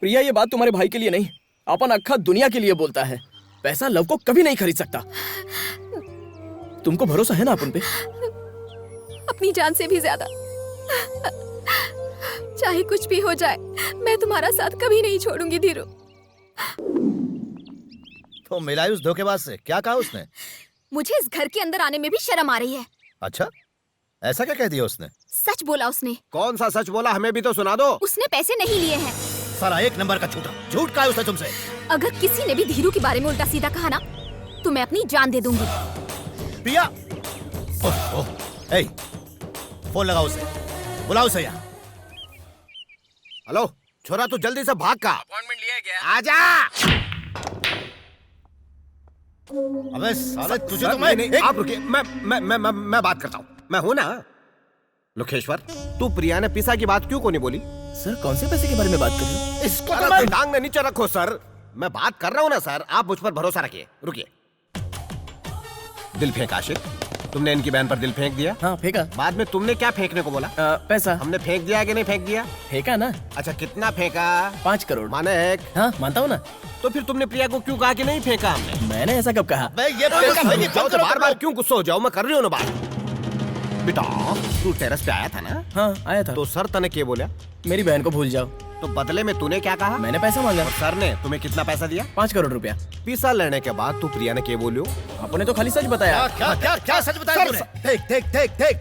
प्रिया, ये बात तुम्हारे भाई के लिए नहीं, अपन अक्खा दुनिया के लिए बोलता है। पैसा लव को कभी नहीं खरीद सकता। तुमको भरोसा है ना अपन पे? अपनी जान से भी ज्यादा। चाहे कुछ भी हो जाए, मैं तुम्हारा साथ कभी नहीं छोड़ूंगी धीरू। तो मिलाई उस धोखेबाज से, क्या कहा उसने? मुझे इस घर के अंदर आने में भी शर्म आ रही है। अच्छा, ऐसा क्या कह दिया उसने? सच बोला उसने। कौन सा सच बोला, हमें भी तो सुना दो। उसने पैसे नहीं लिए हैं। सारा एक नंबर का झूठा। झूठ कहा उसने तुमसे? अगर किसी ने भी धीरू के बारे में उल्टा सीधा कहा ना, तो मैं अपनी जान दे दूंगी। प्रिया, फोन लगाओ उसे, बुलाओ उसे यहाँ। हेलो छोरा, तू जल्दी से भाग का। अपॉइंटमेंट लिया क्या? आजा। अबे साले, तुझे सर, तो मैं नहीं, आप रुकिए, मैं बात करता हूँ। मैं हूँ ना लोकेश्वर। तू प्रिया ने पिसा की बात क्यों को नहीं बोली? सर, कौन से पैसे के बारे में बात कर रहे हो? इसको तो मैं टांग में नीचे रखो सर। मैं बात कर रहा हूँ ना सर, आप मुझ पर भरोसा रखिए। रुकिए। दिल फेंक आशिक, तुमने इनकी बहन पर दिल फेंक दिया? हाँ, फेंका। बाद में तुमने क्या फेंकने को बोला? पैसा। हमने फेंक दिया कि नहीं फेंक दिया? फेंका ना। अच्छा, कितना फेंका? 5 करोड़। माने 1? हाँ, मानता हूँ ना। तो फिर तुमने प्रिया को क्यों कहा कि नहीं फेंका हमने? मैंने ऐसा कब कहा? बार बार क्यों गुस्सा हो जाओ? मैं कर रही हूँ ना बात। बेटा, तू टेरेस पे आया था ना? हाँ, आया था। तो सर तने क्या बोला? मेरी बहन को भूल जाओ। तो बदले में तूने क्या कहा? मैंने पैसा मांगा। और सर ने तुम्हें कितना पैसा दिया? 5 करोड़ रुपया। पिसा लेने के बाद तू प्रिया ने क्या बोलियो? आपने तो खाली सच बताया। क्या सच बताया तुमने? देख देख देख देख,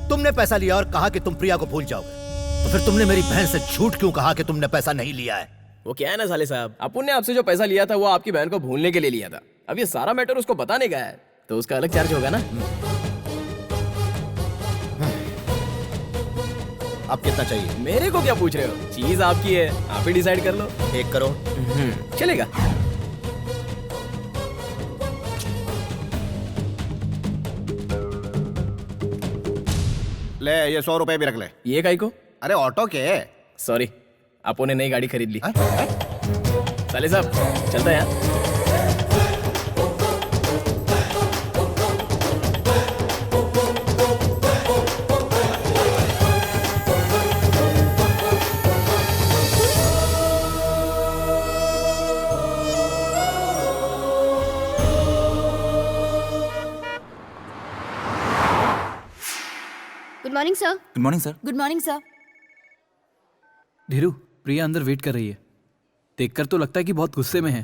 तुमने पैसा लिया और कहा कि तुम प्रिया को भूल जाओगे, तो फिर तुमने मेरी बहन से झूठ क्यों कहा कि तुमने पैसा नहीं लिया है? वो क्या है ना साले साहब, अपन ने आपसे जो पैसा लिया था वो आपकी बहन को भूलने के लिए लिया था। अब ये सारा मैटर उसको बताने का है, तो उसका अलग चार्ज होगा ना। अब कितना चाहिए? मेरे को क्या पूछ रहे हो? चीज आपकी है, आप ही डिसाइड कर लो। 1 करोड़ चलेगा। ले, ये 100 रुपए भी रख ले। ये काई को? अरे ऑटो के। सॉरी, आपो ने नई गाड़ी खरीद ली। साले साहब, चलता है यार। Good morning sir. Good morning sir. Good morning sir. Dheeru, Priya अंदर वेट कर रही है। देखकर तो लगता है कि बहुत गुस्से में है।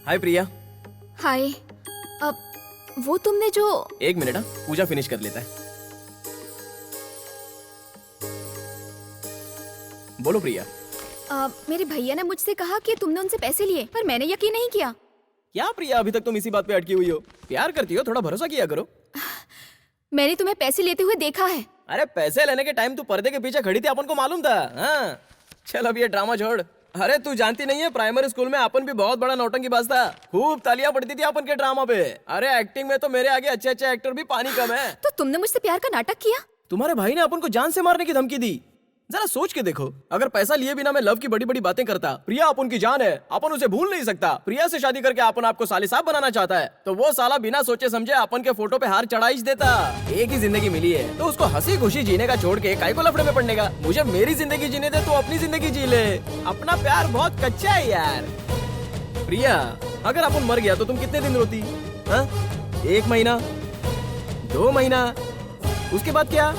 हाय प्रिया। हाय। अब वो तुमने जो 1 मिनट, पूजा फिनिश कर लेता है। बोलो प्रिया। मेरे भैया ने मुझसे कहा कि तुमने उनसे पैसे लिए, पर मैंने यकीन नहीं किया। क्या प्रिया, अभी तक तुम इसी बात पे अटकी हुई हो? प्यार करती हो, थोड़ा भरोसा किया करो। मैंने तुम्हें पैसे लेते हुए देखा है। अरे पैसे लेने के टाइम तू पर्दे के पीछे खड़ी थी, अपन को मालूम था। हाँ, चल अब ये ड्रामा छोड़। अरे तू जानती नहीं है, प्राइमरी स्कूल में अपन भी बहुत बड़ा नौटंकीबाज था। खूब तालियां पड़ती थी अपन के ड्रामा पे। अरे एक्टिंग में तो मेरे आगे अच्छे अच्छे एक्टर भी पानी कम है। तो तुमने मुझसे प्यार का नाटक किया? तुम्हारे भाई ने अपन को जान से मारने की धमकी दी। जरा सोच के देखो, अगर पैसा लिए बिना मैं लव की बड़ी बड़ी बातें करता, प्रिया अपन की जान है, अपन उसे भूल नहीं सकता। प्रिया से शादी करके अपन आपको साले साहब बनाना चाहता है, तो वो साला बिना सोचे समझे अपन के फोटो पे हार चढ़ाई देता। एक ही जिंदगी मिली है, तो उसको हंसी खुशी जीने का छोड़ के काहे को लफड़े में पड़ने का? मुझे मेरी जिंदगी जीने दे, तो अपनी जिंदगी जी ले। अपना प्यार बहुत कच्चा है यार। प्रिया, अगर अपन मर गया तो तुम कितने दिन रोती? हाँ? 1 महीना, 2 महीना, उसके बाद क्या?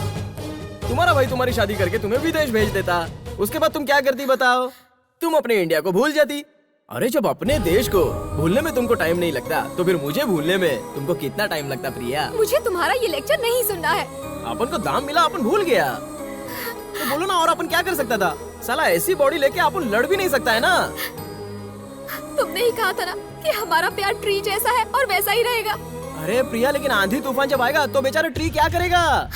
तुम्हारा भाई तुम्हारी शादी करके तुम्हें विदेश भेज देता। उसके बाद तुम क्या करती बताओ? तुम अपने इंडिया को भूल जाती। अरे जब अपने देश को भूलने में तुमको टाइम नहीं लगता, तो फिर मुझे भूलने में तुमको कितना टाइम लगता प्रिया? मुझे तुम्हारा ये लेक्चर नहीं सुनना है। अपन को दाम मिला, अपन भूल गया। तो बोलो ना, और अपन क्या कर सकता था? साला ऐसी बॉडी लेके अपन लड़ भी नहीं सकता है ना। तुमने ही कहा था ना कि हमारा प्यार ट्री जैसा है और वैसा ही रहेगा। अरे प्रिया, लेकिन आंधी तूफान जब आएगा तो बेचारा ट्री क्या करेगा?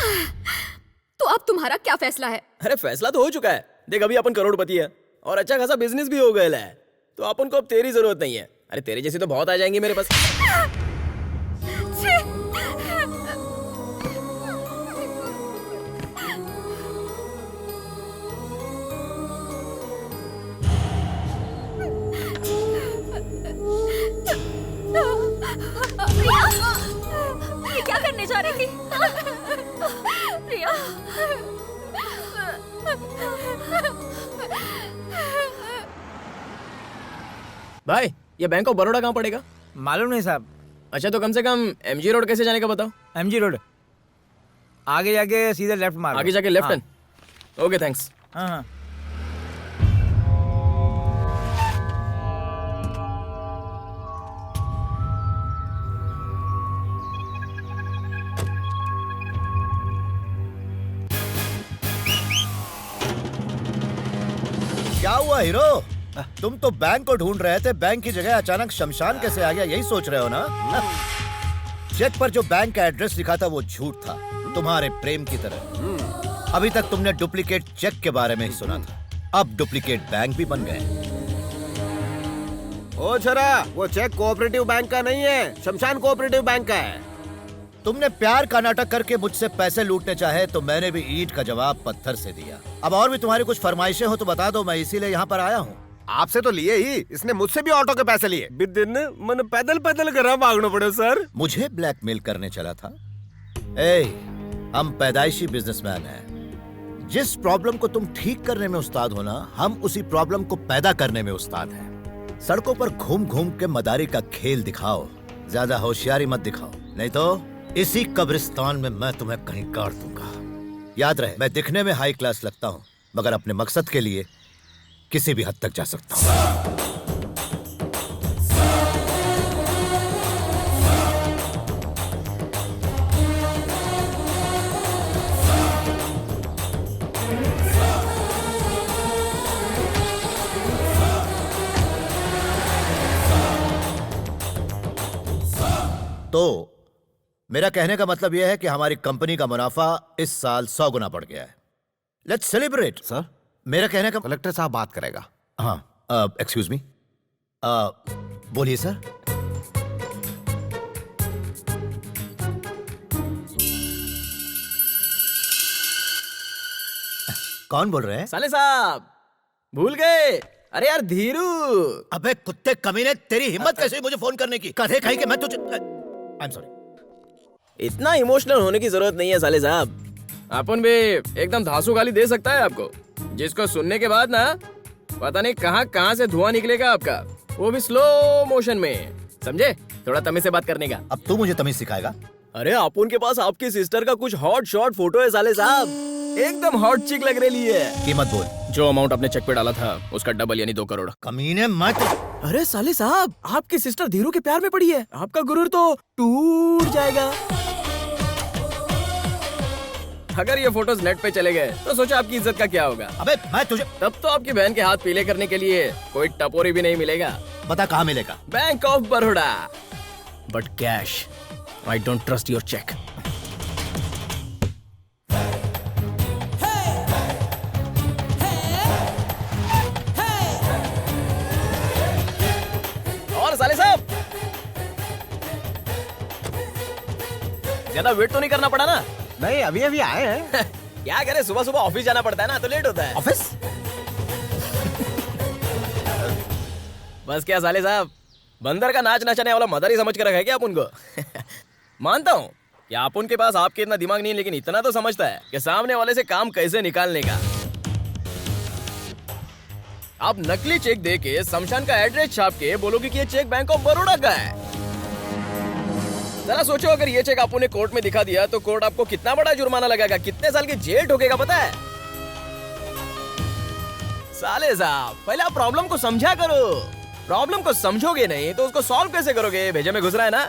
तो अब तुम्हारा क्या फैसला है? अरे फैसला तो हो चुका है। देख, अभी अपन करोड़पति है और अच्छा खासा बिजनेस भी हो गया है, तो अपन को अब तेरी जरूरत नहीं है। अरे तेरे जैसी तो बहुत आ जाएंगी मेरे पास। जा रही थी। प्रिया। भाई ये बैंक ऑफ बड़ौदा कहाँ पड़ेगा? मालूम नहीं साहब। अच्छा तो कम से कम एमजी रोड कैसे जाने का बताओ। एमजी रोड आगे जाके सीधे लेफ्ट मारो। आगे जाके लेफ्ट हैंड। Okay thanks. हाँ हाँ। क्या हुआ हीरो? तुम तो बैंक को ढूंढ रहे थे, बैंक की जगह अचानक शमशान कैसे आ गया, यही सोच रहे हो ना? चेक पर जो बैंक का एड्रेस लिखा था वो झूठ था, तुम्हारे प्रेम की तरह। अभी तक तुमने डुप्लीकेट चेक के बारे में ही सुना था, अब डुप्लीकेट बैंक भी बन गए। ओ छोरा, वो चेक कोऑपरेटिव बैंक का नहीं है, शमशान कोऑपरेटिव बैंक का है। तुमने प्यार का नाटक करके मुझसे पैसे लूटने चाहे तो मैंने भी ईंट का जवाब पत्थर से दिया। अब और भी तुम्हारी कुछ फरमाइशें हो तो बता दो, मैं इसीलिए यहाँ पर आया हूँ। आपसे तो लिए ही, इसने मुझसे भी ऑटो के पैसे लिए। दिन मन पैदल पैदल कर भागना पड़े सर। मुझे ब्लैकमेल करने चला था? हम पैदाइशी बिजनेसमैन हैं। जिस प्रॉब्लम को तुम ठीक करने में उस्ताद हो ना, हम उसी प्रॉब्लम को पैदा करने में उस्ताद हैं। सड़कों पर घूम घूम के मदारी का खेल दिखाओ, ज्यादा होशियारी मत दिखाओ, नहीं तो इसी कब्रिस्तान में मैं तुम्हें कहीं गाड़ दूंगा। याद रहे, मैं दिखने में हाई क्लास लगता हूँ, मगर अपने मकसद के लिए किसी भी हद तक जा सकता हूँ। तो मेरा कहने का मतलब यह है कि हमारी कंपनी का मुनाफा इस साल 100 गुना बढ़ गया है। Let's celebrate. सर, मेरा कहने का कलेक्टर साहब बात करेगा। हाँ, एक्सक्यूज मी, बोलिए सर। कौन बोल रहे हैं? साले साहब भूल गए? अरे यार धीरू। अबे कुत्ते कमीने, तेरी हिम्मत कैसे हुई मुझे फोन करने की? कहे कहीं के मैं तुझे आई एम सॉरी। इतना इमोशनल होने की जरूरत नहीं है साले साहब। अपन भी एकदम धांसू गाली दे सकता है आपको, जिसको सुनने के बाद ना पता नहीं कहां से धुआं निकलेगा आपका, वो भी स्लो मोशन में। समझे? थोड़ा तमीज से बात करने का। अब तू मुझे तमीज सिखाएगा? अरे अपन के पास आपकी सिस्टर का कुछ हॉट शॉट फोटो है साले साहब, एकदम हॉट चिक लग रही है। कीमत बोल। जो अमाउंट आपने चेक पे डाला था उसका डबल यानी 2 करोड़। कमीने मत। अरे साले साहब, आपकी सिस्टर धीरू के प्यार में पड़ी है, आपका गुरूर तो टूट जाएगा। अगर ये फोटोज नेट पे चले गए तो सोचा आपकी इज्जत का क्या होगा। अबे मैं तुझे, तब तो आपकी बहन के हाथ पीले करने के लिए कोई टपोरी भी नहीं मिलेगा। बता कहाँ मिलेगा? Bank of Baroda, but cash. I don't trust your cheque. और साले साहब ज्यादा वेट तो नहीं करना पड़ा ना? नहीं, अभी अभी आए हैं। क्या करे, सुबह सुबह ऑफिस जाना पड़ता है ना, तो लेट होता है। ऑफिस? बस क्या साले साहब, बंदर का नाच नचाने वाला मदर ही समझ कर रखा है क्या आप उनको? मानता हूँ कि आप उनके पास आपके इतना दिमाग नहीं है, लेकिन इतना तो समझता है कि सामने वाले से काम कैसे निकालने का। आप नकली चेक दे के शमशान का एड्रेस छाप के बोलोगे कि ये चेक बैंक ऑफ बड़ौदा का है। जरा सोचो, अगर ये चेक आपने कोर्ट में दिखा दिया तो कोर्ट आपको कितना बड़ा जुर्माना लगाएगा, कितने साल की जेल ठोकेगा पता है? साले साहब, पहले आप प्रॉब्लम को समझा करो। प्रॉब्लम को समझोगे नहीं तो उसको सॉल्व कैसे करोगे? भेजे में घुस रहा है ना।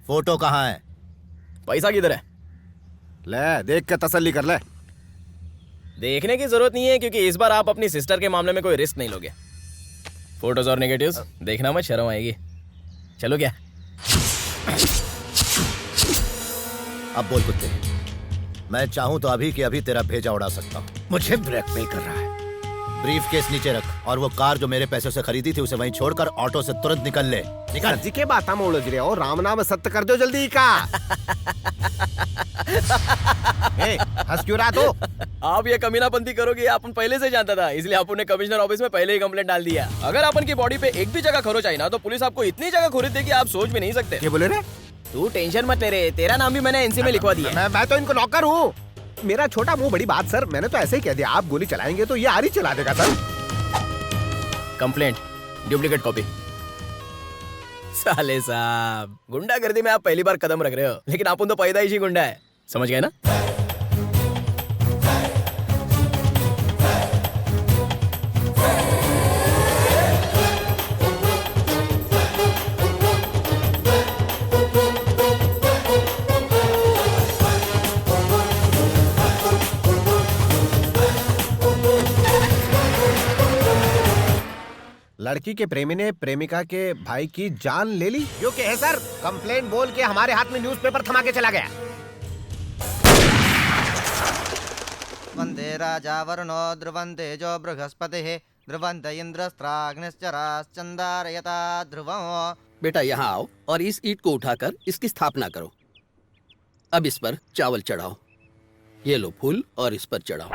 फोटो कहाँ है? पैसा किधर है? ले देख के तसल्ली कर ले। देखने की जरूरत नहीं है, क्योंकि इस बार आप अपनी सिस्टर के मामले में कोई रिस्क नहीं लोगे। फोटोज और नेगेटिव्स देखना मत, शर्म आएगी। चलो क्या? अब बोल कुत्ते, मैं चाहूं तो अभी के अभी तेरा भेजा उड़ा सकता हूं। मुझे ब्लैकमेल कर रहा है। ब्रीफ केस नीचे रख और वो कार जो मेरे पैसों से खरीदी थी उसे वहीं छोड़कर ऑटो से तुरंत निकल ले। निकल। जी के बात मोड़ रहे हो, राम नाम सत्य कर दो जल्दी का। हंस क्यों रहा तो? आप ये कमीनापंती करोगे अपन पहले से जानता था, इसलिए अपन ने कमिश्नर ऑफिस में पहले ही कंप्लेंट डाल दिया। अगर अपन की बॉडी पे एक भी जगह खरोच आई ना तो पुलिस आपको इतनी जगह खुरीद देगी आप सोच भी नहीं सकते। क्या बोले रे? तू टेंशन मत ले रे, तेरा नाम भी मैंने एनसी में लिखवा दिया। मैं तो इनको नौकर हूँ। मेरा छोटा मुंह बड़ी बात सर, मैंने तो ऐसे ही कह दिया आप गोली चलाएंगे तो ये आरी चला देगा सर। Complaint, duplicate copy. साले साहब, गुंडागर्दी में आप पहली बार कदम रख रहे हो, लेकिन आप तो पैदाइशी गुंडा है, समझ गए ना? लड़की के प्रेमी ने प्रेमिका के भाई की जान ले ली। यो क्या है सर? कंप्लेंट बोल के हमारे हाथ में न्यूज़पेपर थमा के चला गया। वंदे राजा वरुणो ध्रुवन्ते जो बृहस्पतिः ध्रुवन्त इंद्रस्त्राग्निश्चराश्चन्दारयता ध्रुवम्। बेटा यहाँ आओ और इस ईंट को उठाकर इसकी स्थापना करो। अब इस पर चावल चढ़ाओ। ये लो फूल और इस पर चढ़ाओ।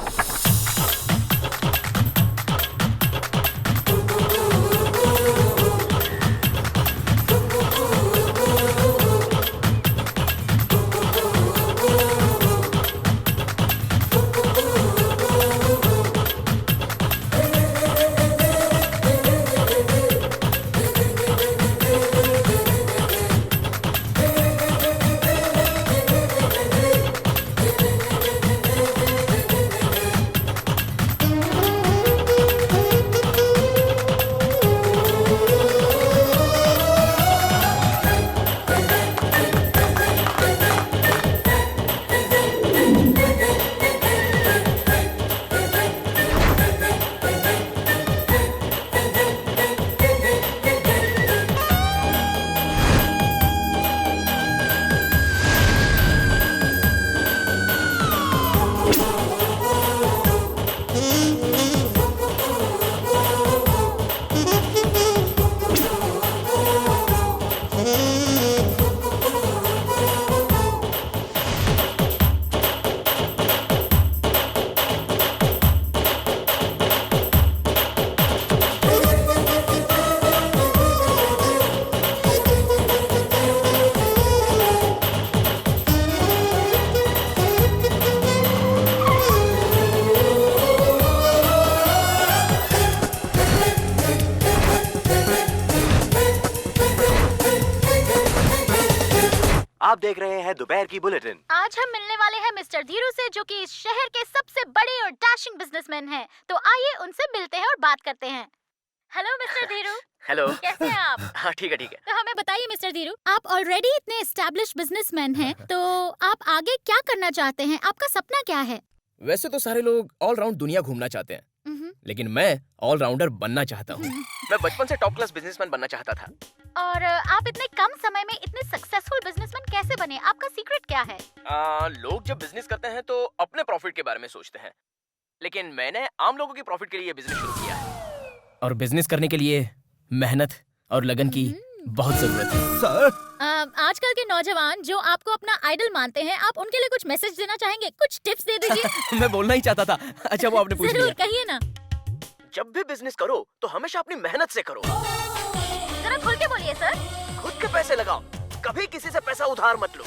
आप देख रहे हैं दोपहर की बुलेटिन। आज हम मिलने वाले हैं मिस्टर धीरू से, जो कि इस शहर के सबसे बड़े और डैशिंग बिजनेसमैन हैं। तो आइए उनसे मिलते हैं और बात करते हैं। Hello mister Dhiru. हेलो। कैसे हैं आप? हाँ ठीक है ठीक है। तो हमें बताइए मिस्टर धीरू, आप ऑलरेडी इतने एस्टैब्लिश बिजनेसमैन हैं, तो आप आगे क्या करना चाहते हैं? आपका सपना क्या है? वैसे तो सारे लोग ऑलराउंड दुनिया घूमना चाहते हैं, लेकिन मैं ऑलराउंडर बनना चाहता हूँ। मैं बचपन से टॉप क्लास बिजनेसमैन बनना चाहता था। और आप इतने कम समय में इतने सक्सेसफुल बिजनेसमैन कैसे बने? आपका सीक्रेट क्या है? लोग जब बिजनेस करते हैं तो अपने प्रॉफिट के बारे में सोचते हैं, लेकिन मैंने आम लोगों के प्रॉफिट के लिए बिजनेस शुरू किया है। और बिजनेस करने के लिए मेहनत और लगन की बहुत जरूरत है। सर, आजकल के नौजवान जो आपको अपना आइडल मानते हैं, आप उनके लिए कुछ मैसेज देना चाहेंगे? कुछ टिप्स दे दीजिए। मैं बोलना ही चाहता था। अच्छा वो आपने पूछ जरूर लिया। कहिए ना। जब भी बिजनेस करो तो हमेशा अपनी मेहनत से करो। जरा खुल के बोलिए सर। खुद के पैसे लगाओ, कभी किसी से पैसा उधार मत लो।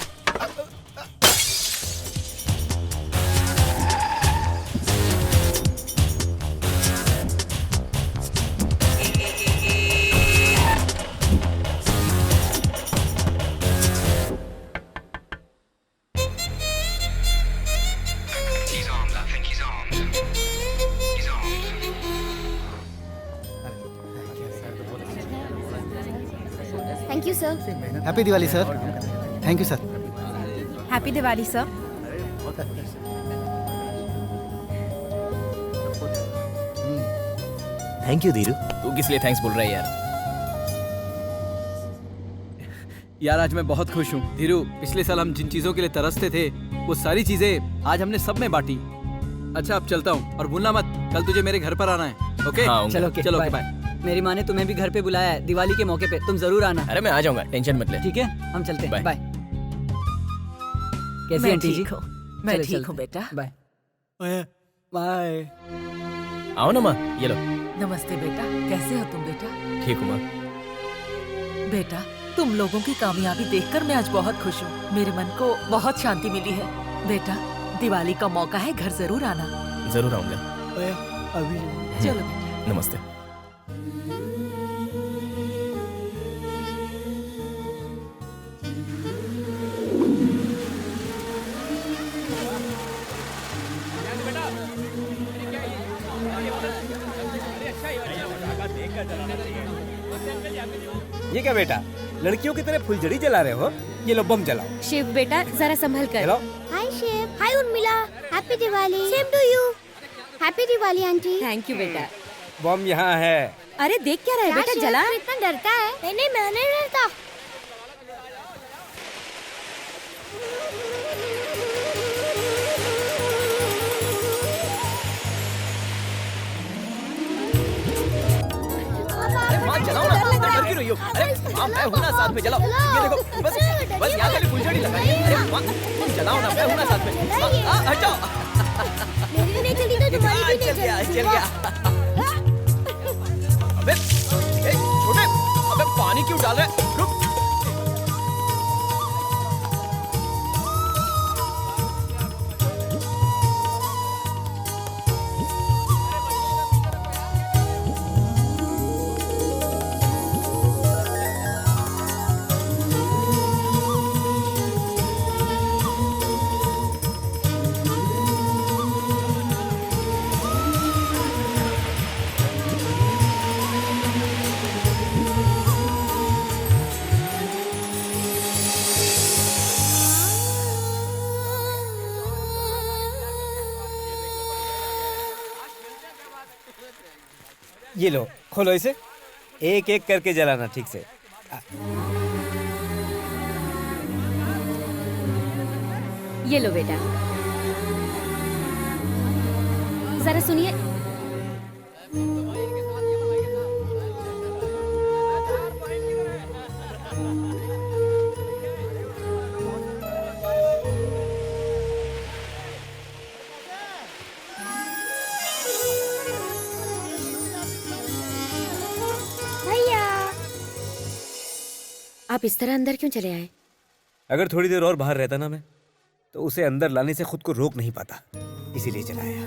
Thank you sir. Happy Diwali sir. Thank you sir. Happy Diwali sir. Thank you Dheeru. तू किस लिए थैंक्स बोल रहा है यार? यार आज मैं बहुत खुश हूँ धीरू। पिछले साल हम जिन चीजों के लिए तरसते थे वो सारी चीजें आज हमने सब में बांटी। अच्छा अब चलता हूँ, और भूलना मत कल तुझे मेरे घर पर आना है। ओके? हाँ, चलो चलो बाय। बाय। मेरी माँ ने तुम्हें भी घर पे बुलाया है दिवाली के मौके पे, तुम जरूर आना। अरे मैं आ जाऊंगा, टेंशन मत ले। ठीक है, हम चलते हैं। बाय। कैसी मैं आंटी जी? ठीक हूँ, मैं चलो, ठीक चलते हूँ हैं। बेटा। Bye bye. आओ ना माँ, ये लो। नमस्ते बेटा, कैसे हो तुम बेटा? ठीक हूँ माँ। बेटा तुम लोगों की कामयाबी देखकर मैं आज बहुत खुश हूँ। मेरे मन को बहुत शांति मिली है। बेटा, दिवाली का मौका है, घर जरूर आना। जरूर आऊंगा। अभी चलो बेटा। नमस्ते। ये क्या बेटा, लड़कियों की तरह फुलझड़ी जला रहे हो? ये लो बम जलाओ। शिव बेटा जरा संभल कर। चलो। Hi Shiv, hi Urmila, happy Diwali. Same to you. Happy Diwali aunty. Thank you बेटा। बम यहाँ है। अरे देख क्या रहा है बेटा, शिव, जला। तू इतना डरता है? नहीं मैं नहीं डरता। माँ जलाओ ना, डर क्यों रही हो? अरे माँ मैं हूँ ना साथ में, जलाओ। ये देखो, बस यहाँ खाली फुलझड़ी लगाई है। अरे माँ तुम जलाओ ना, मैं हूँ ना साथ में। माँ हटाओ। मेरी भी नहीं चली तो तुम्हारी भी नहीं चल चली। गया। अबे ए, छोटे, अबे पानी क्यों डाल रहा है? रुक। ये लो, खोलो इसे। एक एक करके जलाना ठीक से। ये लो बेटा, जरा सुनिए। आप इस तरह अंदर क्यों चले आए? अगर थोड़ी देर और बाहर रहता ना मैं, तो उसे अंदर लाने से खुद को रोक नहीं पाता, इसीलिए चलाया।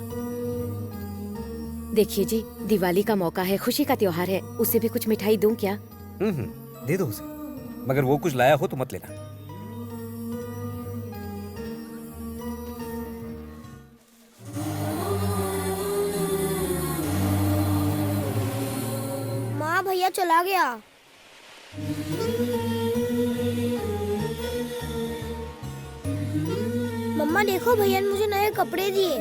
देखिए जी, दिवाली का मौका है, खुशी का त्योहार है, उसे भी कुछ मिठाई दूं क्या? दे दो उसे, मगर वो कुछ लाया हो तो मत लेना। माँ भैया चला गया। मम्मा देखो, भैया ने मुझे नए कपड़े दिए।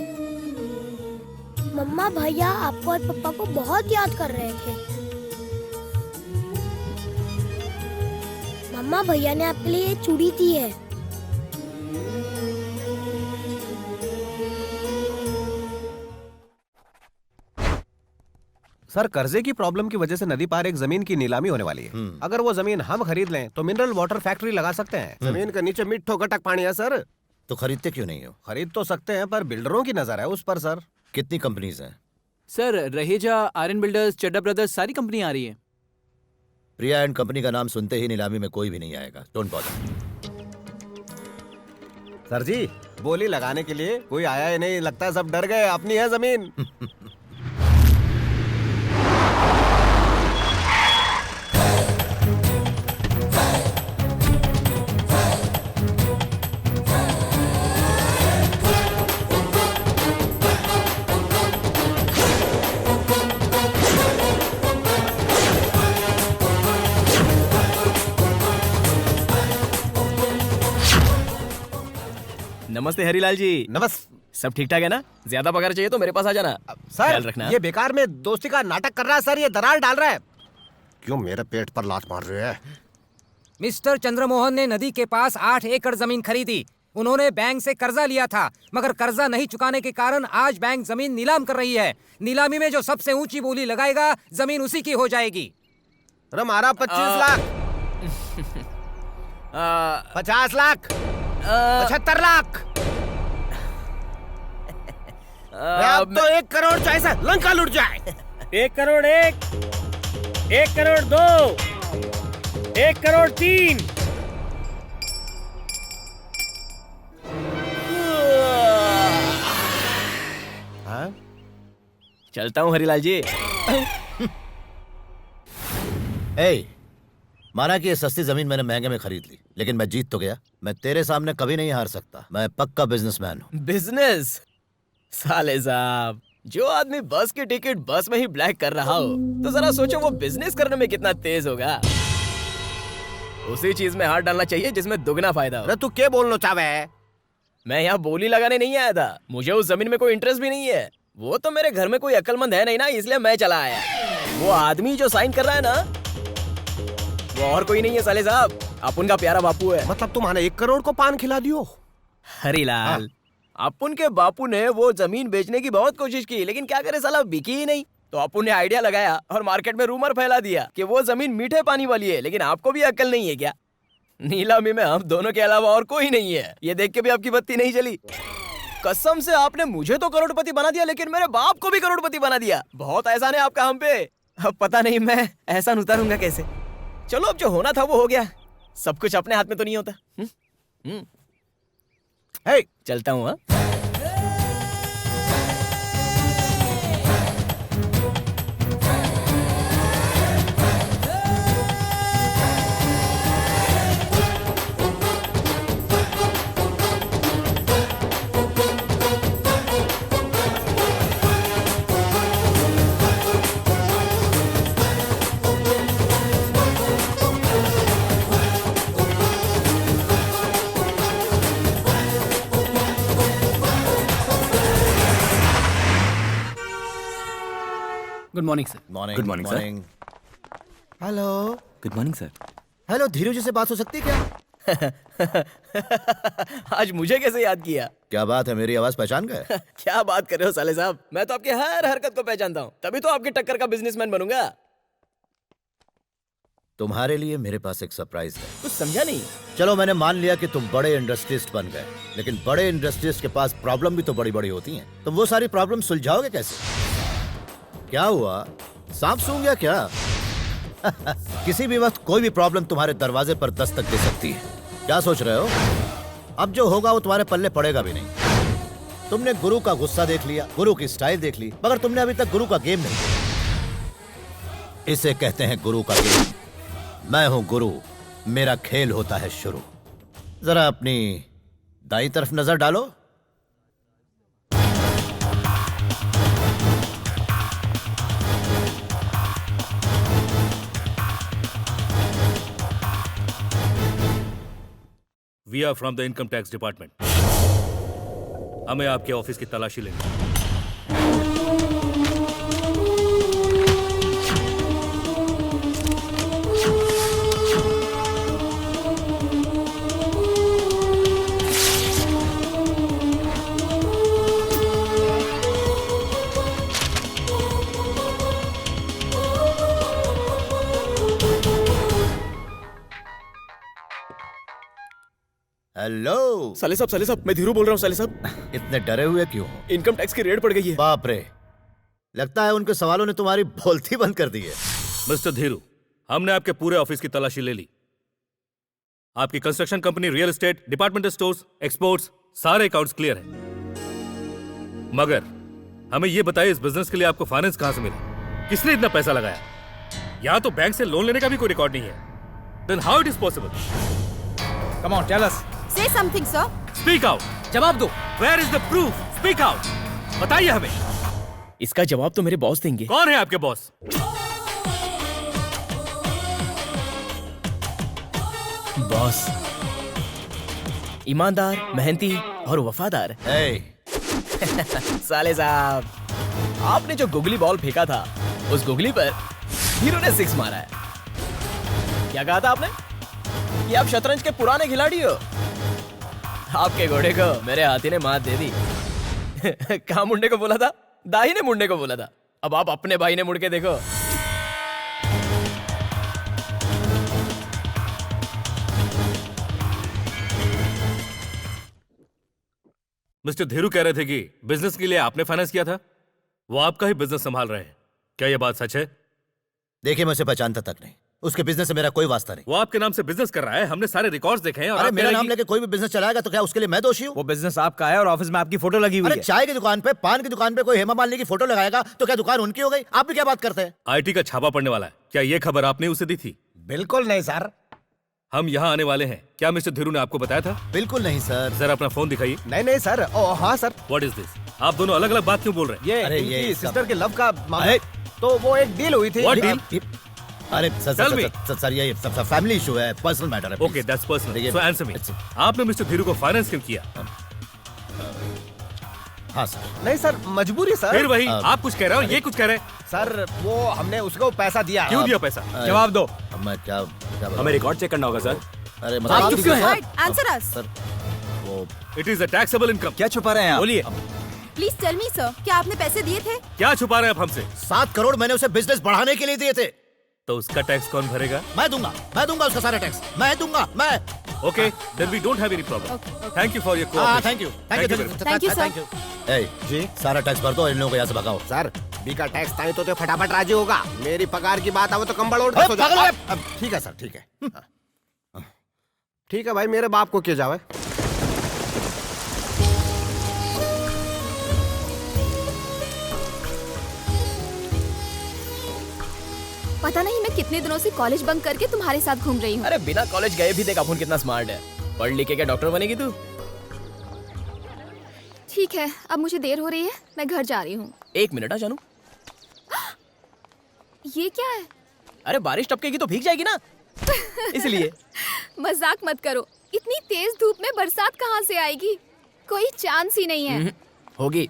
मम्मा भैया आपको और पापा को बहुत याद कर रहे थे। मम्मा भैया ने आपके लिए ये चूड़ी दी है। सर, कर्जे की प्रॉब्लम की वजह से नदी पार एक जमीन की नीलामी होने वाली है। अगर वो जमीन हम खरीद लें तो मिनरल वाटर फैक्ट्री लगा सकते हैं। जमीन के नीचे मिट्ठो गटक पानी है सर। तो खरीदते क्यों नहीं हो? खरीद तो सकते हैं, पर बिल्डरों की नजर है उस पर सर। कितनी कंपनीज हैं? सर, रहेजा, आर्यन बिल्डर्स, चड्डा ब्रदर्स, सारी कंपनी आ रही है। प्रिया एंड कंपनी का नाम सुनते ही नीलामी में कोई भी नहीं आएगा। Don't bother. सर जी, बोली लगाने के लिए कोई आया ही नहीं, लगता है सब डर गए। अपनी है जमीन। नमस्ते हरीलाल जी। सब ठीक ठाक है ना? ज्यादा पगार चाहिए तो मेरे पास आ जाना। सर, ख्याल रखना। ये बेकार में दोस्ती का नाटक कर रहा है सर। ये दरार डाल रहा है। क्यों मेरे पेट पर लात मार रहे हैं? मिस्टर चंद्रमोहन ने नदी के पास 8 एकड़ जमीन खरीदी। उन्होंने बैंक से कर्जा लिया था, मगर कर्जा नहीं चुकाने के कारण आज बैंक जमीन नीलाम कर रही है। नीलामी में जो सबसे ऊंची बोली लगाएगा, जमीन उसी की हो जाएगी। हमारा 25 लाख 50 लाख 75 लाख। अब तो 1 करोड़ चाहिए, लंका लुट जाए। 1 करोड़ 1 करोड़ 2 1,03,00,000। चलता हूँ हरीलाल जी। ए, माना कि ये सस्ती जमीन मैंने महंगे में खरीद ली, लेकिन मैं जीत तो गया। मैं तेरे सामने कभी नहीं हार सकता। मैं पक्का बिजनेसमैन हूँ। बिजनेस? साले साहब, जो आदमी बस की टिकट बस में ही ब्लैक कर रहा हो, तो जरा सोचो वो बिजनेस करने में कितना तेज होगा। उसी चीज में हाथ डालना चाहिए जिसमें दुगना फायदा हो। तू क्या बोलना चाहे? मैं यहाँ बोली लगाने नहीं आया था। मुझे उस जमीन में कोई इंटरेस्ट भी नहीं है। वो तो मेरे घर में कोई अक्लमंद है नहीं ना, इसलिए मैं चला आया। वो आदमी जो साइन कर रहा है ना, वो और कोई नहीं है साले साहब, अपुन का प्यारा बापू है। मतलब तुम्हारे 1 करोड़ को पान खिला दियो? हरीलाल, अपुन के बापू ने वो जमीन बेचने की बहुत कोशिश की, लेकिन क्या करे साला, बिकी ही नहीं। तो अपुन ने आइडिया लगाया और मार्केट में रूमर फैला दिया कि वो जमीन मीठे पानी वाली है। लेकिन आपको भी अक्ल नहीं है क्या? नीलामी में हम दोनों के अलावा और कोई नहीं है। ये देख के भी आपकी बत्ती नहीं जली। कसम से आपने मुझे तो करोड़पति बना दिया, लेकिन मेरे बाप को भी करोड़पति बना दिया। बहुत एहसान है आपका हम पे। अब पता नहीं मैं एहसान उतारूंगा कैसे। चलो, अब जो होना था वो हो गया। सब कुछ अपने हाथ में तो नहीं होता। चलता हूँ। हाँ, good morning sir. Morning. Good morning, sir. Hello. Good morning sir. Hello, Dheeru ji से बात हो सकती है क्या? आज मुझे कैसे याद किया? क्या बात है, मेरी आवाज पहचान गए? क्या बात कर रहे हो साले साहब, मैं तो आपकी हर हरकत को पहचानता हूँ, तभी तो आपकी टक्कर का बिजनेसमैन बनूंगा। तुम्हारे लिए मेरे पास एक सरप्राइज है। कुछ समझा नहीं। चलो, मैंने मान लिया कि तुम बड़े इंडस्ट्रियलिस्ट बन गए, लेकिन बड़े इंडस्ट्रियलिस्ट के पास प्रॉब्लम भी तो बड़ी बड़ी होती हैं। तुम वो सारी प्रॉब्लम सुलझाओगे कैसे? क्या हुआ, सांप सूंघ गया क्या? किसी भी वक्त कोई भी प्रॉब्लम तुम्हारे दरवाजे पर दस्तक दे सकती है। क्या सोच रहे हो? अब जो होगा वो तुम्हारे पल्ले पड़ेगा भी नहीं। तुमने गुरु का गुस्सा देख लिया, गुरु की स्टाइल देख ली, मगर तुमने अभी तक गुरु का गेम नहीं देखा। इसे कहते हैं गुरु का गेम। मैं हूं गुरु, मेरा खेल होता है शुरू। जरा अपनी दाईं तरफ नजर डालो। We are from the income tax department. हमें आपके ऑफिस की तलाशी लेनी है। हेलो साले साहब, मैं धीरू बोल रहा हूँ। साले साहब, इतने डरे हुए क्यों हो? इनकम टैक्स की रेड पड़ गई है। बाप रे, लगता है उनके सवालों ने तुम्हारी बोलती बंद कर दी है। मिस्टर धीरू, हमने आपके पूरे ऑफिस की तलाशी ले ली। आपकी construction company, real estate, departmental stores, exports, सारे अकाउंट्स क्लियर हैं। मगर हमें यह बताइए, इस बिजनेस के लिए आपको फाइनेंस कहां से मिला? किसने इतना पैसा लगाया? यहां तो बैंक से लोन लेने का भी कोई रिकॉर्ड नहीं है। Then how it is possible? Come on, tell us. Say something, sir. Speak out. जवाब दो। Where is the proof? Speak out. बताइए हमें। इसका जवाब तो मेरे बॉस देंगे। कौन है आपके बॉस? बॉस ईमानदार, मेहनती और वफादार। साले साहब, आपने जो गुगली बॉल फेंका था, उस गुगली पर हीरो ने 6 मारा है। क्या कहा था आपने? कि आप शतरंज के पुराने खिलाड़ी हो। आपके घोड़े को मेरे हाथी ने मात दे दी। कहाँ मुड़ने को बोला था? दाही ने मुड़ने को बोला था। अब आप अपने भाई ने मुड़ के देखो। मिस्टर धीरू कह रहे थे कि बिजनेस के लिए आपने फाइनेंस किया था। वो आपका ही बिजनेस संभाल रहे हैं, क्या यह बात सच है? देखिए, मैं उसे पहचानता तक नहीं। उसके बिजनेस से मेरा कोई वास्ता नहीं। वो आपके नाम से बिजनेस कर रहा है, हमने सारे रिकॉर्ड्स देखे हैं। और अरे आप मेरा कह रहे नाम हैं लेके कोई भी बिजनेस चलाएगा तो क्या उसके लिए मैं दोषी हूँ? वो बिजनेस आपका है और ऑफिस में आपकी फोटो लगी हुई अरे है। चाय की दुकान पे, पान की दुकान पे कोई हेमा मालिनी की फोटो लगाएगा तो क्या दुकान उनकी हो गई? आप भी क्या बात करते हैं? आईटी का छापा पड़ने वाला है, क्या ये खबर आपने उसे दी थी? बिल्कुल नहीं सर। हम यहाँ आने वाले हैं, क्या मिस्टर धीरू ने आपको बताया था? बिल्कुल नहीं सर। सर अपना फोन दिखाइए। नहीं सर। ओ हाँ सर। What is this? आप दोनों अलग अलग बात क्यों बोल रहे हैं? ये इनकी सिस्टर के लव का मामला, तो वो एक डील हुई थी। What deal? अरे सर ये फैमिली इशू है, पर्सनल मैटर है। Okay that's personal. So answer me, आपने मिस्टर धीरू को फाइनेंस क्यों किया? हाँ सर। नहीं सर, मजबूरी सर। फिर वही, आप कुछ कह रहे हो, ये कुछ कह रहे हैं। सर वो हमने उसको पैसा दिया। क्यों दिया पैसा? जवाब दो। मैं क्या हमें रिकॉर्ड चेक करना होगा सर। अरे आप चुप क्यों हैं? आंसर अस। सर वो it is a taxable income. क्या छुपा रहे हैं आप? बोलिए। प्लीज टेल मी सर, क्या आपने पैसे दिए थे? क्या छुपा रहे हैं आप हमसे? 7 करोड़ मैंने उसे बिजनेस बढ़ाने के लिए दिए थे। तो उसका टैक्स कौन भरेगा? मैं दूंगा उसका सारा टैक्स, मैं दूंगा। Okay then we don't have any problem. Thank you for your thank you जी। सारा टैक्स भर दो और इन लोगों को यहाँ से भगाओ। सर बी का टैक्स ताई तो फटाफट राजी होगा। मेरी पगार की बात आवे तो कंबल ओढ़ के सो जाओ। ठीक है सर, ठीक है। ठीक है भाई, मेरे बाप को किया जावे। पता नहीं मैं कितने दिनों से कॉलेज बंक करके तुम्हारे साथ घूम रही हूँ। अरे बिना कॉलेज गए भी देख अपुन कितना स्मार्ट है। पढ़ लिख के क्या डॉक्टर बनेगी तू? ठीक है, अब मुझे देर हो रही है, मैं घर जा रही हूँ। 1 मिनट जानू। ये क्या है? अरे बारिश टपकेगी तो भीग जाएगी ना, इसलिए। मजाक मत करो, इतनी तेज धूप में बरसात कहाँ से आएगी? कोई चांस ही नहीं है। होगी।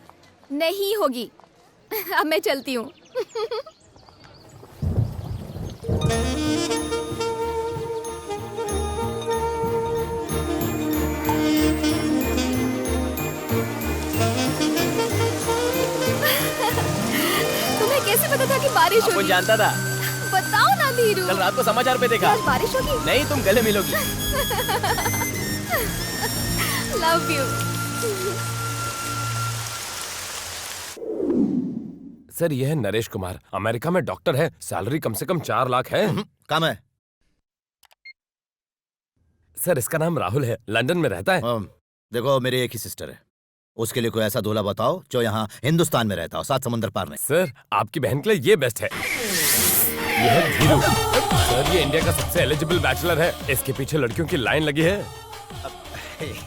नहीं होगी। अब मैं चलती हूँ। तुम्हें कैसे पता था कि बारिश होगी? जानता था। बताओ ना धीरू। कल रात को समाचार पे देखा। आज बारिश होगी? नहीं, तुम गले मिलोगी। Love you. सर यह है नरेश कुमार, अमेरिका में डॉक्टर है, सैलरी कम से कम 4 लाख है। कम है सर। इसका नाम राहुल है, लंदन में रहता है। देखो मेरी एक ही सिस्टर है, उसके लिए कोई ऐसा दूल्हा बताओ जो यहाँ हिंदुस्तान में रहता हो, 7 समुंदर पार में। सर आपकी बहन के लिए ये बेस्ट है। ये है धीरू। सर ये इंडिया का सबसे एलिजिबल बैचलर है, इसके पीछे लड़कियों की लाइन लगी है।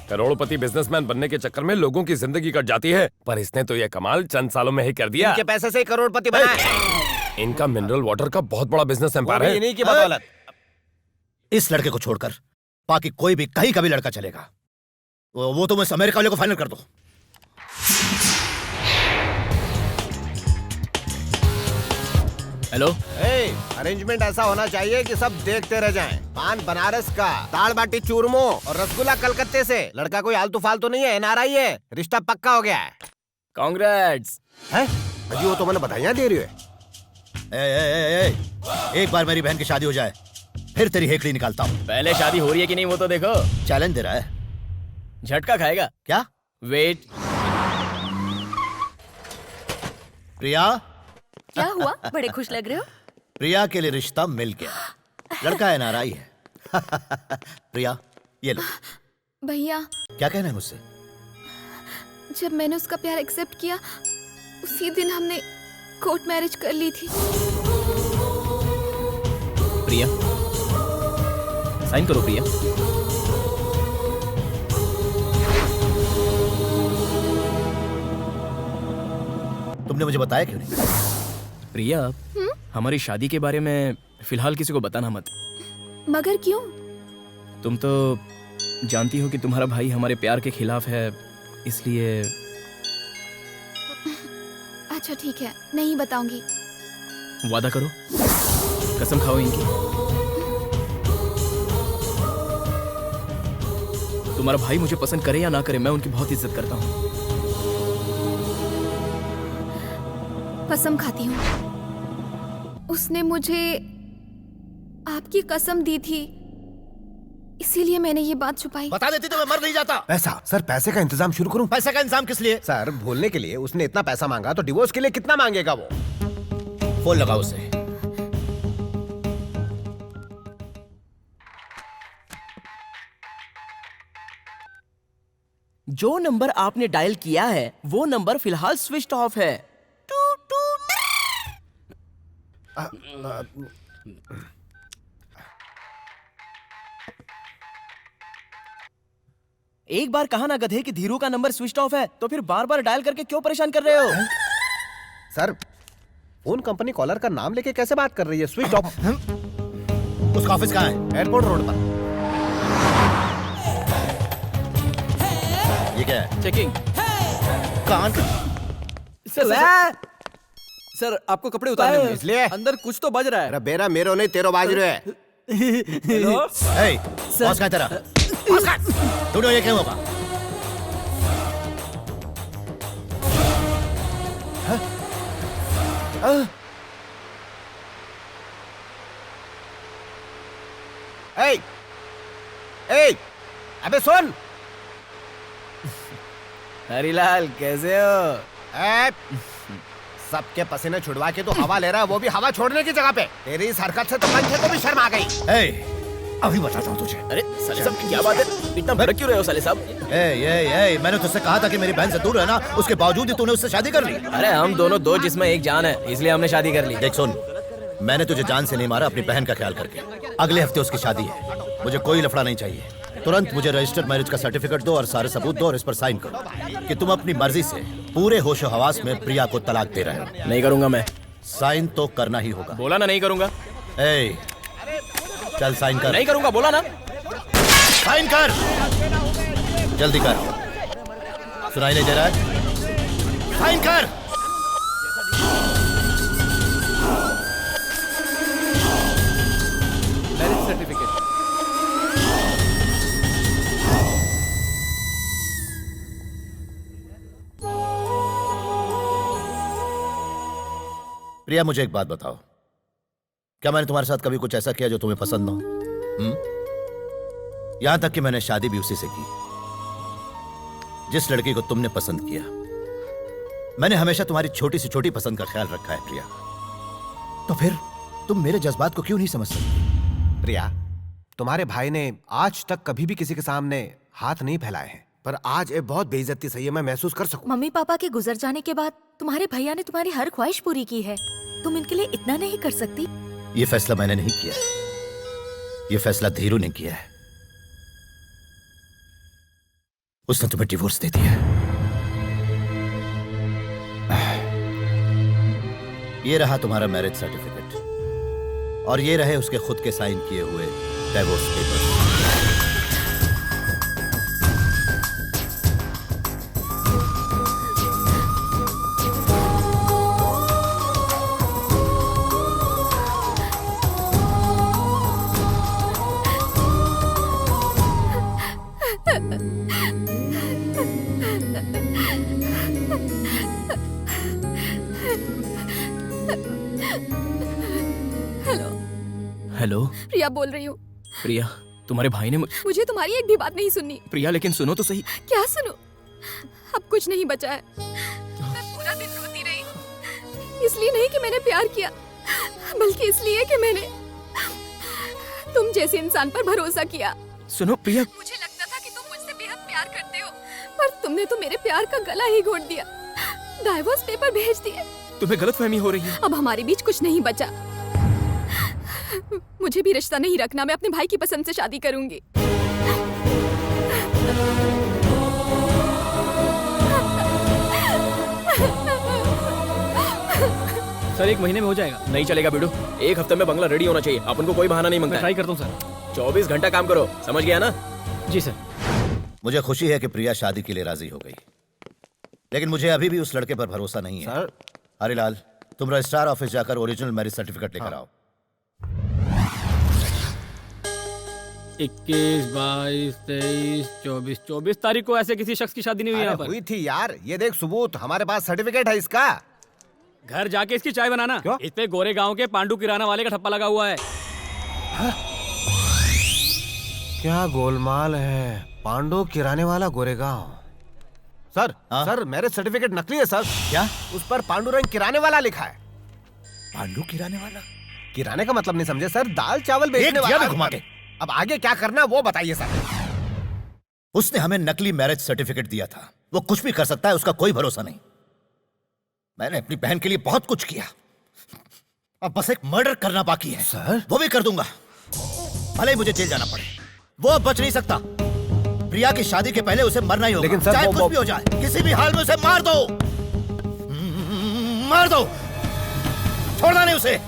करोड़पति बिजनेसमैन बनने के चक्कर में लोगों की जिंदगी कट जाती है, पर इसने तो ये कमाल चंद सालों में ही कर दिया। इनके पैसे से करोड़पति बना है। इनका मिनरल वाटर का बहुत बड़ा बिजनेस एम्पायर है। इन्हीं की बदौलत। इस लड़के को छोड़कर बाकी कोई भी कहीं का भी लड़का चलेगा। वो तुम इस अमेरिका वाले को फाइनल कर दो। हेलो। अरेंजमेंट ऐसा होना चाहिए कि सब देखते रह जाएं। पान बनारस का, दाल बाटी चूरमो और रसगुल्ला कलकत्ते से। लड़का कोई आलतू फालतू नहीं है, एनआरआई है, रिश्ता पक्का हो गया है। कांग्रेट्स। हैं? अजी वो तो मैंने बधाइयां दे रही है। एक बार मेरी बहन की शादी हो जाए फिर तेरी हेकड़ी निकालता हूँ। पहले शादी हो रही है कि नहीं वो तो देखो। चैलेंज दे रहा है। झटका खाएगा क्या? वेट। प्रिया। क्या हुआ? बड़े खुश लग रहे हो। प्रिया के लिए रिश्ता मिल गया, लड़का एनआरआई है। प्रिया ये लो। भैया क्या कहना है मुझसे? जब मैंने उसका प्यार एक्सेप्ट किया उसी दिन हमने कोर्ट मैरिज कर ली थी। प्रिया साइन करो। प्रिया तुमने मुझे बताया क्यों नहीं? प्रिया हमारी शादी के बारे में फिलहाल किसी को बताना मत। मगर क्यों? तुम तो जानती हो कि तुम्हारा भाई हमारे प्यार के खिलाफ है, इसलिए। अच्छा ठीक है, नहीं बताऊंगी। वादा करो, कसम खाओ इनकी। तुम्हारा भाई मुझे पसंद करे या ना करे, मैं उनकी बहुत इज्जत करता हूँ। कसम खाती हूँ। उसने मुझे आपकी कसम दी थी, इसीलिए मैंने ये बात छुपाई। बता देती तो मैं मर नहीं जाता। पैसा? सर पैसे का इंतजाम शुरू करूं? पैसे का इंतजाम किस लिए? सर भूलने के लिए। उसने इतना पैसा मांगा तो डिवोर्स के लिए कितना मांगेगा वो? फोन लगाओ उसे। जो नंबर आपने डायल किया है वो नंबर फिलहाल स्विच ऑफ है। एक बार कहा ना गधे कि धीरू का नंबर स्विच ऑफ है, तो फिर बार बार डायल करके क्यों परेशान कर रहे हो? सर, फोन कंपनी कॉलर का नाम लेके कैसे बात कर रही है? Switch off. उसका ऑफिस कहाँ है? एयरपोर्ट रोड पर। ये क्या है? चेकिंग। कान सर आपको कपड़े उतारने होंगे, इसलिए अंदर कुछ तो बज रहा है। अरे बेरा मेरो नहीं तेरो बाज रहे है। हेलो बॉस का तेरा बॉस का तूने ये क्या हुआ? अबे सुन। हरीलाल कैसे हो? सबके पसीने छुड़वा के तो हवा ले रहा है, वो भी हवा छोड़ने की जगह पे। तेरी इस हरकत से तो पंखे को भी शर्म आ गई। अभी बताता हूँ तुझे। अरे साले साहब क्या बात है, इतना भड़क क्यों रहे हो साले साहब? मैंने तुझसे कहा था कि मेरी बहन से दूर रहना, उसके बावजूद ही तूने उससे शादी कर ली। अरे हम दोनों दो जिसमें एक जान है, इसलिए हमने शादी कर ली। देख सुन, मैंने तुझे जान से नहीं मारा, अपनी बहन का ख्याल करके। अगले हफ्ते उसकी शादी है, मुझे कोई लफड़ा नहीं चाहिए। तुरंत मुझे रजिस्टर्ड मैरिज का सर्टिफिकेट दो और सारे सबूत दो और इस पर साइन करो कि तुम अपनी मर्जी से पूरे होशो हवास में प्रिया को तलाक दे रहे हो। नहीं करूंगा मैं। साइन तो करना ही होगा। बोला ना नहीं करूंगा। चल साइन कर। नहीं करूंगा बोला ना। साइन कर, जल्दी कर। सुनाई नहीं दे रहा है? साइन कर। Marriage certificate. प्रिया मुझे एक बात बताओ, क्या मैंने तुम्हारे साथ कभी कुछ ऐसा किया जो तुम्हें पसंद ना हो? यहां तक कि मैंने शादी भी उसी से की जिस लड़की को तुमने पसंद किया। मैंने हमेशा तुम्हारी छोटी से छोटी पसंद का ख्याल रखा है प्रिया। तो फिर तुम मेरे जज्बात को क्यों नहीं समझ सकती? प्रिया, तुम्हारे भाई ने आज तक कभी भी किसी के सामने हाथ नहीं फैलाए हैं, पर आज ये बहुत बेइज्जती सही है, मैं महसूस कर सकूं। मम्मी पापा के गुजर जाने के बाद तुम्हारे भैया ने तुम्हारी हर ख्वाहिश पूरी की है, तुम इनके लिए इतना नहीं कर सकती? ये फैसला मैंने नहीं किया, ये फैसला धीरू ने किया है। उसने तुम्हें डिवोर्स दे दिया। ये रहा तुम्हारा मैरिज सर्टिफिकेट और ये रहे उसके खुद के साइन किए हुए डिवोर्स पेपर्स। हेलो। हेलो प्रिया बोल रही हूँ। प्रिया, तुम्हारे भाई ने मुझे तुम्हारी एक भी बात नहीं सुननी। प्रिया लेकिन सुनो तो सही। क्या सुनो? अब कुछ नहीं बचा है। मैं पूरा दिन रोती रही, इसलिए नहीं कि मैंने प्यार किया, बल्कि इसलिए कि मैंने तुम जैसे इंसान पर भरोसा किया। सुनो प्रिया, मुझे लगता था कि तुम मुझसे बेहद प्यार करते हो, पर तुमने तो मेरे प्यार का गला ही घोट दिया, डाइवोर्स पेपर भेज दिए। तुम्हें गलतफहमी हो रही है। अब हमारे बीच कुछ नहीं बचा। मुझे भी रिश्ता नहीं रखना, मैं अपने भाई की पसंद से शादी करूंगी। सर 1 महीने में हो जाएगा। नहीं चलेगा बेटू, 1 हफ्ते में बंगला रेडी होना चाहिए। अपन को कोई बहाना नहीं मांगता। ट्राई करता हूँ सर। 24 घंटा काम करो, समझ गया ना? जी सर। मुझे खुशी है कि प्रिया शादी के लिए राजी हो गई, लेकिन मुझे अभी भी उस लड़के पर भरोसा नहीं है। सर, हरिलाल, तुम रजिस्ट्रार ऑफिस जाकर ओरिजिनल मैरिज सर्टिफिकेट लेकर आओ। 21, 22, 23, 24 तारीख को ऐसे किसी शख्स की शादी नहीं हुई यहाँ पर। हुई थी यार, ये देख सबूत, हमारे पास सर्टिफिकेट है इसका। घर जाके इसकी चाय बनाना। क्यों? इस पे गोरे गांव के पांडू किराना वाले का ठप्पा लगा हुआ है। क्या गोलमाल है, पांडू किराने वाला Goregaon. Sir, sir marriage certificate नकली है सर। क्या? उस पर पांडुरंग किराने वाला लिखा है। पांडू किराने वाला? किराने का मतलब नहीं समझे सर, दाल चावल बेचने वाला। घुमा के अब आगे क्या करना वो बताइए सर। उसने हमें नकली मैरिज सर्टिफिकेट दिया था। वो कुछ भी कर सकता है, उसका कोई भरोसा नहीं। मैंने अपनी बहन के लिए बहुत कुछ किया, अब बस एक मर्डर करना बाकी है। सर? वो भी कर दूंगा, भले ही मुझे जेल जाना पड़े। वो अब बच नहीं सकता। प्रिया की शादी के पहले उसे मरना ही होगा। लेकिन सर, चाहे वो- कुछ भी हो जाए, किसी भी हाल में उसे मार दो, मार दो, छोड़ना नहीं उसे।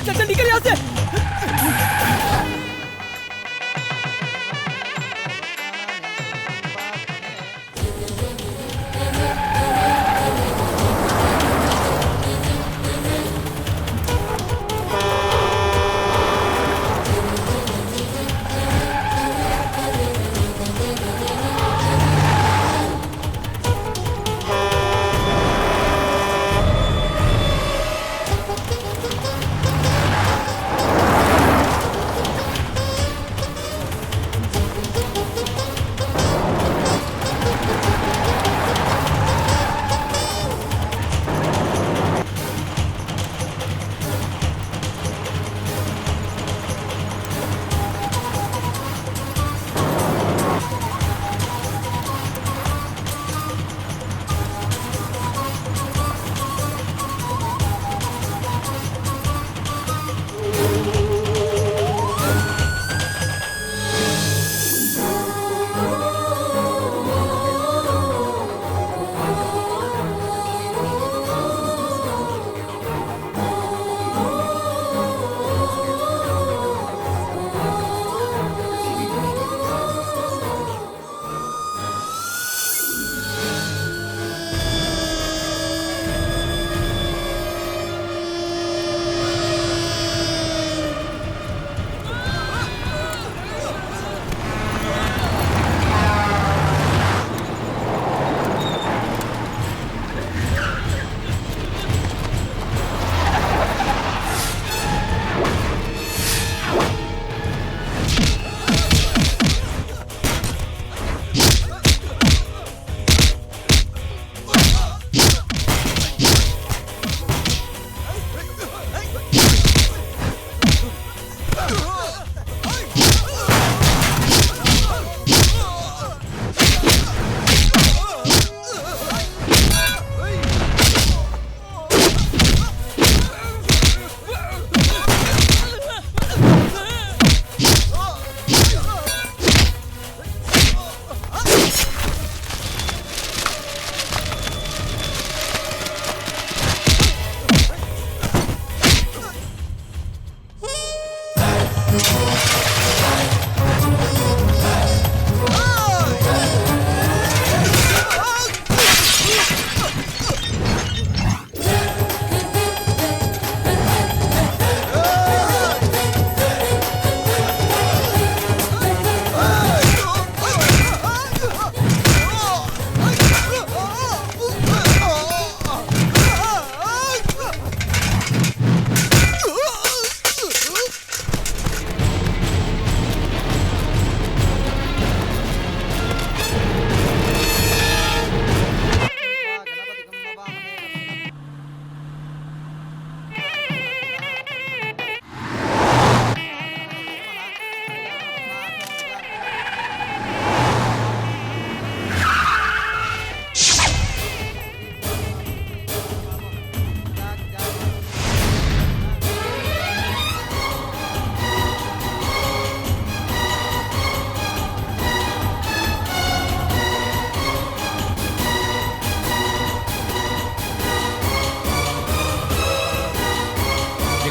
चल निकल यहाँ से।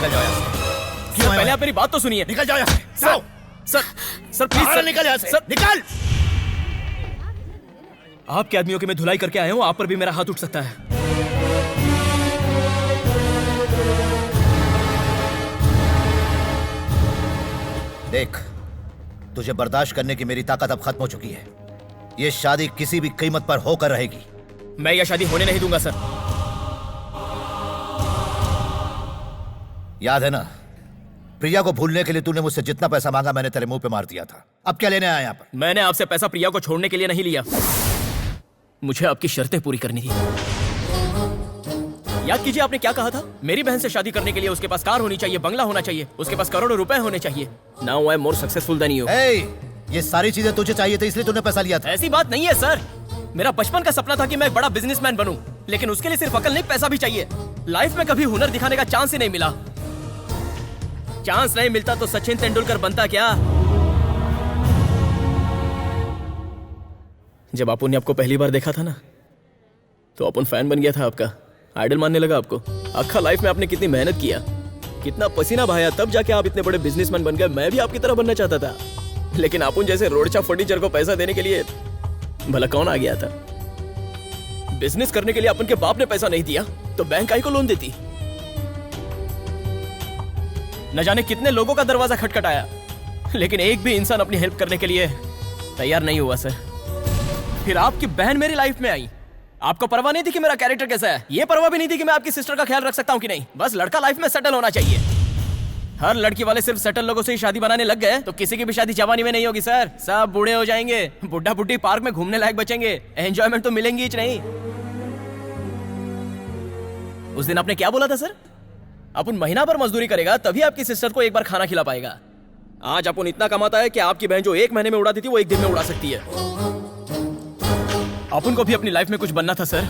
निकल जाओ यहाँ से। सर, पहले आप मेरी बात तो सुनिए। निकल जाओ यहाँ से। जाओ। सर प्लीज बाहर सर, निकल यहाँ से। सर निकल। आपके आदमियों की मैं धुलाई करके आया हूँ, आप पर भी मेरा हाथ उठ सकता है। देख, तुझे बर्दाश्त करने की मेरी ताकत अब खत्म हो चुकी है। ये शादी किसी भी कीमत पर होकर रहेगी। मैं यह शादी होने नहीं दूंगा सर। याद है ना, प्रिया को भूलने के लिए तूने मुझसे जितना पैसा मांगा मैंने तेरे मुंह पे मार दिया था। अब क्या लेने आया यहाँ पर? मैंने आपसे पैसा प्रिया को छोड़ने के लिए नहीं लिया, मुझे आपकी शर्तें पूरी करनी थी। याद कीजिए आपने क्या कहा था? मेरी बहन से शादी करने के लिए उसके पास कार होनी चाहिए, बंगला होना चाहिए, उसके पास करोड़ों रुपए होने चाहिए। Now I am more successful than you. ये सारी चीजें तुझे चाहिए थी इसलिए तूने पैसा लिया था। ऐसी बात नहीं है सर, मेरा बचपन का सपना था कि मैं एक बड़ा बिजनेसमैन बनूं, लेकिन उसके लिए सिर्फ अकल नहीं पैसा भी चाहिए। लाइफ में कभी हुनर दिखाने का चांस ही नहीं मिला। चांस नहीं मिलता तो सचिन तेंदुलकर बनता क्या? जब अपुन ने आपको पहली बार देखा था ना, तो अपुन फैन बन गया था आपका, आइडल मानने लगा आपको। अक्खा लाइफ में आपने कितनी मेहनत किया, कितना पसीना बहाया, तब जाके आप इतने बड़े बिजनेसमैन बन गए। मैं भी आपकी तरह बनना चाहता था, लेकिन अपुन जैसे रोडचा फर्नीचर को पैसा देने के लिए भला कौन आ गया था? बिजनेस करने के लिए अपन के बाप ने पैसा नहीं दिया तो बैंक आई को लोन देती। न जाने कितने लोगों का दरवाजा खटखटाया, लेकिन एक भी इंसान अपनी हेल्प करने के लिए तैयार नहीं हुआ सर। फिर आपकी बहन मेरी लाइफ में आई, आपको परवाह नहीं थी कि मेरा कैरेक्टर कैसा है, ये परवाह भी नहीं थी कि मैं आपकी सिस्टर का ख्याल रख सकता हूँ कि नहीं। बस लड़का लाइफ में सेटल होना चाहिए। हर लड़की वाले सिर्फ सेटल लोगों से ही शादी बनाने लग गए तो किसी की भी शादी जवानी में नहीं होगी सर। सब बूढ़े हो जाएंगे, बुढ़ा बुढ़ी पार्क में घूमने लायक बचेंगे, एंजॉयमेंट तो मिलेंगी ही नहीं। उस दिन आपने क्या बोला था सर? अपन महीना भर मजदूरी करेगा तभी आपकी सिस्टर को एक बार खाना खिला पाएगा। आज अपन इतना कमाता है कि आपकी बहन जो एक महीने में उड़ाती थी वो एक दिन में उड़ा सकती है। अपन को भी अपनी लाइफ में कुछ बनना था सर।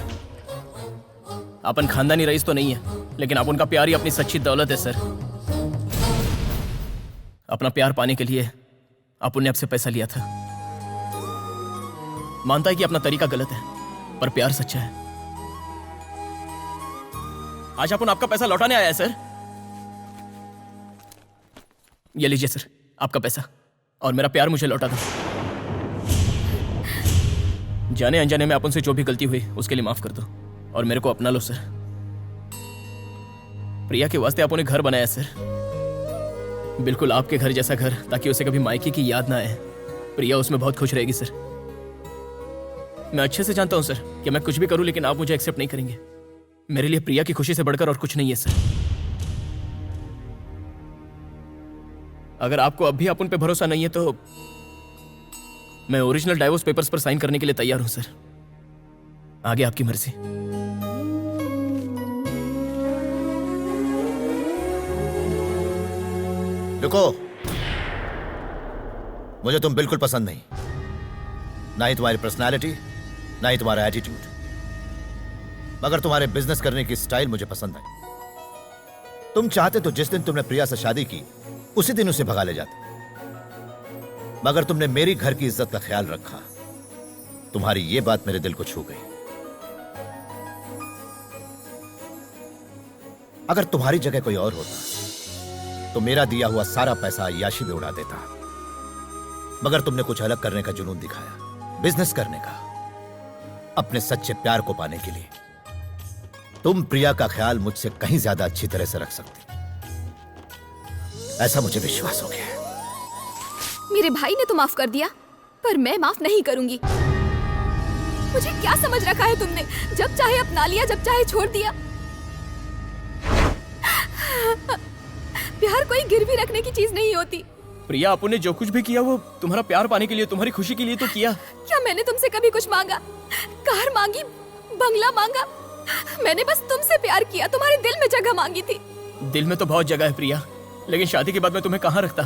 अपन खानदानी रईस तो नहीं है, लेकिन अपन का प्यार ही अपनी सच्ची दौलत है सर। अपना प्यार पाने के लिए अपन ने आपसे पैसा लिया था। मानता है कि अपना तरीका गलत है, पर प्यार सच्चा है। आज अपन आपका पैसा लौटाने आया है सर। ये लीजिए सर आपका पैसा, और मेरा प्यार मुझे लौटा दो। जाने अनजाने में अपन से जो भी गलती हुई उसके लिए माफ कर दो और मेरे को अपना लो सर। प्रिया के वास्ते अपन ने घर बनाया सर, बिल्कुल आपके घर जैसा घर, ताकि उसे कभी मायके की याद ना आए। प्रिया उसमें बहुत खुश रहेगी सर। मैं अच्छे से जानता हूं सर कि मैं कुछ भी करूं लेकिन आप मुझे एक्सेप्ट नहीं करेंगे। मेरे लिए प्रिया की खुशी से बढ़कर और कुछ नहीं है सर। अगर आपको अब भी अपन पे भरोसा नहीं है तो मैं ओरिजिनल डाइवोर्स पेपर्स पर साइन करने के लिए तैयार हूं सर। आगे आपकी मर्जी। रुको, मुझे तुम बिल्कुल पसंद नहीं, ना ही तुम्हारी पर्सनालिटी, ना ही तुम्हारा एटीट्यूड, मगर तुम्हारे बिजनेस करने की स्टाइल मुझे पसंद है। तुम चाहते तो जिस दिन तुमने प्रिया से शादी की उसी दिन उसे भगा ले जाते, मगर तुमने मेरी घर की इज्जत का ख्याल रखा। तुम्हारी ये बात मेरे दिल को छू गई। अगर तुम्हारी जगह कोई और होता तो मेरा दिया हुआ सारा पैसा अय्याशी में उड़ा देता, मगर तुमने कुछ अलग करने का जुनून दिखाया, बिजनेस करने का, अपने सच्चे प्यार को पाने के लिए। तुम प्रिया का ख्याल मुझसे कहीं ज्यादा अच्छी तरह से रख सकती, ऐसा मुझे विश्वास हो गया है। मेरे भाई ने तो माफ कर दिया, पर मैं माफ नहीं करूंगी। मुझे क्या समझ रखा है तुमने? जब चाहे अपना लिया, जब चाहे छोड़ दिया। प्यार कोई गिरवी रखने की चीज नहीं होती। प्रिया आपने जो कुछ भी किया वो तुम्हारा प्यार पाने के लिए, तुम्हारी खुशी के लिए तो किया। क्या मैंने तुमसे कभी कुछ मांगा? कार मांगी, बंगला मांगा? मैंने बस तुमसे प्यार किया, तुम्हारे दिल में जगह मांगी थी। दिल में तो बहुत जगह है प्रिया, लेकिन शादी के बाद मैं तुम्हें कहाँ रखता?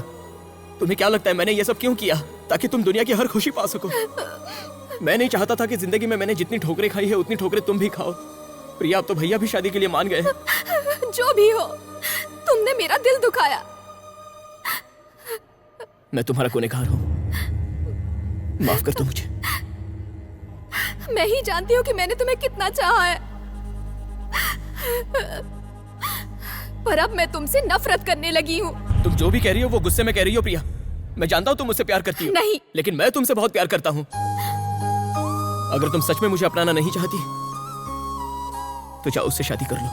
तुम्हें क्या लगता है मैंने ये सब क्यों किया? ताकि तुम दुनिया की हर खुशी पा सको। मैं नहीं चाहता था कि जिंदगी में मैंने जितनी ठोकरें खाई है उतनी ठोकरें तुम भी खाओ। प्रिया अब तो भैया भी शादी के लिए मान गए। जो भी हो, तुमने मेरा दिल दुखाया। मैं तुम्हारा गुनहगार हूँ, माफ कर दो मुझे। मैं ही जानती हूँ कि मैंने तुम्हें कितना चाहा है। पर अब मैं तुमसे नफरत करने लगी हूँ। तुम जो भी कह रही हो वो गुस्से में कह रही हो प्रिया। मैं जानता हूँ तुम मुझसे प्यार करती हो। नहीं। लेकिन मैं तुमसे बहुत प्यार करता हूँ। अगर तुम सच में मुझे अपनाना नहीं चाहती तो जाओ उससे शादी कर लो।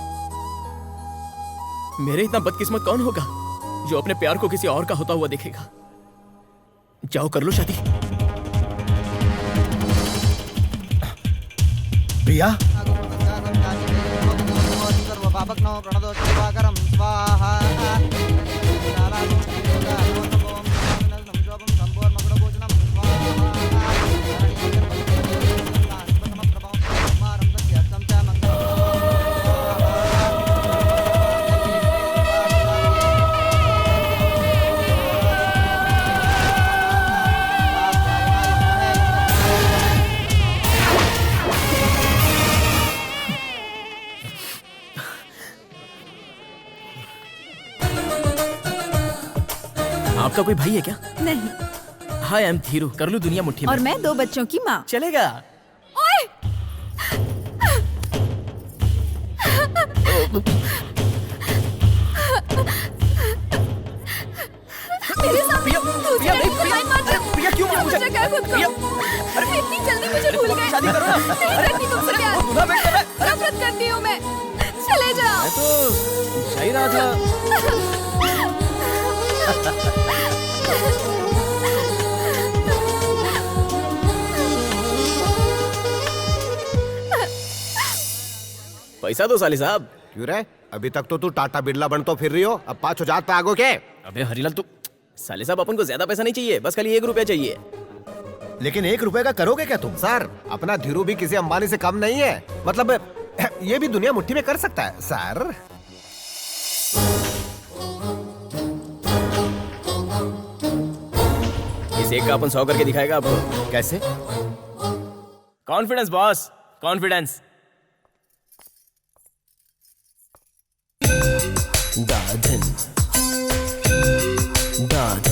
मेरे इतना बदकिस्मत कौन होगा जो अपने प्यार को किसी और का होता हुआ देखेगा। जाओ कर लो शादी। प्रिया, सर्वपापग्नो प्रणदो दिवाकरं स्वाहा आपका कोई भाई है क्या? नहीं। हाय, आई एम धीरू। कर लूं दुनिया मुट्ठी में? और मैं 2 बच्चों की माँ। चलेगा। ओए! मेरे सामने दूसरी लड़की को लाइन मार रहे हो। प्रिया क्यों मार मुझे? क्या खुद को? अरे इतनी जल्दी मुझे भूल गए। शादी करो ना। नहीं करती तुमसे प्यार। नफरत करती हूँ मैं। चले जाओ। मैं तो सही रहा था। पैसा दो साली साहब। क्यों रे? अभी तक तो तू टाटा बिरला बन तो फिर रही हो, अब 5,000 पे आगो के? अबे हरीलाल, तू साले साहब अपन को ज्यादा पैसा नहीं चाहिए, बस खाली 1 रुपया चाहिए। लेकिन 1 रुपए का करोगे क्या तुम? सर, अपना धीरू भी किसी अंबानी से कम नहीं है। मतलब ये भी दुनिया मुट्ठी में कर सकता है सर। इस एक का अपन 100 करके दिखाएगा आपको। कैसे? Confidence boss, confidence. दाधन दाधन